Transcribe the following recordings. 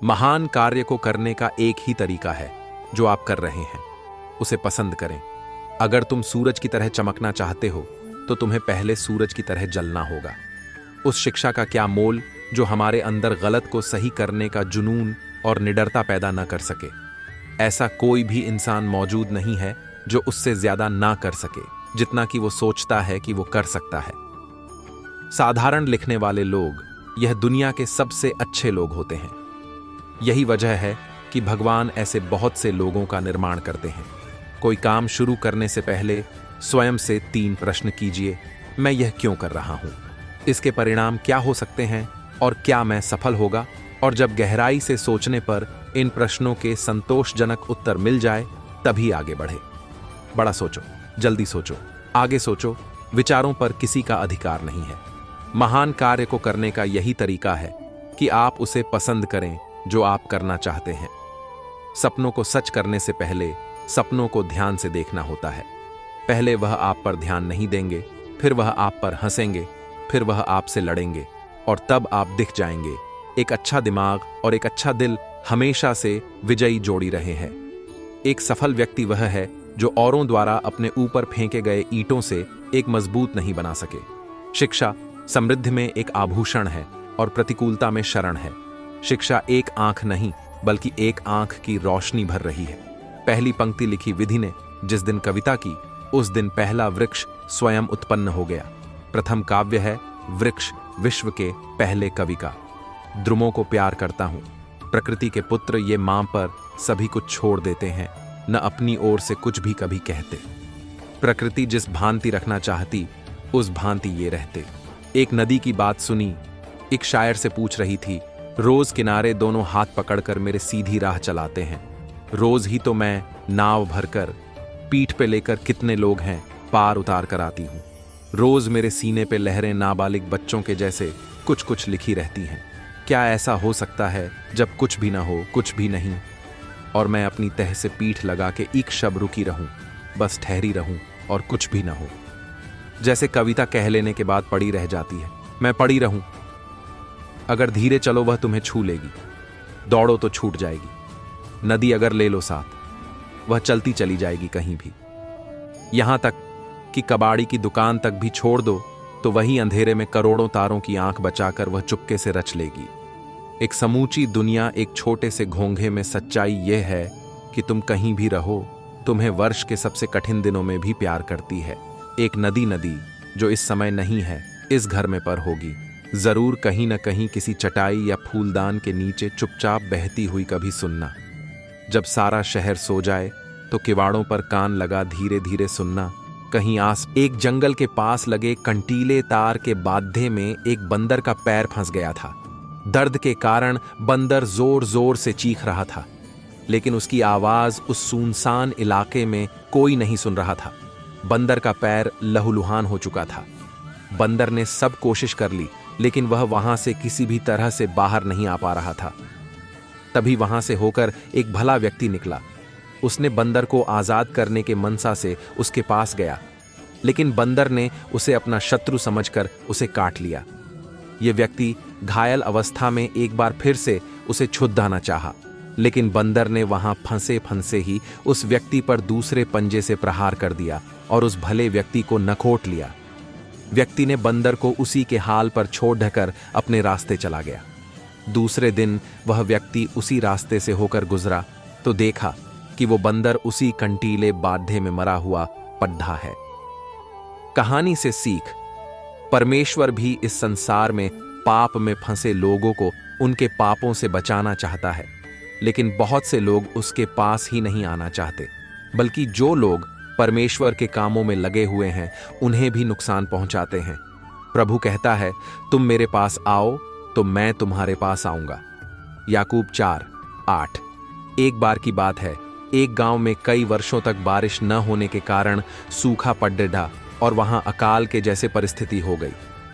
महान कार्य को करने का एक ही तरीका है जो आप कर रहे हैं, उसे पसंद करें। अगर तुम सूरज की तरह चमकना चाहते हो तो तुम्हें पहले सूरज की तरह जलना होगा। उस शिक्षा का क्या मोल जो हमारे अंदर गलत को सही करने का जुनून और निडरता पैदा न कर सके। ऐसा कोई भी इंसान मौजूद नहीं है जो उससे ज्यादा ना कर सके जितना कि वो सोचता है कि वो कर सकता है। साधारण लिखने वाले लोग यह दुनिया के सबसे अच्छे लोग होते हैं। यही वजह है कि भगवान ऐसे बहुत से लोगों का निर्माण करते हैं। कोई काम शुरू करने से पहले स्वयं से 3 प्रश्न कीजिए, मैं यह क्यों कर रहा हूं, इसके परिणाम क्या हो सकते हैं और क्या मैं सफल होगा। और जब गहराई से सोचने पर इन प्रश्नों के संतोषजनक उत्तर मिल जाए तभी आगे बढ़े। बड़ा सोचो, जल्दी सोचो, आगे सोचो, विचारों पर किसी का अधिकार नहीं है। महान कार्य को करने का यही तरीका है कि आप उसे पसंद करें जो आप करना चाहते हैं। सपनों को सच करने से पहले सपनों को ध्यान से देखना होता है। पहले वह आप पर ध्यान नहीं देंगे, फिर वह आप पर हंसेंगे, फिर वह आपसे लड़ेंगे और तब आप दिख जाएंगे। एक अच्छा दिमाग और एक अच्छा दिल हमेशा से विजयी जोड़ी रहे हैं। एक सफल व्यक्ति वह है जो औरों द्वारा अपने ऊपर फेंके गए ईंटों से एक मजबूत नहीं बना सके। शिक्षा समृद्धि में एक आभूषण है और प्रतिकूलता में शरण है। शिक्षा एक आंख नहीं बल्कि एक आंख की रोशनी भर रही है। पहली पंक्ति लिखी विधि ने जिस दिन कविता की, उस दिन पहला वृक्ष स्वयं उत्पन्न हो गया। प्रथम काव्य है वृक्ष विश्व के पहले कवि का। द्रुमों को प्यार करता हूं। प्रकृति के पुत्र ये मां पर सभी कुछ छोड़ देते हैं, न अपनी ओर से कुछ भी कभी कहते। प्रकृति जिस भांति रखना चाहती उस भांति ये रहते। एक नदी की बात सुनी, एक शायर से पूछ रही थी, रोज किनारे दोनों हाथ पकड़कर मेरे सीधी राह चलाते हैं। रोज ही तो मैं नाव भरकर पीठ पे लेकर कितने लोग हैं पार उतार कर आती हूं। रोज मेरे सीने पे लहरें नाबालिग बच्चों के जैसे कुछ कुछ लिखी रहती हैं। क्या ऐसा हो सकता है जब कुछ भी ना हो, कुछ भी नहीं, और मैं अपनी तह से पीठ लगा के एक शब रुकी रहूं, बस ठहरी रहूं और कुछ भी ना हो। जैसे कविता कह लेने के बाद पड़ी रह जाती है, मैं पड़ी रहूं। अगर धीरे चलो वह तुम्हें छू लेगी, दौड़ो तो छूट जाएगी। नदी अगर ले लो साथ, वह चलती चली जाएगी कहीं भी। यहां तक कि कबाड़ी की दुकान तक भी छोड़ दो तो वही अंधेरे में करोड़ों तारों की आंख बचाकर वह चुपके से रच लेगी। एक समूची दुनिया एक छोटे से घोंघे में सच्चाई यह है कि तुम कहीं भी रहो, तुम्हें वर्ष के सबसे कठिन दिनों में भी प्यार करती है। एक नदी जो इस समय नहीं है, इस घर में पर होगी जरूर, कहीं न कहीं किसी चटाई या फूलदान के नीचे चुपचाप बहती हुई कभी सुनना। जब सारा शहर सो जाए तो किवाड़ों पर कान लगा धीरे धीरे सुनना। कहीं आस एक जंगल के पास लगे कंटीले तार के बाध्ये में एक बंदर का पैर फंस गया था। दर्द के कारण बंदर जोर जोर से चीख रहा था, लेकिन उसकी आवाज उस सुनसान इलाके में कोई नहीं सुन रहा था। बंदर का पैर लहूलुहान हो चुका था। बंदर ने सब कोशिश कर ली, लेकिन वह वहां से किसी भी तरह से बाहर नहीं आ पा रहा था। तभी वहां से होकर एक भला व्यक्ति निकला। उसने बंदर को आजाद करने के मनसा से उसके पास गया, लेकिन बंदर ने उसे अपना शत्रु समझकर उसे काट लिया। यह व्यक्ति घायल अवस्था में एक बार फिर से उसे छुड़ाना चाहा, लेकिन बंदर ने वहां फंसे फंसे ही उस व्यक्ति पर दूसरे पंजे से प्रहार कर दिया और उस भले व्यक्ति को नखोट लिया। व्यक्ति ने बंदर को उसी के हाल पर छोड़ ढकर अपने रास्ते चला गया। दूसरे दिन वह व्यक्ति उसी रास्ते से होकर गुजरा तो देखा कि वो बंदर उसी कंटीले बाध्ये में मरा हुआ पड्ढा है। कहानी से सीख, परमेश्वर भी इस संसार में पाप में फंसे लोगों को उनके पापों से बचाना चाहता है, लेकिन बहुत से लोग उसके पास ही नहीं आना चाहते, बल्कि जो लोग परमेश्वर के कामों में लगे हुए हैं उन्हें भी नुकसान पहुंचाते हैं। प्रभु कहता है, तुम मेरे पास आओ तो मैं तुम्हारे पास आऊंगा। याकूब 4:8। एक बार की बात है, एक गांव में कई वर्षों तक बारिश न होने के कारण सूखा पड़ डा और वहां अकाल के जैसे परिस्थिति हो गई।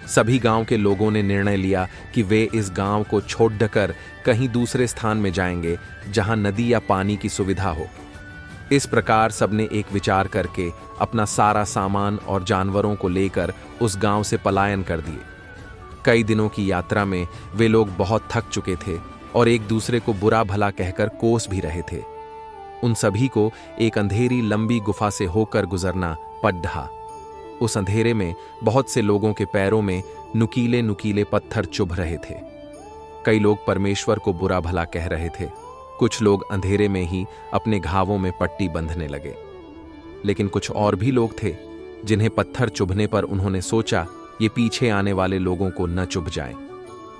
सभी गांव के लोगों ने निर्णय लिया कि वे इस गांव को छोड़ कर कहीं दूसरे स्थान में जाएंगे जहां नदी या पानी की सुविधा हो। इस प्रकार सबने एक विचार करके अपना सारा सामान और जानवरों को लेकर उस गांव से पलायन कर दिए। कई दिनों की यात्रा में वे लोग बहुत थक चुके थे और एक दूसरे को बुरा भला कहकर कोस भी रहे थे। उन सभी को एक अंधेरी लंबी गुफा से होकर गुजरना पड़ रहा। उस अंधेरे में बहुत से लोगों के पैरों में नुकीले नुकीले पत्थर चुभ रहे थे। कई लोग परमेश्वर को बुरा भला कह रहे थे। कुछ लोग अंधेरे में ही अपने घावों में पट्टी बंधने लगे। लेकिन कुछ और भी लोग थे जिन्हें पत्थर चुभने पर उन्होंने सोचा ये पीछे आने वाले लोगों को न चुभ जाएं।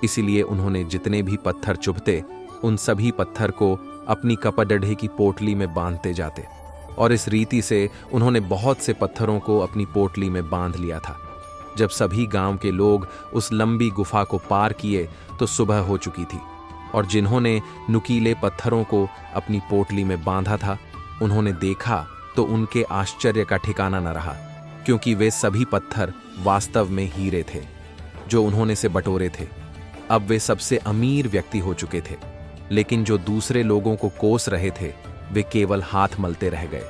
इसीलिए उन्होंने जितने भी पत्थर चुभते उन सभी पत्थर को अपनी कपडढ़े की पोटली में बांधते जाते, और इस रीति से उन्होंने बहुत से पत्थरों को अपनी पोटली में बांध लिया था। जब सभी गांव के लोग उस लंबी गुफा को पार किए तो सुबह हो चुकी थी, और जिन्होंने नुकीले पत्थरों को अपनी पोटली में बांधा था उन्होंने देखा तो उनके आश्चर्य का ठिकाना न रहा, क्योंकि वे सभी पत्थर वास्तव में हीरे थे जो उन्होंने से बटोरे थे। अब वे सबसे अमीर व्यक्ति हो चुके थे, लेकिन जो दूसरे लोगों को कोस रहे थे वे केवल हाथ मलते रह गए।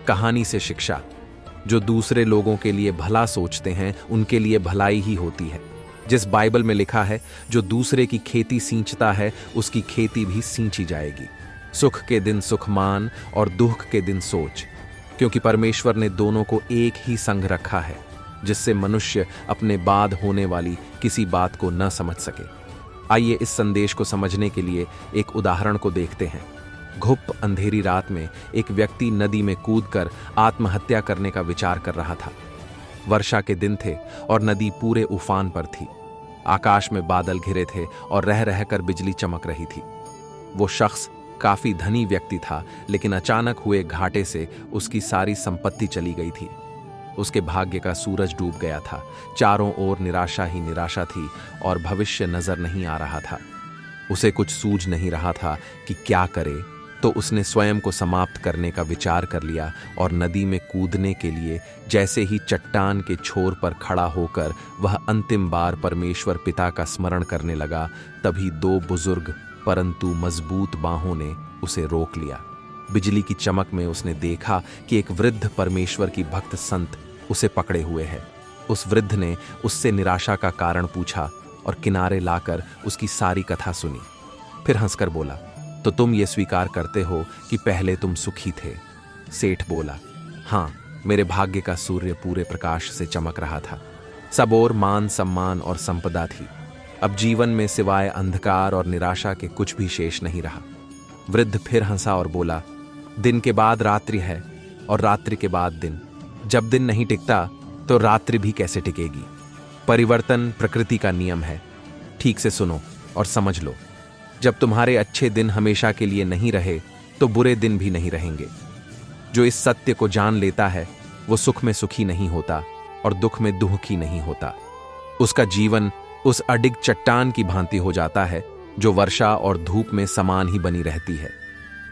कहानी से शिक्षा, जो दूसरे लोगों के लिए भला सोचते हैं उनके लिए भलाई ही होती है। जिस बाइबल में लिखा है जो दूसरे की खेती सींचता है उसकी खेती भी सींची जाएगी। सुख के दिन सुख मान और दुख के दिन सोच, क्योंकि परमेश्वर ने दोनों को एक ही संग रखा है, जिससे मनुष्य अपने बाद होने वाली किसी बात को न समझ सके। आइए इस संदेश को समझने के लिए एक उदाहरण को देखते हैं। घुप अंधेरी रात में एक व्यक्ति नदी में कूदकर आत्महत्या करने का विचार कर रहा था। वर्षा के दिन थे और नदी पूरे उफान पर थी। आकाश में बादल घिरे थे और रह रहकर बिजली चमक रही थी। वो शख्स काफी धनी व्यक्ति था, लेकिन अचानक हुए घाटे से उसकी सारी संपत्ति चली गई थी। उसके भाग्य का सूरज डूब गया था। चारों ओर निराशा ही निराशा थी और भविष्य नजर नहीं आ रहा था। उसे कुछ सूझ नहीं रहा था कि क्या करे, तो उसने स्वयं को समाप्त करने का विचार कर लिया और नदी में कूदने के लिए जैसे ही चट्टान के छोर पर खड़ा होकर वह अंतिम बार परमेश्वर पिता का स्मरण करने लगा, तभी दो बुजुर्ग परंतु मजबूत बाहों ने उसे रोक लिया। बिजली की चमक में उसने देखा कि एक वृद्ध परमेश्वर की भक्त संत उसे पकड़े हुए है। उस वृद्ध ने उससे निराशा का कारण पूछा और किनारे लाकर उसकी सारी कथा सुनी। फिर हंसकर बोला, तो तुम ये स्वीकार करते हो कि पहले तुम सुखी थे? सेठ बोला, हाँ, मेरे भाग्य का सूर्य पूरे प्रकाश से चमक रहा था। सब ओर मान सम्मान और संपदा थी। अब जीवन में सिवाय अंधकार और निराशा के कुछ भी शेष नहीं रहा। वृद्ध फिर हंसा और बोला, दिन के बाद रात्रि है और रात्रि के बाद दिन। जब दिन नहीं टिकता तो रात्रि भी कैसे टिकेगी? परिवर्तन प्रकृति का नियम है। ठीक से सुनो और समझ लो। जब तुम्हारे अच्छे दिन हमेशा के लिए नहीं रहे तो बुरे दिन भी नहीं रहेंगे। जो इस सत्य को जान लेता है वो सुख में सुखी नहीं होता और दुख में दुखी नहीं होता। उसका जीवन उस अडिग चट्टान की भांति हो जाता है जो वर्षा और धूप में समान ही बनी रहती है।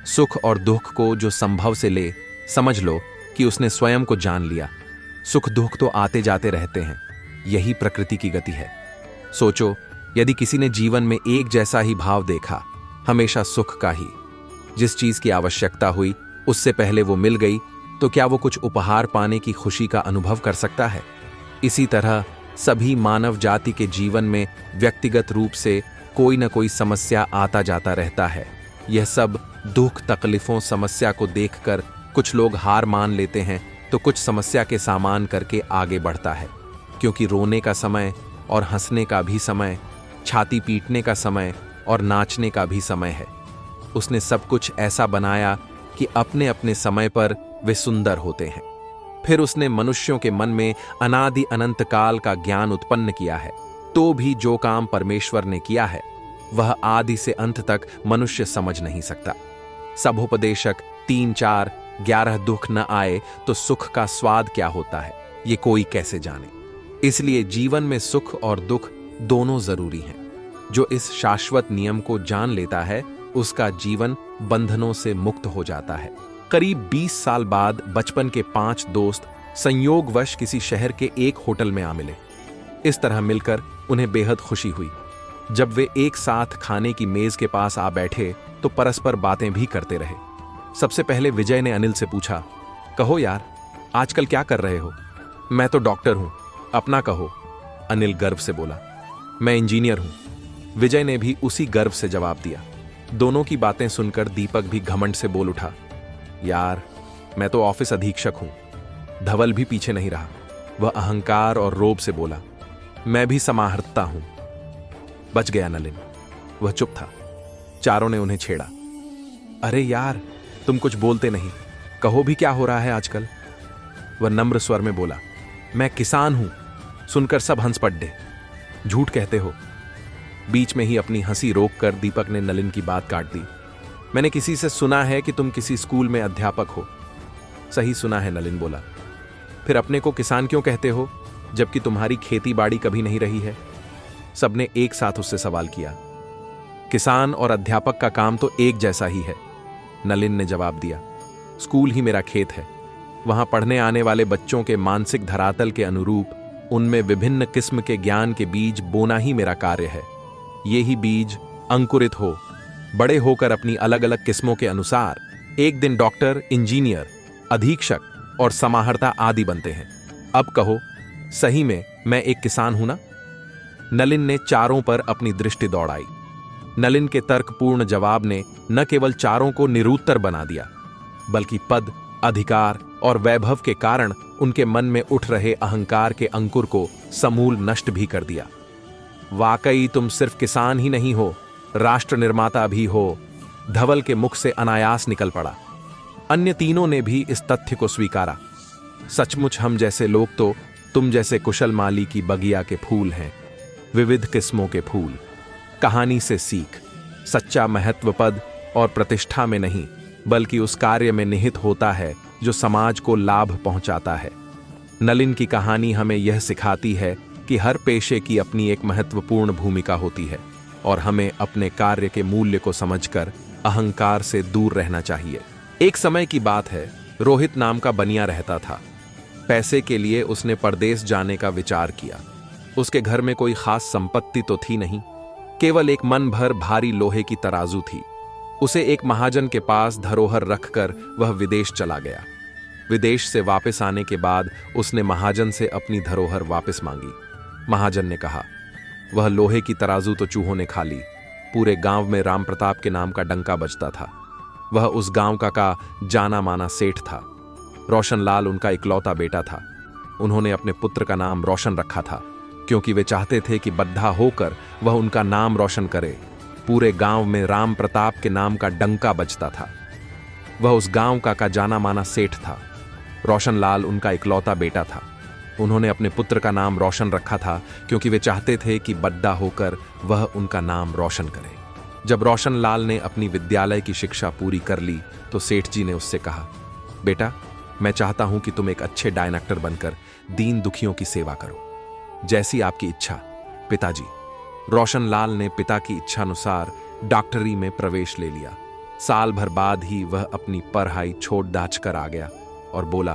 सुख और दुख को जो संभव से ले, समझ लो कि उसने स्वयं को जान लिया। सुख दुख तो आते जाते रहते हैं, यही प्रकृति की गति है। सोचो, यदि किसी ने जीवन में एक जैसा ही भाव देखा, हमेशा सुख का ही, जिस चीज की आवश्यकता हुई उससे पहले वो मिल गई, तो क्या वो कुछ उपहार पाने की खुशी का अनुभव कर सकता है? इसी तरह सभी मानव जाति के जीवन में व्यक्तिगत रूप से कोई न कोई समस्या आता जाता रहता है। यह सब दुख तकलीफों समस्या को देखकर कुछ लोग हार मान लेते हैं तो कुछ समस्या के सामान करके आगे बढ़ता है, क्योंकि रोने का समय और हंसने का भी समय, छाती पीटने का समय और नाचने का भी समय है। उसने सब कुछ ऐसा बनाया कि अपने अपने समय पर वे सुंदर होते हैं। फिर उसने मनुष्यों के मन में अनादि अनंत काल का ज्ञान उत्पन्न किया है, तो भी जो काम परमेश्वर ने किया है वह आदि से अंत तक मनुष्य समझ नहीं सकता। सबोपदेशक 3, 4, 11 दुख न आए तो सुख का स्वाद क्या होता है, ये कोई कैसे जाने। इसलिए जीवन में सुख और दुख दोनों जरूरी हैं। जो इस शाश्वत नियम को जान लेता है उसका जीवन बंधनों से मुक्त हो जाता है। करीब 20 साल बाद बचपन के 5 दोस्त संयोगवश किसी शहर के एक होटल में आ मिले। इस तरह मिलकर उन्हें बेहद खुशी हुई। जब वे एक साथ खाने की मेज के पास आ बैठे तो परस्पर बातें भी करते रहे। सबसे पहले विजय ने अनिल से पूछा, कहो यार, आजकल क्या कर रहे हो? मैं तो डॉक्टर हूं, अपना कहो। अनिल गर्व से बोला, मैं इंजीनियर हूं। विजय ने भी उसी गर्व से जवाब दिया। दोनों की बातें सुनकर दीपक भी घमंड से बोल उठा, यार मैं तो ऑफिस अधीक्षक हूं। धवल भी पीछे नहीं रहा। वह अहंकार और रोब से बोला, मैं भी समाहर्ता हूं। बच गया नलिन। वह चुप था। चारों ने उन्हें छेड़ा, अरे यार तुम कुछ बोलते नहीं, कहो भी क्या हो रहा है आजकल। वह नम्र स्वर में बोला, मैं किसान हूं। सुनकर सब हंस पड़े, झूठ कहते हो। बीच में ही अपनी हंसी रोककर दीपक ने नलिन की बात काट दी, मैंने किसी से सुना है कि तुम किसी स्कूल में अध्यापक हो। सही सुना है, नलिन बोला। फिर अपने को किसान क्यों कहते हो, जबकि तुम्हारी खेती बाड़ी कभी नहीं रही है? सबने एक साथ उससे सवाल किया। किसान और अध्यापक का काम तो एक जैसा ही है, नलिन ने जवाब दिया। स्कूल ही मेरा खेत है। वहां पढ़ने आने वाले बच्चों के मानसिक धरातल के अनुरूप उनमें विभिन्न किस्म के ज्ञान के बीज बोना ही मेरा कार्य है। ये ही बीज अंकुरित हो, बड़े होकर अपनी अलग अलग किस्मों के अनुसार एक दिन डॉक्टर, इंजीनियर, अधीक्षक और समाहर्ता आदि बनते हैं। अब कहो, सही में मैं एक किसान हूं ना? नलिन ने चारों पर अपनी दृष्टि दौड़ाई। नलिन के तर्कपूर्ण जवाब ने न केवल चारों को निरुत्तर बना दिया, बल्कि पद, अधिकार और वैभव के कारण उनके मन में उठ रहे अहंकार के अंकुर को समूल नष्ट भी कर दिया। वाकई तुम सिर्फ किसान ही नहीं हो, राष्ट्र निर्माता भी हो, धवल के मुख से अनायास निकल पड़ा। अन्य तीनों ने भी इस तथ्य को स्वीकारा। सचमुच हम जैसे लोग तो तुम जैसे कुशल माली की बगिया के फूल हैं, विविध किस्मों के फूल। कहानी से सीख, सच्चा महत्व पद और प्रतिष्ठा में नहीं, बल्कि उस कार्य में निहित होता है जो समाज को लाभ पहुंचाता है। नलिन की कहानी हमें यह सिखाती है कि हर पेशे की अपनी एक महत्वपूर्ण भूमिका होती है और हमें अपने कार्य के मूल्य को समझकर अहंकार से दूर रहना चाहिए। एक समय की बात है, रोहित नाम का बनिया रहता था। पैसे के लिए उसने परदेश जाने का विचार किया। उसके घर में कोई खास संपत्ति तो थी नहीं, केवल एक मन भर भारी लोहे की तराजू थी। उसे एक महाजन के पास धरोहर रखकर वह विदेश चला गया। विदेश से वापस आने के बाद उसने महाजन से अपनी धरोहर वापस मांगी। महाजन ने कहा, वह लोहे की तराजू तो चूहों ने खा ली। पूरे गांव में राम प्रताप के नाम का डंका बजता था। वह उस गांव का जाना माना सेठ था। रोशन लाल उनका इकलौता बेटा था। उन्होंने अपने पुत्र का नाम रोशन रखा था, क्योंकि वे चाहते थे कि बद्धा होकर वह उनका नाम रोशन करे। पूरे गांव में राम प्रताप के नाम का डंका बजता था। वह उस गांव का जाना माना सेठ था। रोशन लाल उनका इकलौता बेटा था। उन्होंने अपने पुत्र का नाम रोशन रखा था, क्योंकि वे चाहते थे कि बद्धा होकर वह उनका नाम रोशन करे। जब रोशन लाल ने अपनी विद्यालय की शिक्षा पूरी कर ली तो सेठ जी ने उससे कहा, बेटा मैं चाहता हूं कि तुम एक अच्छे डायरेक्टर बनकर दीन दुखियों की सेवा करो। जैसी आपकी इच्छा पिताजी। रोशन लाल ने पिता की इच्छानुसार डॉक्टरी में प्रवेश ले लिया। साल भर बाद ही वह अपनी पढ़ाई छोड़ दाच कर आ गया और बोला,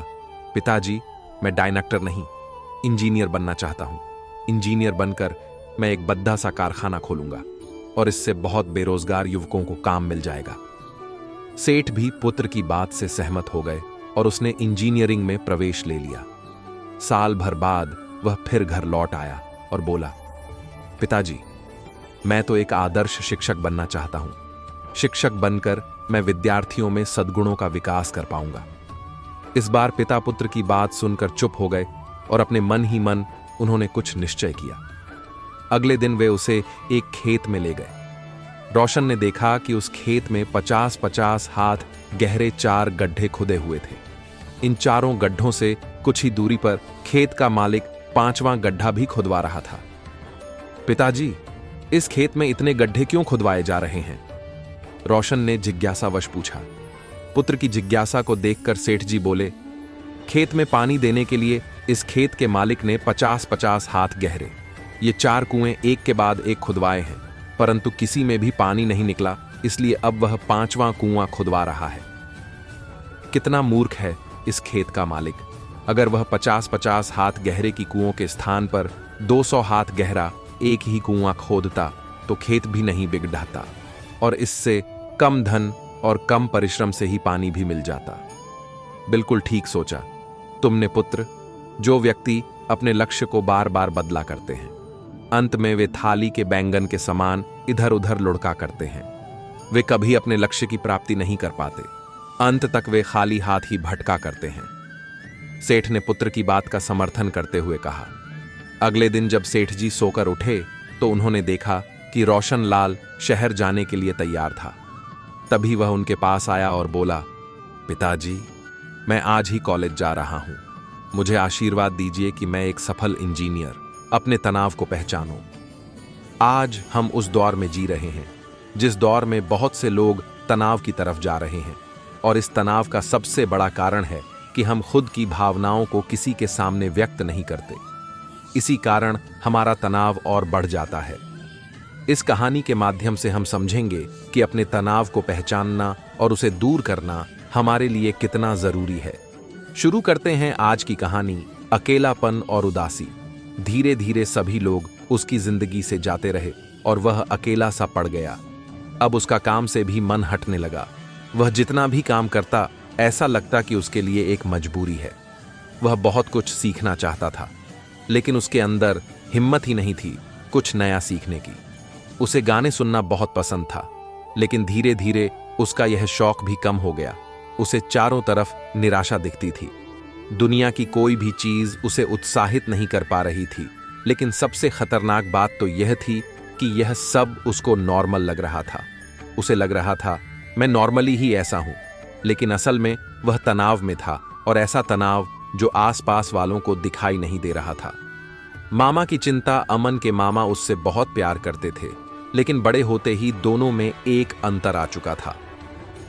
पिताजी मैं डायरेक्टर नहीं, इंजीनियर बनना चाहता हूं। इंजीनियर बनकर मैं एक बद्धा सा कारखाना खोलूंगा और इससे बहुत बेरोजगार युवकों को काम मिल जाएगा। सेठ भी पुत्र की बात से सहमत हो गए और उसने इंजीनियरिंग में प्रवेश ले लिया। साल भर बाद वह फिर घर लौट आया और बोला, पिताजी मैं तो एक आदर्श शिक्षक बनना चाहता हूं। शिक्षक बनकर मैं विद्यार्थियों में सद्गुणों का विकास कर पाऊंगा। इस बार पिता पुत्र की बात सुनकर चुप हो गए और अपने मन ही मन उन्होंने कुछ निश्चय किया। अगले दिन वे उसे एक खेत में ले गए। रोशन ने देखा कि उस खेत में 50-50 हाथ गहरे 4 गड्ढे खुदे हुए थे। इन चारों गड्ढों से कुछ ही दूरी पर खेत का मालिक 5वां गड्ढा भी खुदवा रहा था। पिताजी इस खेत में इतने गड्ढे क्यों खुदवाए जा रहे हैं? रोशन ने जिज्ञासावश पूछा। पुत्र की जिज्ञासा को देखकर सेठ जी बोले, खेत में पानी देने के लिए इस खेत के मालिक ने 50-50 हाथ गहरे ये 4 कुएं एक के बाद एक खुदवाए हैं, परंतु किसी में भी पानी नहीं निकला, इसलिए अब वह 5वां कुआं खुदवा रहा है। कितना मूर्ख है इस खेत का मालिक। अगर वह 50-50 हाथ गहरे की कुओं के स्थान पर 200 हाथ गहरा एक ही कुआं खोदता तो खेत भी नहीं बिगड़ता और इससे कम धन और कम परिश्रम से ही पानी भी मिल जाता। बिल्कुल ठीक सोचा तुमने पुत्र। जो व्यक्ति अपने लक्ष्य को बार बार बदला करते हैं अंत में वे थाली के बैंगन के समान इधर उधर लुढ़का करते हैं। वे कभी अपने लक्ष्य की प्राप्ति नहीं कर पाते। अंत तक वे खाली हाथ ही भटका करते हैं। सेठ ने पुत्र की बात का समर्थन करते हुए कहा। अगले दिन जब सेठ जी सोकर उठे तो उन्होंने देखा कि रोशन लाल शहर जाने के लिए तैयार था। तभी वह उनके पास आया और बोला, पिताजी, मैं आज ही कॉलेज जा रहा हूं। मुझे आशीर्वाद दीजिए कि मैं एक सफल इंजीनियर अपने तनाव को पहचानूं। आज हम उस दौर में जी रहे हैं जिस दौर में बहुत से लोग तनाव की तरफ जा रहे हैं, और इस तनाव का सबसे बड़ा कारण है कि हम खुद की भावनाओं को किसी के सामने व्यक्त नहीं करते। इसी कारण हमारा तनाव और बढ़ जाता है। इस कहानी के माध्यम से हम समझेंगे कि अपने तनाव को पहचानना और उसे दूर करना हमारे लिए कितना जरूरी है। शुरू करते हैं आज की कहानी, अकेलापन और उदासी। धीरे धीरे सभी लोग उसकी जिंदगी से जाते रहे और वह अकेला सा पड़ गया। अब उसका काम से भी मन हटने लगा। वह जितना भी काम करता ऐसा लगता कि उसके लिए एक मजबूरी है। वह बहुत कुछ सीखना चाहता था, लेकिन उसके अंदर हिम्मत ही नहीं थी कुछ नया सीखने की। उसे गाने सुनना बहुत पसंद था, लेकिन धीरे धीरे उसका यह शौक भी कम हो गया। उसे चारों तरफ निराशा दिखती थी। दुनिया की कोई भी चीज उसे उत्साहित नहीं कर पा रही थी। लेकिन सबसे खतरनाक बात तो यह थी कि यह सब उसको नॉर्मल लग रहा था। उसे लग रहा था, मैं नॉर्मली ही ऐसा हूं, लेकिन असल में वह तनाव में था, और ऐसा तनाव जो आसपास वालों को दिखाई नहीं दे रहा था। मामा की चिंता। अमन के मामा उससे बहुत प्यार करते थे, लेकिन बड़े होते ही दोनों में एक अंतर आ चुका था।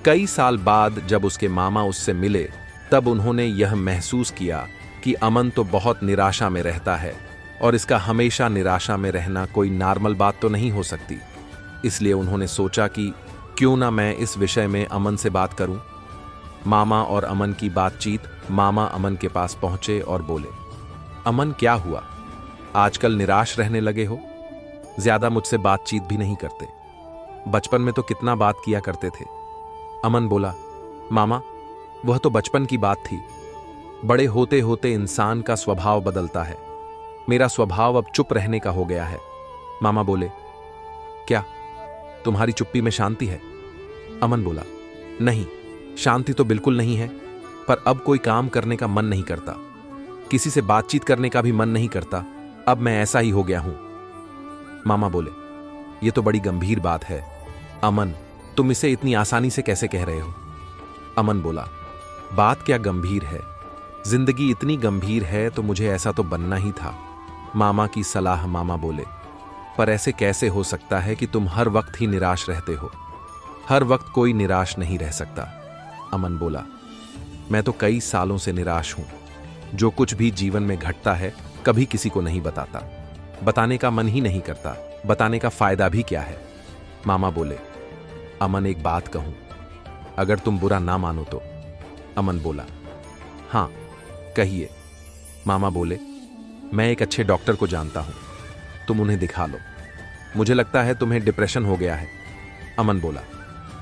कई साल बाद जब उसके मामा उससे मिले, तब उन्होंने यह महसूस किया कि अमन तो बहुत निराशा में रहता है, और इसका हमेशा निराशा में रहना कोई नॉर्मल बात तो नहीं हो सकती। इसलिए उन्होंने सोचा कि क्यों ना मैं इस विषय में अमन से बात करूं। मामा और अमन की बातचीत। मामा अमन के पास पहुंचे और बोले, अमन, क्या हुआ? आजकल निराश रहने लगे हो? ज्यादा मुझसे बातचीत भी नहीं करते। बचपन में तो कितना बात किया करते थे। अमन बोला, मामा, वह तो बचपन की बात थी। बड़े होते होते इंसान का स्वभाव बदलता है। मेरा स्वभाव अब चुप रहने का हो गया है। मामा बोले, क्या तुम्हारी चुप्पी में शांति है? अमन बोला, नहीं, शांति तो बिल्कुल नहीं है, पर अब कोई काम करने का मन नहीं करता, किसी से बातचीत करने का भी मन नहीं करता। अब मैं ऐसा ही हो गया हूं। मामा बोले, यह तो बड़ी गंभीर बात है। अमन, तुम इसे इतनी आसानी से कैसे कह रहे हो? अमन बोला, बात क्या गंभीर है? जिंदगी इतनी गंभीर है तो मुझे ऐसा तो बनना ही था। मामा की सलाह। मामा बोले, पर ऐसे कैसे हो सकता है कि तुम हर वक्त ही निराश रहते हो? हर वक्त कोई निराश नहीं रह सकता। अमन बोला, मैं तो कई सालों से निराश हूं। जो कुछ भी जीवन में घटता है कभी किसी को नहीं बताता। बताने का मन ही नहीं करता। बताने का फायदा भी क्या है? मामा बोले, अमन, एक बात कहूं, अगर तुम बुरा ना मानो तो। अमन बोला, हां, कहिए। मामा बोले, मैं एक अच्छे डॉक्टर को जानता हूं, तुम उन्हें दिखा लो। मुझे लगता है तुम्हें डिप्रेशन हो गया है। अमन बोला,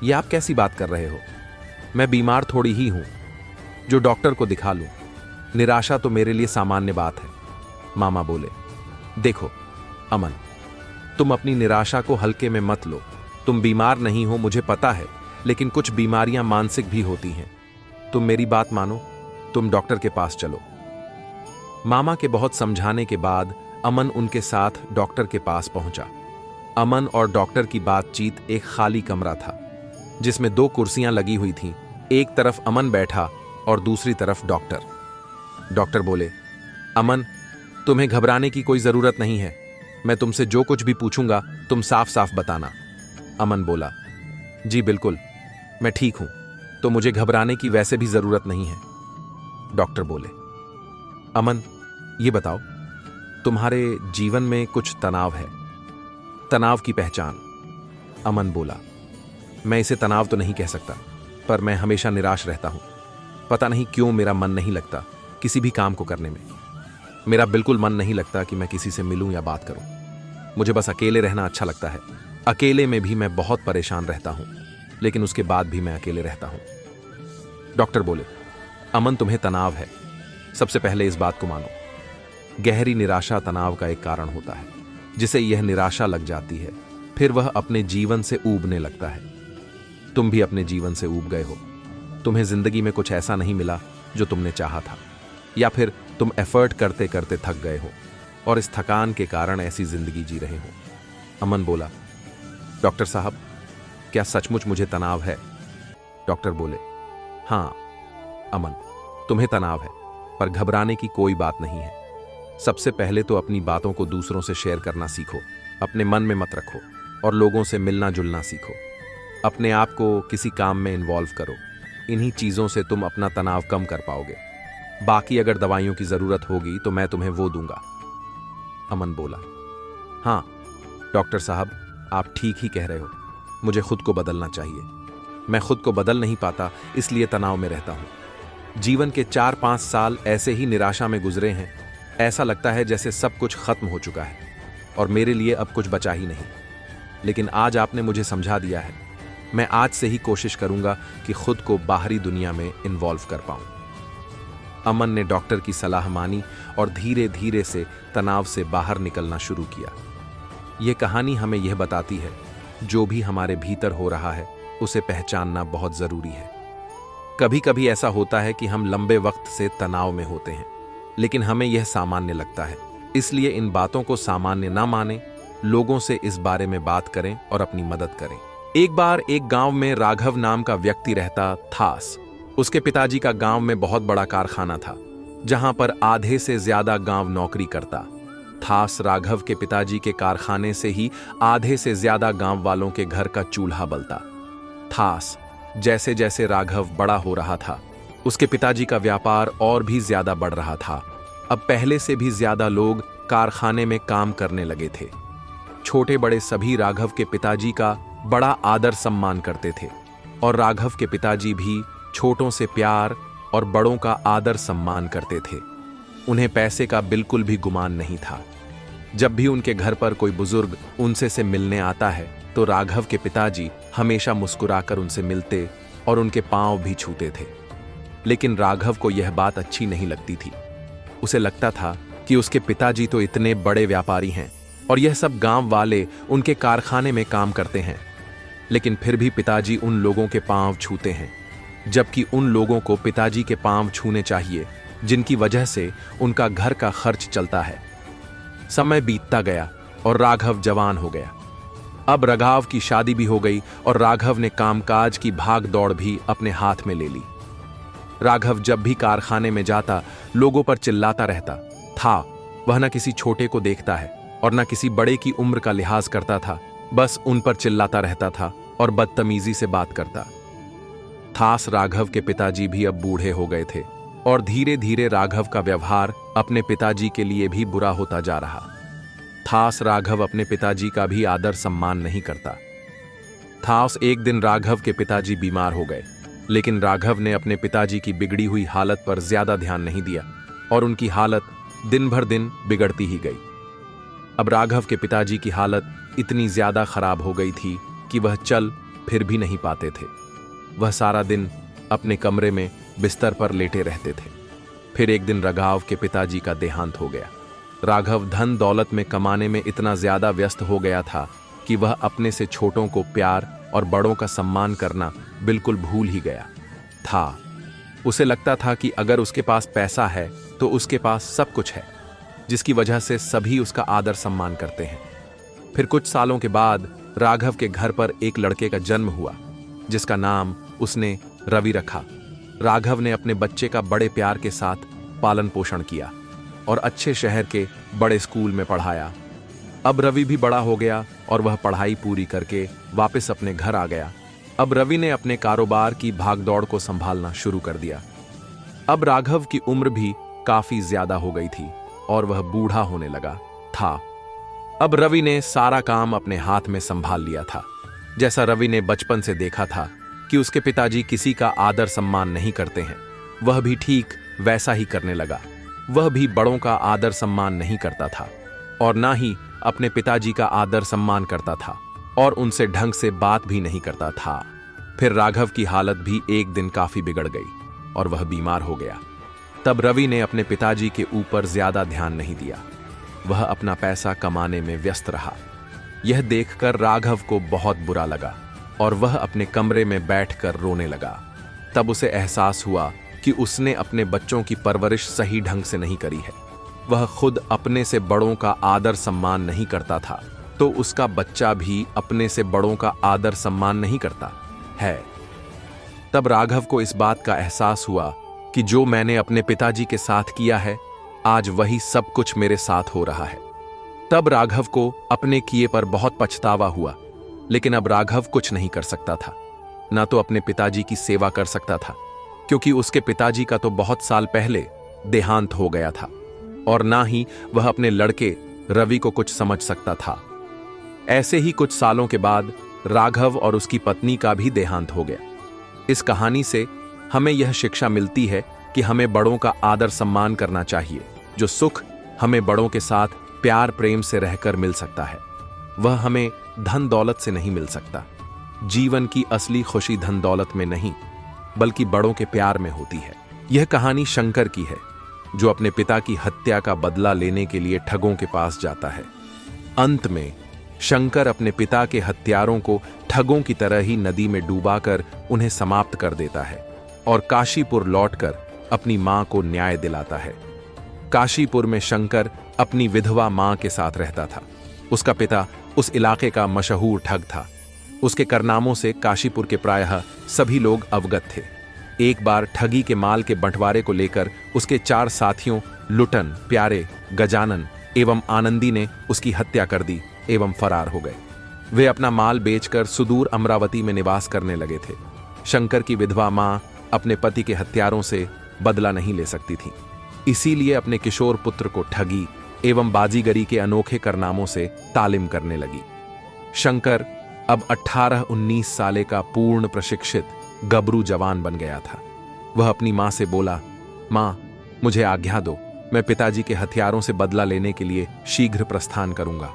यह आप कैसी बात कर रहे हो? मैं बीमार थोड़ी ही हूं जो डॉक्टर को दिखा लूं। निराशा तो मेरे लिए सामान्य बात है। मामा बोले, देखो अमन, तुम अपनी निराशा को हल्के में मत लो। तुम बीमार नहीं हो, मुझे पता है, लेकिन कुछ बीमारियां मानसिक भी होती हैं। तुम मेरी बात मानो, तुम डॉक्टर के पास चलो। मामा के बहुत समझाने के बाद अमन उनके साथ डॉक्टर के पास पहुंचा। अमन और डॉक्टर की बातचीत एक खाली कमरा था, जिसमें 2 कुर्सियां लगी हुई थीं। एक तरफ अमन बैठा और दूसरी तरफ डॉक्टर। डॉक्टर बोले, अमन, तुम्हें घबराने की कोई जरूरत नहीं है। मैं तुमसे जो कुछ भी पूछूंगा तुम साफ साफ बताना। अमन बोला, जी बिल्कुल, मैं ठीक हूं, तो मुझे घबराने की वैसे भी जरूरत नहीं है। डॉक्टर बोले, अमन, ये बताओ, तुम्हारे जीवन में कुछ तनाव है? तनाव की पहचान। अमन बोला, मैं इसे तनाव तो नहीं कह सकता, पर मैं हमेशा निराश रहता हूं। पता नहीं क्यों मेरा मन नहीं लगता किसी भी काम को करने में। मेरा बिल्कुल मन नहीं लगता कि मैं किसी से मिलूं या बात करूं। मुझे बस अकेले रहना अच्छा लगता है। अकेले में भी मैं बहुत परेशान रहता हूं, लेकिन उसके बाद भी मैं अकेले रहता हूं। डॉक्टर बोले, अमन, तुम्हें तनाव है। सबसे पहले इस बात को मानो, गहरी निराशा तनाव का एक कारण होता है। जिसे यह निराशा लग जाती है। फिर वह अपने जीवन से ऊबने लगता है। तुम भी अपने जीवन से ऊब गए हो। तुम्हें जिंदगी में कुछ ऐसा नहीं मिला जो तुमने चाहा था, या फिर तुम एफर्ट करते करते थक गए हो और इस थकान के कारण ऐसी जिंदगी जी रहे हो। अमन बोला, डॉक्टर साहब, क्या सचमुच मुझे तनाव है? डॉक्टर बोले, हाँ अमन, तुम्हें तनाव है, पर घबराने की कोई बात नहीं है। सबसे पहले तो अपनी बातों को दूसरों से शेयर करना सीखो, अपने मन में मत रखो और लोगों से मिलना जुलना सीखो। अपने आप को किसी काम में इन्वॉल्व करो। इन्हीं चीज़ों से तुम अपना तनाव कम कर पाओगे। बाकी अगर दवाइयों की ज़रूरत होगी तो मैं तुम्हें वो दूंगा। अमन बोला, हाँ डॉक्टर साहब, आप ठीक ही कह रहे हो। मुझे खुद को बदलना चाहिए। मैं खुद को बदल नहीं पाता, इसलिए तनाव में रहता हूँ। जीवन के 4-5 साल ऐसे ही निराशा में गुजरे हैं। ऐसा लगता है जैसे सब कुछ खत्म हो चुका है और मेरे लिए अब कुछ बचा ही नहीं। लेकिन आज आपने मुझे समझा दिया है। मैं आज से ही कोशिश करूंगा कि खुद को बाहरी दुनिया में इन्वॉल्व कर पाऊं। अमन ने डॉक्टर की सलाह मानी और धीरे धीरे से तनाव से बाहर निकलना शुरू किया। यह कहानी हमें यह बताती है, जो भी हमारे भीतर हो रहा है उसे पहचानना बहुत जरूरी है। कभी कभी ऐसा होता है कि हम लंबे वक्त से तनाव में होते हैं, लेकिन हमें यह सामान्य लगता है। इसलिए इन बातों को सामान्य ना माने, लोगों से इस बारे में बात करें और अपनी मदद करें। एक बार एक गांव में राघव नाम का व्यक्ति रहता था। उसके पिताजी का गांव में बहुत बड़ा कारखाना था, जहां पर आधे से ज्यादा गांव नौकरी करता था। राघव के पिताजी के कारखाने से ही आधे से ज्यादा गांव वालों के घर का चूल्हा बलता था। जैसे जैसे राघव बड़ा हो रहा था, उसके पिताजी का व्यापार और भी ज्यादा बढ़ रहा था। अब पहले से भी ज्यादा लोग कारखाने में काम करने लगे थे। छोटे बड़े सभी राघव के पिताजी का बड़ा आदर सम्मान करते थे और राघव के पिताजी भी छोटों से प्यार और बड़ों का आदर सम्मान करते थे। उन्हें पैसे का बिल्कुल भी गुमान नहीं था। जब भी उनके घर पर कोई बुजुर्ग उनसे से मिलने आता है तो राघव के पिताजी हमेशा मुस्कुराकर उनसे मिलते और उनके पांव भी छूते थे। लेकिन राघव को यह बात अच्छी नहीं लगती थी। उसे लगता था कि उसके पिताजी तो इतने बड़े व्यापारी हैं और यह सब गांव वाले उनके कारखाने में काम करते हैं, लेकिन फिर भी पिताजी उन लोगों के पांव छूते हैं, जबकि उन लोगों को पिताजी के पांव छूने चाहिए जिनकी वजह से उनका घर का खर्च चलता है। समय बीतता गया और राघव जवान हो गया। अब राघव की शादी भी हो गई और राघव ने कामकाज की भाग दौड़ भी अपने हाथ में ले ली। राघव जब भी कारखाने में जाता, लोगों पर चिल्लाता रहता था। वह न किसी छोटे को देखता है और न किसी बड़े की उम्र का लिहाज करता था। बस उन पर चिल्लाता रहता था और बदतमीजी से बात करता था। राघव के पिताजी भी अब बूढ़े हो गए थे और धीरे धीरे राघव का व्यवहार अपने पिताजी के लिए भी बुरा होता जा रहा था। राघव अपने पिताजी का भी आदर सम्मान नहीं करता था। एक दिन राघव के पिताजी बीमार हो गए, लेकिन राघव ने अपने पिताजी की बिगड़ी हुई हालत पर ज्यादा ध्यान नहीं दिया और उनकी हालत दिन भर दिन बिगड़ती ही गई। अब राघव के पिताजी की हालत इतनी ज्यादा खराब हो गई थी कि वह चल फिर भी नहीं पाते थे। वह सारा दिन अपने कमरे में बिस्तर पर लेटे रहते थे। फिर एक दिन राघव के पिताजी का देहांत हो गया। राघव धन दौलत में कमाने में इतना ज्यादा व्यस्त हो गया था कि वह अपने से छोटों को प्यार और बड़ों का सम्मान करना बिल्कुल भूल ही गया था। उसे लगता था कि अगर उसके पास पैसा है तो उसके पास सब कुछ है, जिसकी वजह से सभी उसका आदर सम्मान करते हैं। फिर कुछ सालों के बाद राघव के घर पर एक लड़के का जन्म हुआ, जिसका नाम उसने रवि रखा। राघव ने अपने बच्चे का बड़े प्यार के साथ पालन पोषण किया और अच्छे शहर के बड़े स्कूल में पढ़ाया। अब रवि भी बड़ा हो गया और वह पढ़ाई पूरी करके वापस अपने घर आ गया। अब रवि ने अपने कारोबार की भागदौड़ को संभालना शुरू कर दिया। अब राघव की उम्र भी काफी ज्यादा हो गई थी और वह बूढ़ा होने लगा था। अब रवि ने सारा काम अपने हाथ में संभाल लिया था। जैसा रवि ने बचपन से देखा था कि उसके पिताजी किसी का आदर सम्मान नहीं करते हैं, वह भी ठीक वैसा ही करने लगा। वह भी बड़ों का आदर सम्मान नहीं करता था और ना ही अपने पिताजी का आदर सम्मान करता था और उनसे ढंग से बात भी नहीं करता था। फिर राघव की हालत भी एक दिन काफी बिगड़ गई और वह बीमार हो गया। तब रवि ने अपने पिताजी के ऊपर ज्यादा ध्यान नहीं दिया। वह अपना पैसा कमाने में व्यस्त रहा। यह देखकर राघव को बहुत बुरा लगा और वह अपने कमरे में बैठकर रोने लगा। तब उसे एहसास हुआ कि उसने अपने बच्चों की परवरिश सही ढंग से नहीं करी है। वह खुद अपने से बड़ों का आदर सम्मान नहीं करता था, तो उसका बच्चा भी अपने से बड़ों का आदर सम्मान नहीं करता है। तब राघव को इस बात का एहसास हुआ कि जो मैंने अपने पिताजी के साथ किया है, आज वही सब कुछ मेरे साथ हो रहा है। तब राघव को अपने किए पर बहुत पछतावा हुआ, लेकिन अब राघव कुछ नहीं कर सकता था। ना तो अपने पिताजी की सेवा कर सकता था, क्योंकि उसके पिताजी का तो बहुत साल पहले देहांत हो गया था, और ना ही वह अपने लड़के रवि को कुछ समझ सकता था। ऐसे ही कुछ सालों के बाद राघव और उसकी पत्नी का भी देहांत हो गया। इस कहानी से हमें यह शिक्षा मिलती है कि हमें बड़ों का आदर सम्मान करना चाहिए। जो सुख हमें बड़ों के साथ प्यार प्रेम से रहकर मिल सकता है, वह हमें धन दौलत से नहीं मिल सकता। जीवन की असली खुशी धन दौलत में नहीं, बल्कि बड़ों के प्यार में होती है। यह कहानी शंकर की है, जो अपने पिता की हत्या का बदला लेने के लिए ठगों के पास जाता है। अंत में शंकर अपने पिता के हत्यारों को ठगों की तरह ही नदी में डूबाकर उन्हें समाप्त कर देता है और काशीपुर लौटकर अपनी मां को न्याय दिलाता है। काशीपुर में शंकर अपनी विधवा मां के साथ रहता था। उसका पिता उस इलाके का मशहूर ठग था। उसके कारनामों से काशीपुर के प्रायः सभी लोग अवगत थे। एक बार ठगी के माल के बंटवारे को लेकर उसके 4 साथियों लुटन, प्यारे, गजानन एवं आनंदी ने उसकी हत्या कर दी एवं फरार हो गए। वे अपना माल बेचकर सुदूर अमरावती में निवास करने लगे थे। शंकर की विधवा मां अपने पति के हत्यारों से बदला नहीं ले सकती थी, इसीलिए अपने किशोर पुत्र को ठगी एवं बाजीगरी के अनोखे कारनामों से तालीम करने लगी। शंकर अब 18-19 साले का पूर्ण प्रशिक्षित गबरू जवान बन गया था। वह अपनी मां से बोला, मां, मुझे आज्ञा दो, मैं पिताजी के हथियारों से बदला लेने के लिए शीघ्र प्रस्थान करूंगा।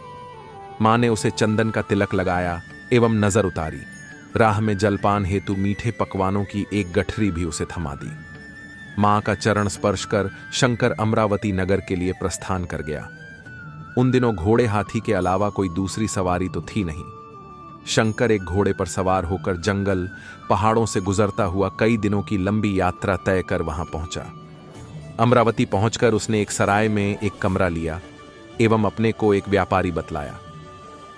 मां ने उसे चंदन का तिलक लगाया एवं नजर उतारी। राह में जलपान हेतु मीठे पकवानों की एक गठरी भी उसे थमा दी। मां का चरण स्पर्श कर शंकर अमरावती नगर के लिए प्रस्थान कर गया। उन दिनों घोड़े हाथी के अलावा कोई दूसरी सवारी तो थी नहीं। शंकर एक घोड़े पर सवार होकर जंगल पहाड़ों से गुजरता हुआ कई दिनों की लंबी यात्रा तय कर वहां पहुंचा। अमरावती पहुंचकर उसने एक सराय में एक कमरा लिया एवं अपने को एक व्यापारी बतलाया।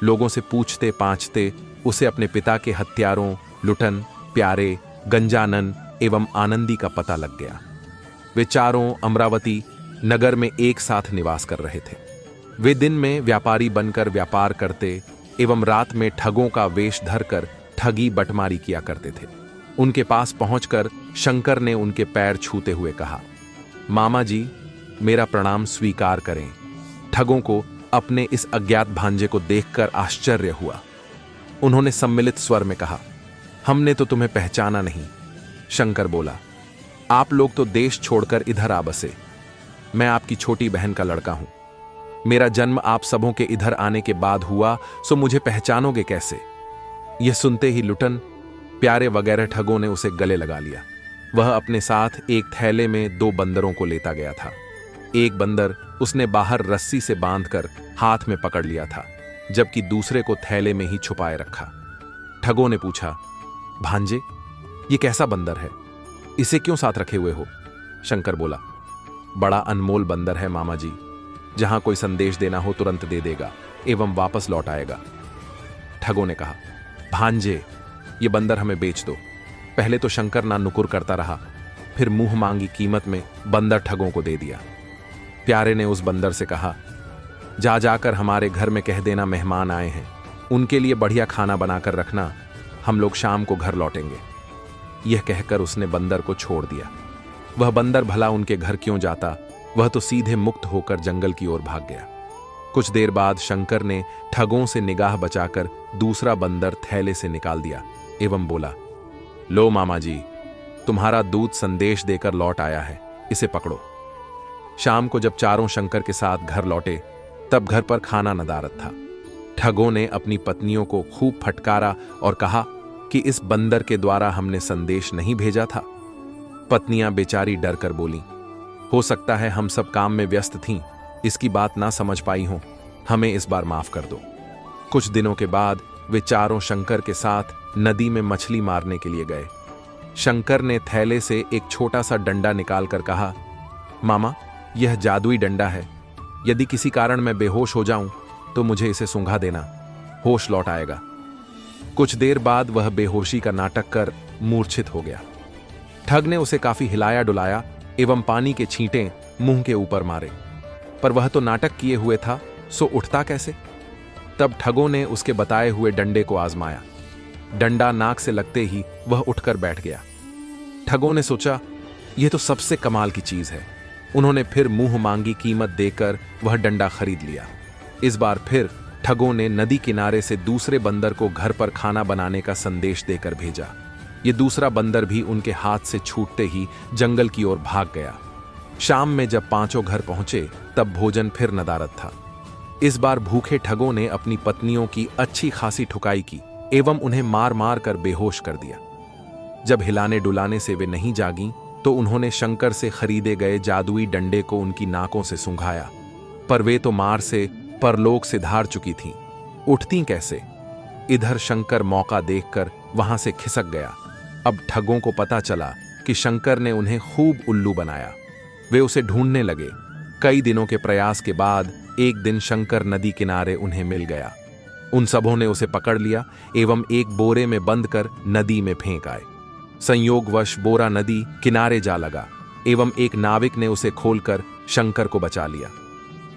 लोगों से पूछते पांछते उसे अपने पिता के हत्यारों लुटन, प्यारे, गंजानन एवं आनंदी का पता लग गया। वे चारों अमरावती नगर में एक साथ निवास कर रहे थे। वे दिन में व्यापारी बनकर व्यापार करते एवं रात में ठगों का वेश धरकर ठगी बटमारी किया करते थे। उनके पास पहुंचकर शंकर ने उनके पैर छूते हुए कहा, मामा जी, मेरा प्रणाम स्वीकार करें। ठगों को अपने इस अज्ञात भांजे को देखकर आश्चर्य हुआ। उन्होंने सम्मिलित स्वर में कहा, हमने तो तुम्हें पहचाना नहीं। शंकर बोला, आप लोग तो देश छोड़कर इधर आ बसे। मैं आपकी छोटी बहन का लड़का हूं। मेरा जन्म आप सबों के इधर आने के बाद हुआ, सो मुझे पहचानोगे कैसे? यह सुनते ही लुटन, प्यारे वगैरह ठगों ने उसे गले लगा लिया। वह अपने साथ एक थैले में 2 बंदरों को लेता गया था। एक बंदर उसने बाहर रस्सी से बांधकर हाथ में पकड़ लिया था, जबकि दूसरे को थैले में ही छुपाए रखा। ठगों ने पूछा, भांजे, ये कैसा बंदर है? इसे क्यों साथ रखे हुए हो? शंकर बोला, बड़ा अनमोल बंदर है मामा जी। जहां कोई संदेश देना हो तुरंत दे देगा एवं वापस लौट आएगा। ठगों ने कहा, भांजे, ये बंदर हमें बेच दो। पहले तो शंकर ना नुकुर करता रहा, फिर मुंह मांगी कीमत में बंदर ठगों को दे दिया। प्यारे ने उस बंदर से कहा, जा जाकर हमारे घर में कह देना मेहमान आए हैं, उनके लिए बढ़िया खाना बनाकर रखना, हम लोग शाम को घर लौटेंगे। यह कहकर उसने बंदर को छोड़ दिया। वह बंदर भला उनके घर क्यों जाता, वह तो सीधे मुक्त होकर जंगल की ओर भाग गया। कुछ देर बाद शंकर ने ठगों से निगाह बचाकर दूसरा बंदर थैले से निकाल दिया एवं बोला, लो मामा जी, तुम्हारा दूत संदेश देकर लौट आया है, इसे पकड़ो। शाम को जब चारों शंकर के साथ घर लौटे, तब घर पर खाना नदारद था। ठगों ने अपनी पत्नियों को खूब फटकारा और कहा कि इस बंदर के द्वारा हमने संदेश नहीं भेजा था। पत्नियां बेचारी डर कर बोली, हो सकता है हम सब काम में व्यस्त थीं, इसकी बात ना समझ पाई हूं, हमें इस बार माफ कर दो। कुछ दिनों के बाद वे चारों शंकर के साथ नदी में मछली मारने के लिए गए। शंकर ने थैले से एक छोटा सा डंडा निकालकर कहा, मामा, यह जादुई डंडा है। यदि किसी कारण मैं बेहोश हो जाऊं तो मुझे इसे सूंघा देना, होश लौट आएगा। कुछ देर बाद वह बेहोशी का नाटक कर मूर्छित हो गया। ठग ने उसे काफी हिलाया डुलाया एवं पानी के छींटे मुंह के ऊपर मारे, पर वह तो नाटक किए हुए था, सो उठता कैसे? तब ठगों ने उसके बताए हुए डंडे को आजमाया। डंडा नाक से लगते ही वह उठकर बैठ गया। ठगों ने सोचा, यह तो सबसे कमाल की चीज है। उन्होंने फिर मुंह मांगी कीमत देकर वह डंडा खरीद लिया। इस बार फिर ठगों ने नदी किनारे से दूसरे बंदर को घर पर खाना बनाने का संदेश देकर भेजा। ये दूसरा बंदर भी उनके हाथ से छूटते ही जंगल की ओर भाग गया। शाम में जब पांचों घर पहुंचे तब भोजन फिर नदारद था। इस बार भूखे ठगों ने अपनी पत्नियों की अच्छी खासी ठुकाई की एवं उन्हें मार मार कर बेहोश कर दिया। जब हिलाने डुलाने से वे नहीं जागीं तो उन्होंने शंकर से खरीदे गए जादुई डंडे को उनकी नाकों से सूंघाया, पर वे तो मार से परलोक से धार चुकी थीं, उठती कैसे? इधर शंकर मौका देखकर वहां से खिसक गया। अब ठगों को पता चला कि शंकर ने उन्हें खूब उल्लू बनाया। वे उसे ढूंढने लगे। कई दिनों के प्रयास के बाद एक दिन शंकर नदी किनारे उन्हें मिल गया। उन सबों ने उसे पकड़ लिया एवं एक बोरे में बंद कर नदी में फेंक आए। संयोगवश बोरा नदी किनारे जा लगा एवं एक नाविक ने उसे खोलकर शंकर को बचा लिया।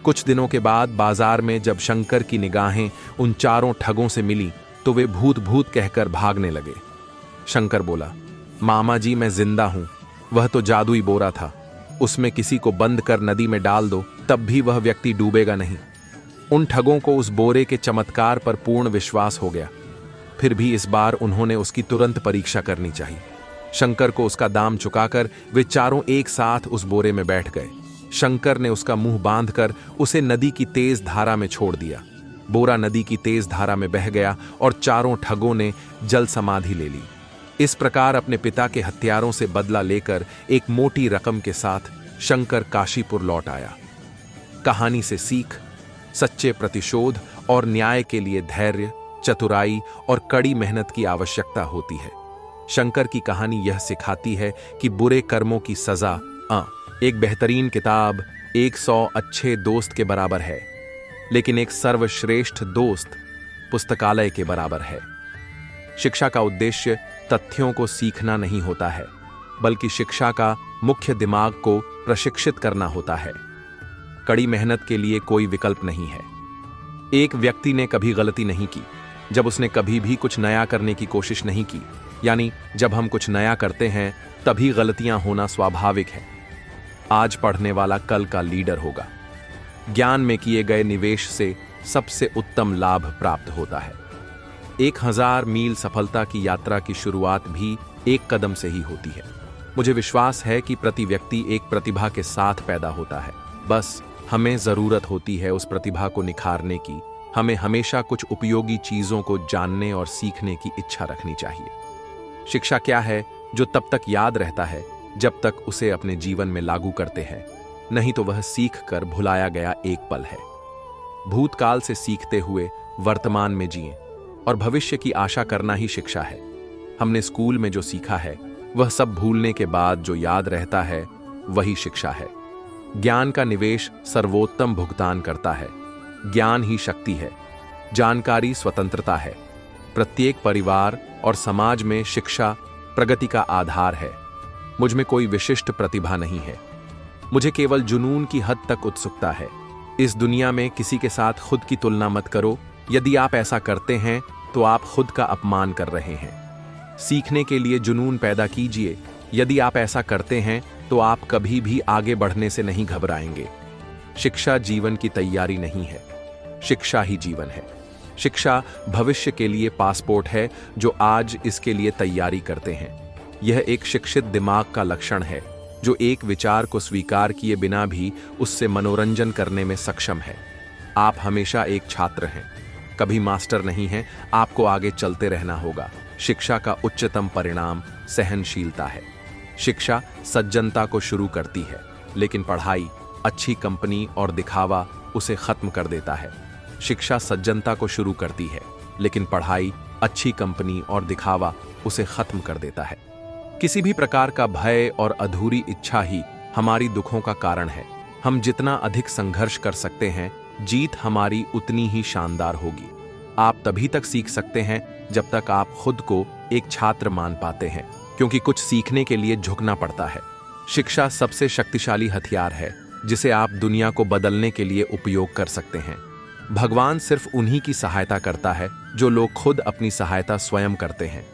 कुछ दिनों के बाद बाजार में जब शंकर की निगाहें उन चारों ठगों से मिली तो वे भूत भूत कहकर भागने लगे। शंकर बोला, मामा जी, मैं जिंदा हूं। वह तो जादुई बोरा था, उसमें किसी को बंद कर नदी में डाल दो तब भी वह व्यक्ति डूबेगा नहीं। उन ठगों को उस बोरे के चमत्कार पर पूर्ण विश्वास हो गया। फिर भी इस बार उन्होंने उसकी तुरंत परीक्षा करनी चाहिए। शंकर को उसका दाम चुकाकर वे चारों एक साथ उस बोरे में बैठ गए। शंकर ने उसका मुंह बांधकर उसे नदी की तेज धारा में छोड़ दिया। बोरा नदी की तेज धारा में बह गया और चारों ठगों ने जल समाधि ले ली। इस प्रकार अपने पिता के हत्यारों से बदला लेकर एक मोटी रकम के साथ शंकर काशीपुर लौट आया। कहानी से सीख, सच्चे प्रतिशोध और न्याय के लिए धैर्य, चतुराई और कड़ी मेहनत की आवश्यकता होती है। शंकर की कहानी यह सिखाती है कि बुरे कर्मों की सजा एक बेहतरीन किताब 100 अच्छे दोस्त के बराबर है, लेकिन एक सर्वश्रेष्ठ दोस्त पुस्तकालय के बराबर है। शिक्षा का उद्देश्य तथ्यों को सीखना नहीं होता है, बल्कि शिक्षा का मुख्य दिमाग को प्रशिक्षित करना होता है। कड़ी मेहनत के लिए कोई विकल्प नहीं है। एक व्यक्ति ने कभी गलती नहीं की जब उसने कभी भी कुछ नया करने की कोशिश नहीं की। यानी जब हम कुछ नया करते हैं तभी गलतियां होना स्वाभाविक है। आज पढ़ने वाला कल का लीडर होगा। ज्ञान में किए गए निवेश से सबसे उत्तम लाभ प्राप्त होता है। 1000 मील सफलता की यात्रा की शुरुआत भी एक कदम से ही होती है। मुझे विश्वास है कि प्रति व्यक्ति एक प्रतिभा के साथ पैदा होता है। बस हमें जरूरत होती है उस प्रतिभा को निखारने की। हमें हमेशा कुछ उपयोगी चीजों को जानने और सीखने की इच्छा रखनी चाहिए। शिक्षा क्या है? जो तब तक याद रहता है जब तक उसे अपने जीवन में लागू करते हैं, नहीं तो वह सीख कर भुलाया गया एक पल है। भूतकाल से सीखते हुए वर्तमान में जिएं और भविष्य की आशा करना ही शिक्षा है। हमने स्कूल में जो सीखा है वह सब भूलने के बाद जो याद रहता है वही शिक्षा है। ज्ञान का निवेश सर्वोत्तम भुगतान करता है। ज्ञान ही शक्ति है, जानकारी स्वतंत्रता है। प्रत्येक परिवार और समाज में शिक्षा प्रगति का आधार है। मुझ में कोई विशिष्ट प्रतिभा नहीं है, मुझे केवल जुनून की हद तक उत्सुकता है। इस दुनिया में किसी के साथ खुद की तुलना मत करो। यदि आप ऐसा करते हैं तो आप खुद का अपमान कर रहे हैं। सीखने के लिए जुनून पैदा कीजिए। यदि आप ऐसा करते हैं तो आप कभी भी आगे बढ़ने से नहीं घबराएंगे। शिक्षा जीवन की तैयारी नहीं है, शिक्षा ही जीवन है। शिक्षा भविष्य के लिए पासपोर्ट है जो आज इसके लिए तैयारी करते हैं। यह एक शिक्षित दिमाग का लक्षण है जो एक विचार को स्वीकार किए बिना भी उससे मनोरंजन करने में सक्षम है। आप हमेशा एक छात्र हैं, कभी मास्टर नहीं हैं। आपको आगे चलते रहना होगा। शिक्षा का उच्चतम परिणाम सहनशीलता है। शिक्षा सज्जनता को शुरू करती है, लेकिन पढ़ाई अच्छी कंपनी और दिखावा उसे खत्म कर देता है। शिक्षा सज्जनता को शुरू करती है, लेकिन पढ़ाई, अच्छी कंपनी और दिखावा उसे खत्म कर देता है। किसी भी प्रकार का भय और अधूरी इच्छा ही हमारी दुखों का कारण है। हम जितना अधिक संघर्ष कर सकते हैं, जीत हमारी उतनी ही शानदार होगी। आप तभी तक सीख सकते हैं जब तक आप खुद को एक छात्र मान पाते हैं, क्योंकि कुछ सीखने के लिए झुकना पड़ता है। शिक्षा सबसे शक्तिशाली हथियार है जिसे आप दुनिया को बदलने के लिए उपयोग कर सकते हैं। भगवान सिर्फ उन्हीं की सहायता करता है जो लोग खुद अपनी सहायता स्वयं करते हैं।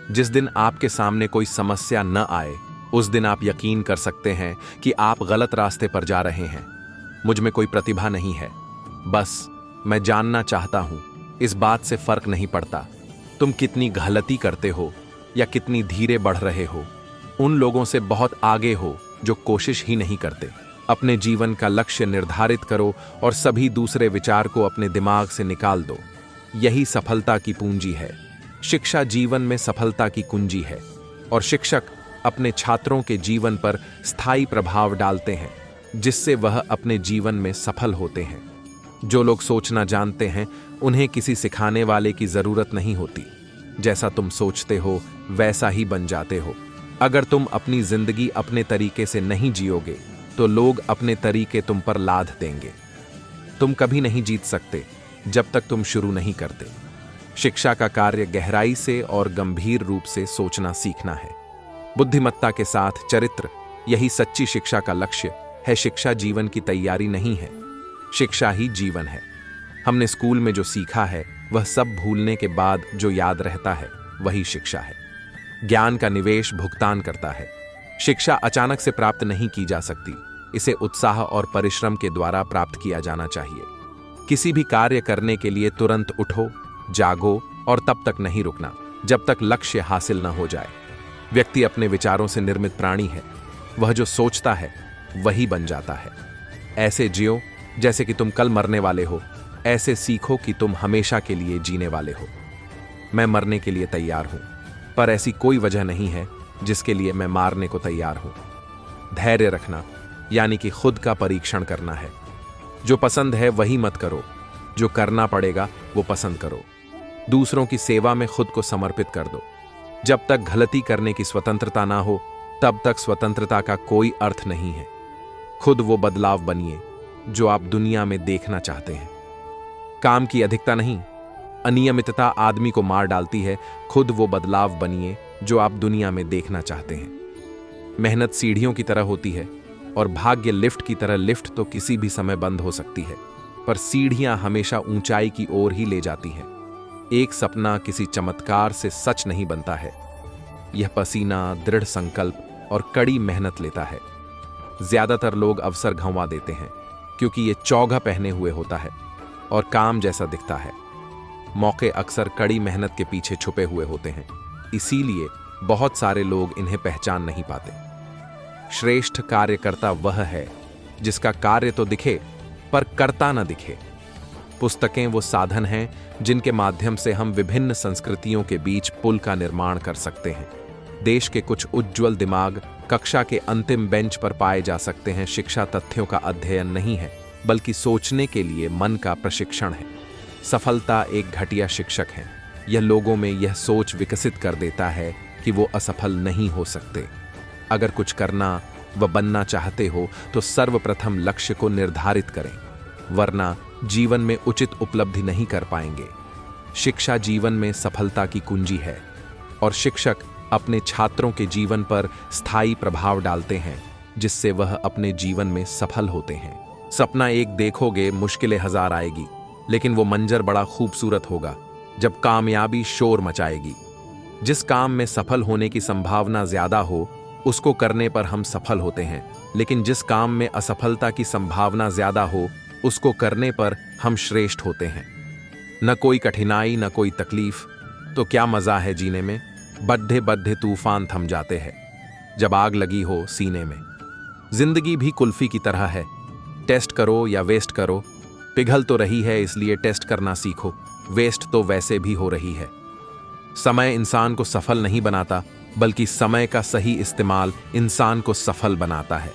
जिस दिन आपके सामने कोई समस्या न आए, उस दिन आप यकीन कर सकते हैं कि आप गलत रास्ते पर जा रहे हैं। मुझ में कोई प्रतिभा नहीं है, बस मैं जानना चाहता हूं। इस बात से फर्क नहीं पड़ता तुम कितनी गलती करते हो या कितनी धीरे बढ़ रहे हो। उन लोगों से बहुत आगे हो जो कोशिश ही नहीं करते। अपने जीवन का लक्ष्य निर्धारित करो और सभी दूसरे विचार को अपने दिमाग से निकाल दो। यही सफलता की पूंजी है। शिक्षा जीवन में सफलता की कुंजी है और शिक्षक अपने छात्रों के जीवन पर स्थायी प्रभाव डालते हैं, जिससे वह अपने जीवन में सफल होते हैं। जो लोग सोचना जानते हैं, उन्हें किसी सिखाने वाले की जरूरत नहीं होती। जैसा तुम सोचते हो वैसा ही बन जाते हो। अगर तुम अपनी जिंदगी अपने तरीके से नहीं जियोगे तो लोग अपने तरीके तुम पर लाद देंगे। तुम कभी नहीं जीत सकते जब तक तुम शुरू नहीं करते। शिक्षा का कार्य गहराई से और गंभीर रूप से सोचना सीखना है, बुद्धिमत्ता के साथ चरित्र। यही सच्ची शिक्षा का लक्ष्य है। शिक्षा जीवन की तैयारी नहीं है, शिक्षा ही जीवन है। हमने स्कूल में जो सीखा है वह सब भूलने के बाद जो याद रहता है वही शिक्षा है। ज्ञान का निवेश भुगतान करता है। शिक्षा अचानक से प्राप्त नहीं की जा सकती, इसे उत्साह और परिश्रम के द्वारा प्राप्त किया जाना चाहिए। किसी भी कार्य करने के लिए तुरंत उठो, जागो और तब तक नहीं रुकना जब तक लक्ष्य हासिल न हो जाए। व्यक्ति अपने विचारों से निर्मित प्राणी है। वह जो सोचता है वही बन जाता है। ऐसे जियो जैसे कि तुम कल मरने वाले हो। ऐसे सीखो कि तुम हमेशा के लिए जीने वाले हो। मैं मरने के लिए तैयार हूं, पर ऐसी कोई वजह नहीं है जिसके लिए मैं मारने को तैयार हूं। धैर्य रखना यानी कि खुद का परीक्षण करना है। जो पसंद है वही मत करो, जो करना पड़ेगा वो पसंद करो। दूसरों की सेवा में खुद को समर्पित कर दो। जब तक गलती करने की स्वतंत्रता ना हो, तब तक स्वतंत्रता का कोई अर्थ नहीं है। खुद वो बदलाव बनिए जो आप दुनिया में देखना चाहते हैं। काम की अधिकता नहीं, अनियमितता आदमी को मार डालती है। खुद वो बदलाव बनिए जो आप दुनिया में देखना चाहते हैं। मेहनत सीढ़ियों की तरह होती है और भाग्य लिफ्ट की तरह। लिफ्ट तो किसी भी समय बंद हो सकती है, पर सीढ़ियां हमेशा ऊंचाई की ओर ही ले जाती हैं। एक सपना किसी चमत्कार से सच नहीं बनता है। यह पसीना, दृढ़ संकल्प और कड़ी मेहनत लेता है। ज्यादातर लोग अवसर गंवा देते हैं क्योंकि ये चौगा पहने हुए होता है और काम जैसा दिखता है। मौके अक्सर कड़ी मेहनत के पीछे छुपे हुए होते हैं, इसीलिए बहुत सारे लोग इन्हें पहचान नहीं पाते। श्रेष्ठ कार्यकर्ता वह है जिसका कार्य तो दिखे पर करता न दिखे। पुस्तकें वो साधन हैं जिनके माध्यम से हम विभिन्न संस्कृतियों के बीच पुल का निर्माण कर सकते हैं। देश के कुछ उज्ज्वल दिमाग कक्षा के अंतिम बेंच पर पाए जा सकते हैं। शिक्षा तथ्यों का अध्ययन नहीं है, बल्कि सोचने के लिए मन का प्रशिक्षण है। सफलता एक घटिया शिक्षक है। यह लोगों में यह सोच विकसित कर देता है कि वो असफल नहीं हो सकते। अगर कुछ करना व बनना चाहते हो तो सर्वप्रथम लक्ष्य को निर्धारित करें, वरना जीवन में उचित उपलब्धि नहीं कर पाएंगे। शिक्षा जीवन में सफलता की कुंजी है और शिक्षक अपने छात्रों के जीवन पर स्थायी प्रभाव डालते हैं, जिससे वह अपने जीवन में सफल होते हैं। सपना एक देखोगे, मुश्किलें हजार आएगी, लेकिन वो मंजर बड़ा खूबसूरत होगा जब कामयाबी शोर मचाएगी। जिस काम में सफल होने की संभावना ज्यादा हो उसको करने पर हम सफल होते हैं, लेकिन जिस काम में असफलता की संभावना ज्यादा हो उसको करने पर हम श्रेष्ठ होते हैं। न कोई कठिनाई न कोई तकलीफ, तो क्या मजा है जीने में। बड्ढे बड्ढे तूफान थम जाते हैं जब आग लगी हो सीने में। जिंदगी भी कुल्फी की तरह है, टेस्ट करो या वेस्ट करो। पिघल तो रही है इसलिए टेस्ट करना सीखो, वेस्ट तो वैसे भी हो रही है। समय इंसान को सफल नहीं बनाता, बल्कि समय का सही इस्तेमाल इंसान को सफल बनाता है।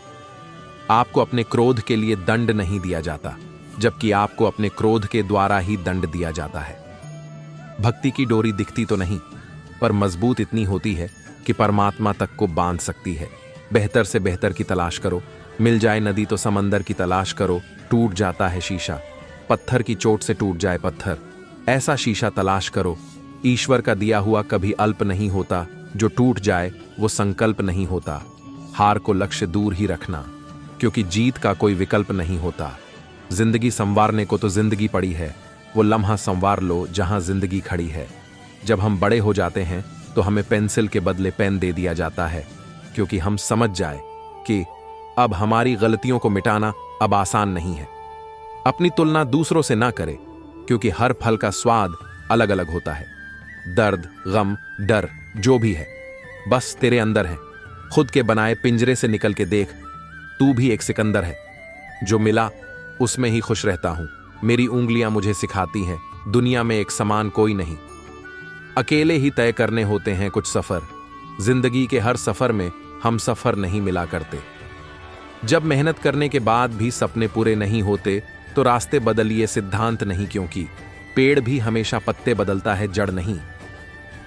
आपको अपने क्रोध के लिए दंड नहीं दिया जाता, जबकि आपको अपने क्रोध के द्वारा ही दंड दिया जाता है। भक्ति की डोरी दिखती तो नहीं, पर मजबूत इतनी होती है कि परमात्मा तक को बांध सकती है। बेहतर से बेहतर की तलाश करो, मिल जाए नदी तो समंदर की तलाश करो। टूट जाता है शीशा, पत्थर की चोट से टूट जाए पत्थर, ऐसा शीशा तलाश करो। ईश्वर का दिया हुआ कभी अल्प नहीं होता, जो टूट जाए वो संकल्प नहीं होता। हार को लक्ष्य दूर ही रखना, क्योंकि जीत का कोई विकल्प नहीं होता। जिंदगी संवारने को तो जिंदगी पड़ी है, वो लम्हा संवार लो जहां जिंदगी खड़ी है। जब हम बड़े हो जाते हैं तो हमें पेंसिल के बदले पेन दे दिया जाता है, क्योंकि हम समझ जाए कि अब हमारी गलतियों को मिटाना अब आसान नहीं है। अपनी तुलना दूसरों से ना करें, क्योंकि हर फल का स्वाद अलग अलग होता है। दर्द, गम, डर जो भी है बस तेरे अंदर है। खुद के बनाए पिंजरे से निकल के देख, तू भी एक सिकंदर है। जो मिला उसमें ही खुश रहता हूं। मेरी उंगलियां मुझे सिखाती हैं, दुनिया में एक समान कोई नहीं। अकेले ही तय करने होते हैं कुछ सफर। जिंदगी के हर सफर में हम सफर नहीं मिला करते। जब मेहनत करने के बाद भी सपने पूरे नहीं होते तो रास्ते बदलिए, सिद्धांत नहीं, क्योंकि पेड़ भी हमेशा पत्ते बदलता है, जड़ नहीं।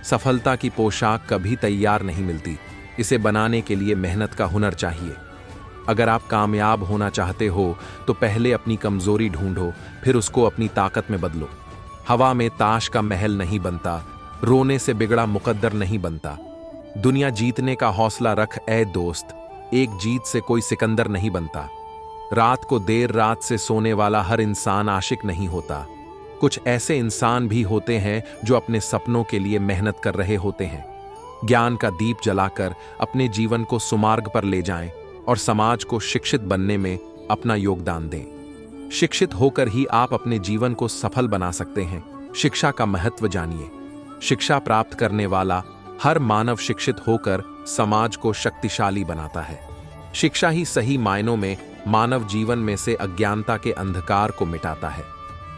सफलता की पोशाक कभी तैयार नहीं मिलती, इसे बनाने के लिए मेहनत का हुनर चाहिए। अगर आप कामयाब होना चाहते हो तो पहले अपनी कमजोरी ढूंढो, फिर उसको अपनी ताकत में बदलो। हवा में ताश का महल नहीं बनता, रोने से बिगड़ा मुकद्दर नहीं बनता। दुनिया जीतने का हौसला रख ए दोस्त, एक जीत से कोई सिकंदर नहीं बनता। रात को देर रात से सोने वाला हर इंसान आशिक नहीं होता। कुछ ऐसे इंसान भी होते हैं जो अपने सपनों के लिए मेहनत कर रहे होते हैं। ज्ञान का दीप जलाकर अपने जीवन को सुमार्ग पर ले जाएं और समाज को शिक्षित बनने में अपना योगदान दें। शिक्षित होकर ही आप अपने जीवन को सफल बना सकते हैं। शिक्षा का महत्व जानिए। शिक्षा प्राप्त करने वाला हर मानव शिक्षित होकर समाज को शक्तिशाली बनाता है। शिक्षा ही सही मायनों में मानव जीवन में से अज्ञानता के अंधकार को मिटाता है।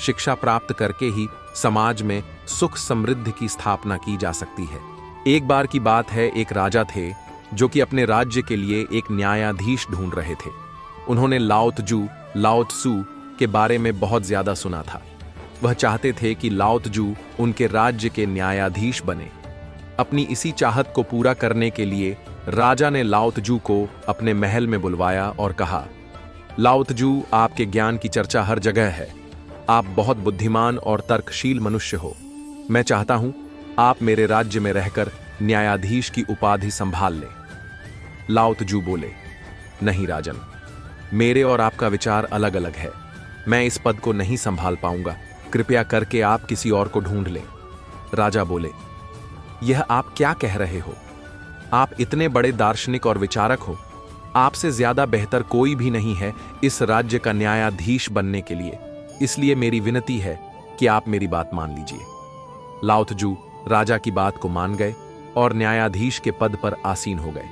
शिक्षा प्राप्त करके ही समाज में सुख समृद्धि की स्थापना की जा सकती है। एक बार की बात है, एक राजा थे जो कि अपने राज्य के लिए एक न्यायाधीश ढूंढ रहे थे। उन्होंने लाओ त्सू के बारे में बहुत ज्यादा सुना था। वह चाहते थे कि लाओ त्सू उनके राज्य के न्यायाधीश बने। अपनी इसी चाहत को पूरा करने के लिए राजा ने लाओ त्सू को अपने महल में बुलवाया और कहा, लाओ त्सू, आपके ज्ञान की चर्चा हर जगह है। आप बहुत बुद्धिमान और तर्कशील मनुष्य हो। मैं चाहता हूं आप मेरे राज्य में रहकर न्यायाधीश की उपाधि संभाल लें। लाओ त्सू बोले, नहीं राजन, मेरे और आपका विचार अलग अलग है। मैं इस पद को नहीं संभाल पाऊंगा। कृपया करके आप किसी और को ढूंढ लें। राजा बोले, यह आप क्या कह रहे हो? आप इतने बड़े दार्शनिक और विचारक हो। आपसे ज्यादा बेहतर कोई भी नहीं है इस राज्य का न्यायाधीश बनने के लिए। इसलिए मेरी विनती है कि आप मेरी बात मान लीजिए। लाओ त्सू राजा की बात को मान गए और न्यायाधीश के पद पर आसीन हो गए।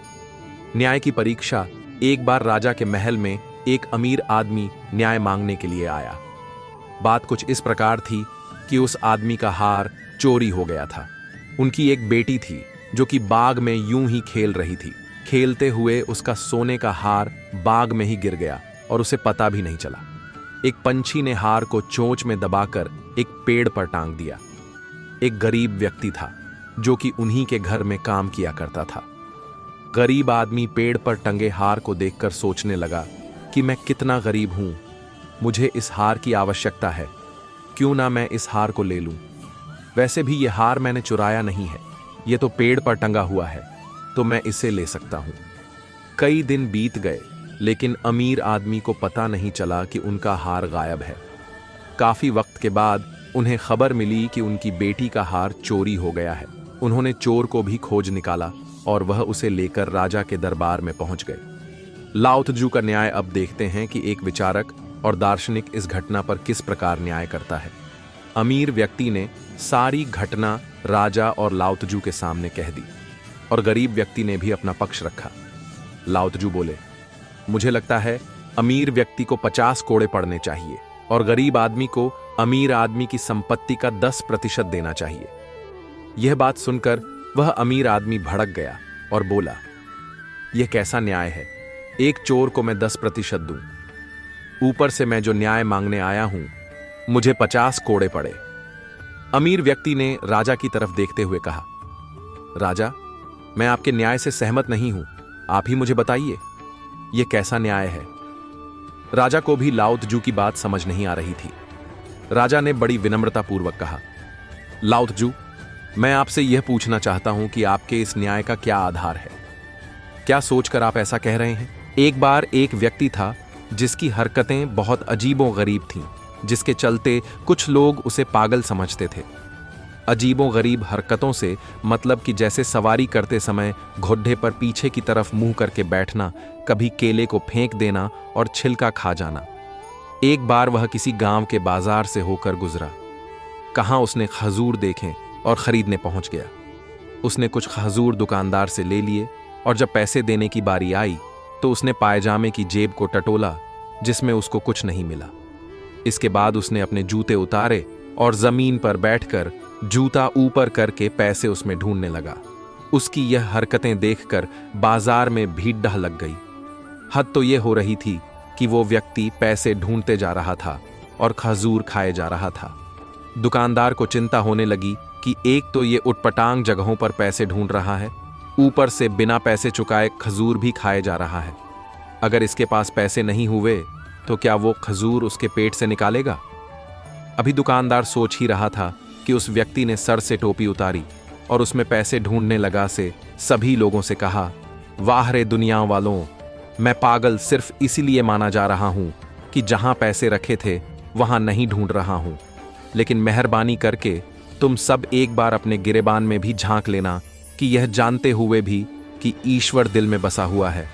न्याय की परीक्षा। एक बार राजा के महल में एक अमीर आदमी न्याय मांगने के लिए आया। बात कुछ इस प्रकार थी कि उस आदमी का हार चोरी हो गया था। उनकी एक बेटी थी जो कि बाग में यूं ही खेल रही थी। खेलते हुए उसका सोने का हार बाग में ही गिर गया और उसे पता भी नहीं चला। एक पंछी ने हार को चोंच में दबाकर एक पेड़ पर टांग दिया। एक गरीब व्यक्ति था जो कि उन्हीं के घर में काम किया करता था। गरीब आदमी पेड़ पर टंगे हार को देखकर सोचने लगा कि मैं कितना गरीब हूं, मुझे इस हार की आवश्यकता है, क्यों ना मैं इस हार को ले लूं। वैसे भी यह हार मैंने चुराया नहीं है, यह तो पेड़ पर टंगा हुआ है, तो मैं इसे ले सकता हूं। कई दिन बीत गए, लेकिन अमीर आदमी को पता नहीं चला कि उनका हार गायब है। काफी वक्त के बाद उन्हें खबर मिली कि उनकी बेटी का हार चोरी हो गया है। उन्होंने चोर को भी खोज निकाला और वह उसे लेकर राजा के दरबार में पहुंच गए। लाओ त्सू का न्याय अब देखते हैं कि एक विचारक और दार्शनिक इस घटना पर किस प्रकार न्याय करता है। अमीर व्यक्ति ने सारी घटना राजा और लाओ त्सू के सामने कह दी और गरीब व्यक्ति ने भी अपना पक्ष रखा। लाओ त्सू बोले, मुझे लगता है अमीर व्यक्ति को 50 कोड़े पड़ने चाहिए और गरीब आदमी को अमीर आदमी की संपत्ति का 10% देना चाहिए। यह बात सुनकर वह अमीर आदमी भड़क गया और बोला, यह कैसा न्याय है? एक चोर को मैं 10% दूं। ऊपर से मैं जो न्याय मांगने आया हूं, मुझे 50 कोड़े पड़े। अमीर व्यक्ति ने राजा की तरफ देखते हुए कहा, राजा, मैं आपके न्याय से सहमत नहीं हूं, आप ही मुझे बताइए, यह कैसा न्याय है। राजा को भी लाओ त्जू की बात समझ नहीं आ रही थी। राजा ने बड़ी विनम्रतापूर्वक कहा, लाओ त्जू, मैं आपसे यह पूछना चाहता हूं कि आपके इस न्याय का क्या आधार है? क्या सोचकर आप ऐसा कह रहे हैं? एक बार एक व्यक्ति था जिसकी हरकतें बहुत अजीबो गरीब थीं, जिसके चलते कुछ लोग उसे पागल समझते थे। अजीबो गरीब हरकतों से मतलब कि जैसे सवारी करते समय घोड़े पर पीछे की तरफ मुंह करके बैठना, कभी केले को फेंक देना और छिलका खा जाना। एक बार वह किसी गांव के बाजार से होकर गुजरा। कहां उसने खजूर देखे और खरीदने पहुंच गया। उसने कुछ खजूर दुकानदार से ले लिए और जब पैसे देने की बारी आई तो उसने पायजामे की जेब को टटोला, जिसमें उसको कुछ नहीं मिला। इसके बाद उसने अपने जूते उतारे और जमीन पर बैठकर जूता ऊपर करके पैसे उसमें ढूंढने लगा। उसकी यह हरकतें देखकर बाजार में भीड़ लग गई। हद तो यह हो रही थी कि वो व्यक्ति पैसे ढूंढते जा रहा था और खजूर खाए जा रहा था। दुकानदार को चिंता होने लगी कि एक तो ये उटपटांग जगहों पर पैसे ढूंढ रहा है, ऊपर से बिना पैसे चुकाए खजूर भी खाए जा रहा है। अगर इसके पास पैसे नहीं हुए तो क्या वो खजूर उसके पेट से निकालेगा? अभी दुकानदार सोच ही रहा था कि उस व्यक्ति ने सर से टोपी उतारी और उसमें पैसे ढूंढने लगा से सभी लोगों से कहा, वाह रे दुनिया वालों, मैं पागल सिर्फ इसीलिए माना जा रहा हूं कि जहां पैसे रखे थे वहां नहीं ढूंढ रहा हूं। लेकिन मेहरबानी करके तुम सब एक बार अपने गिरेबान में भी झांक लेना कि यह जानते हुए भी कि ईश्वर दिल में बसा हुआ है,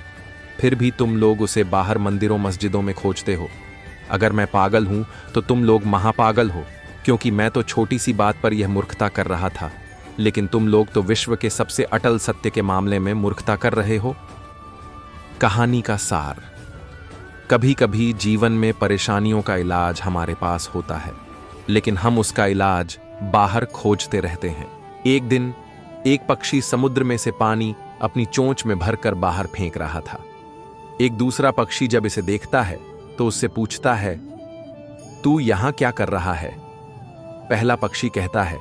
फिर भी तुम लोग उसे बाहर मंदिरों मस्जिदों में खोजते हो। अगर मैं पागल हूं तो तुम लोग महापागल हो, क्योंकि मैं तो छोटी सी बात पर यह मूर्खता कर रहा था, लेकिन तुम लोग तो विश्व के सबसे अटल सत्य के मामले में मूर्खता कर रहे हो। कहानी का सार। कभी कभी जीवन में परेशानियों का इलाज हमारे पास होता है, लेकिन हम उसका इलाज बाहर खोजते रहते हैं। एक दिन एक पक्षी समुद्र में से पानी अपनी चोंच में भरकर बाहर फेंक रहा था। एक दूसरा पक्षी जब इसे देखता है तो उससे पूछता है, तू यहां क्या कर रहा है? पहला पक्षी कहता है,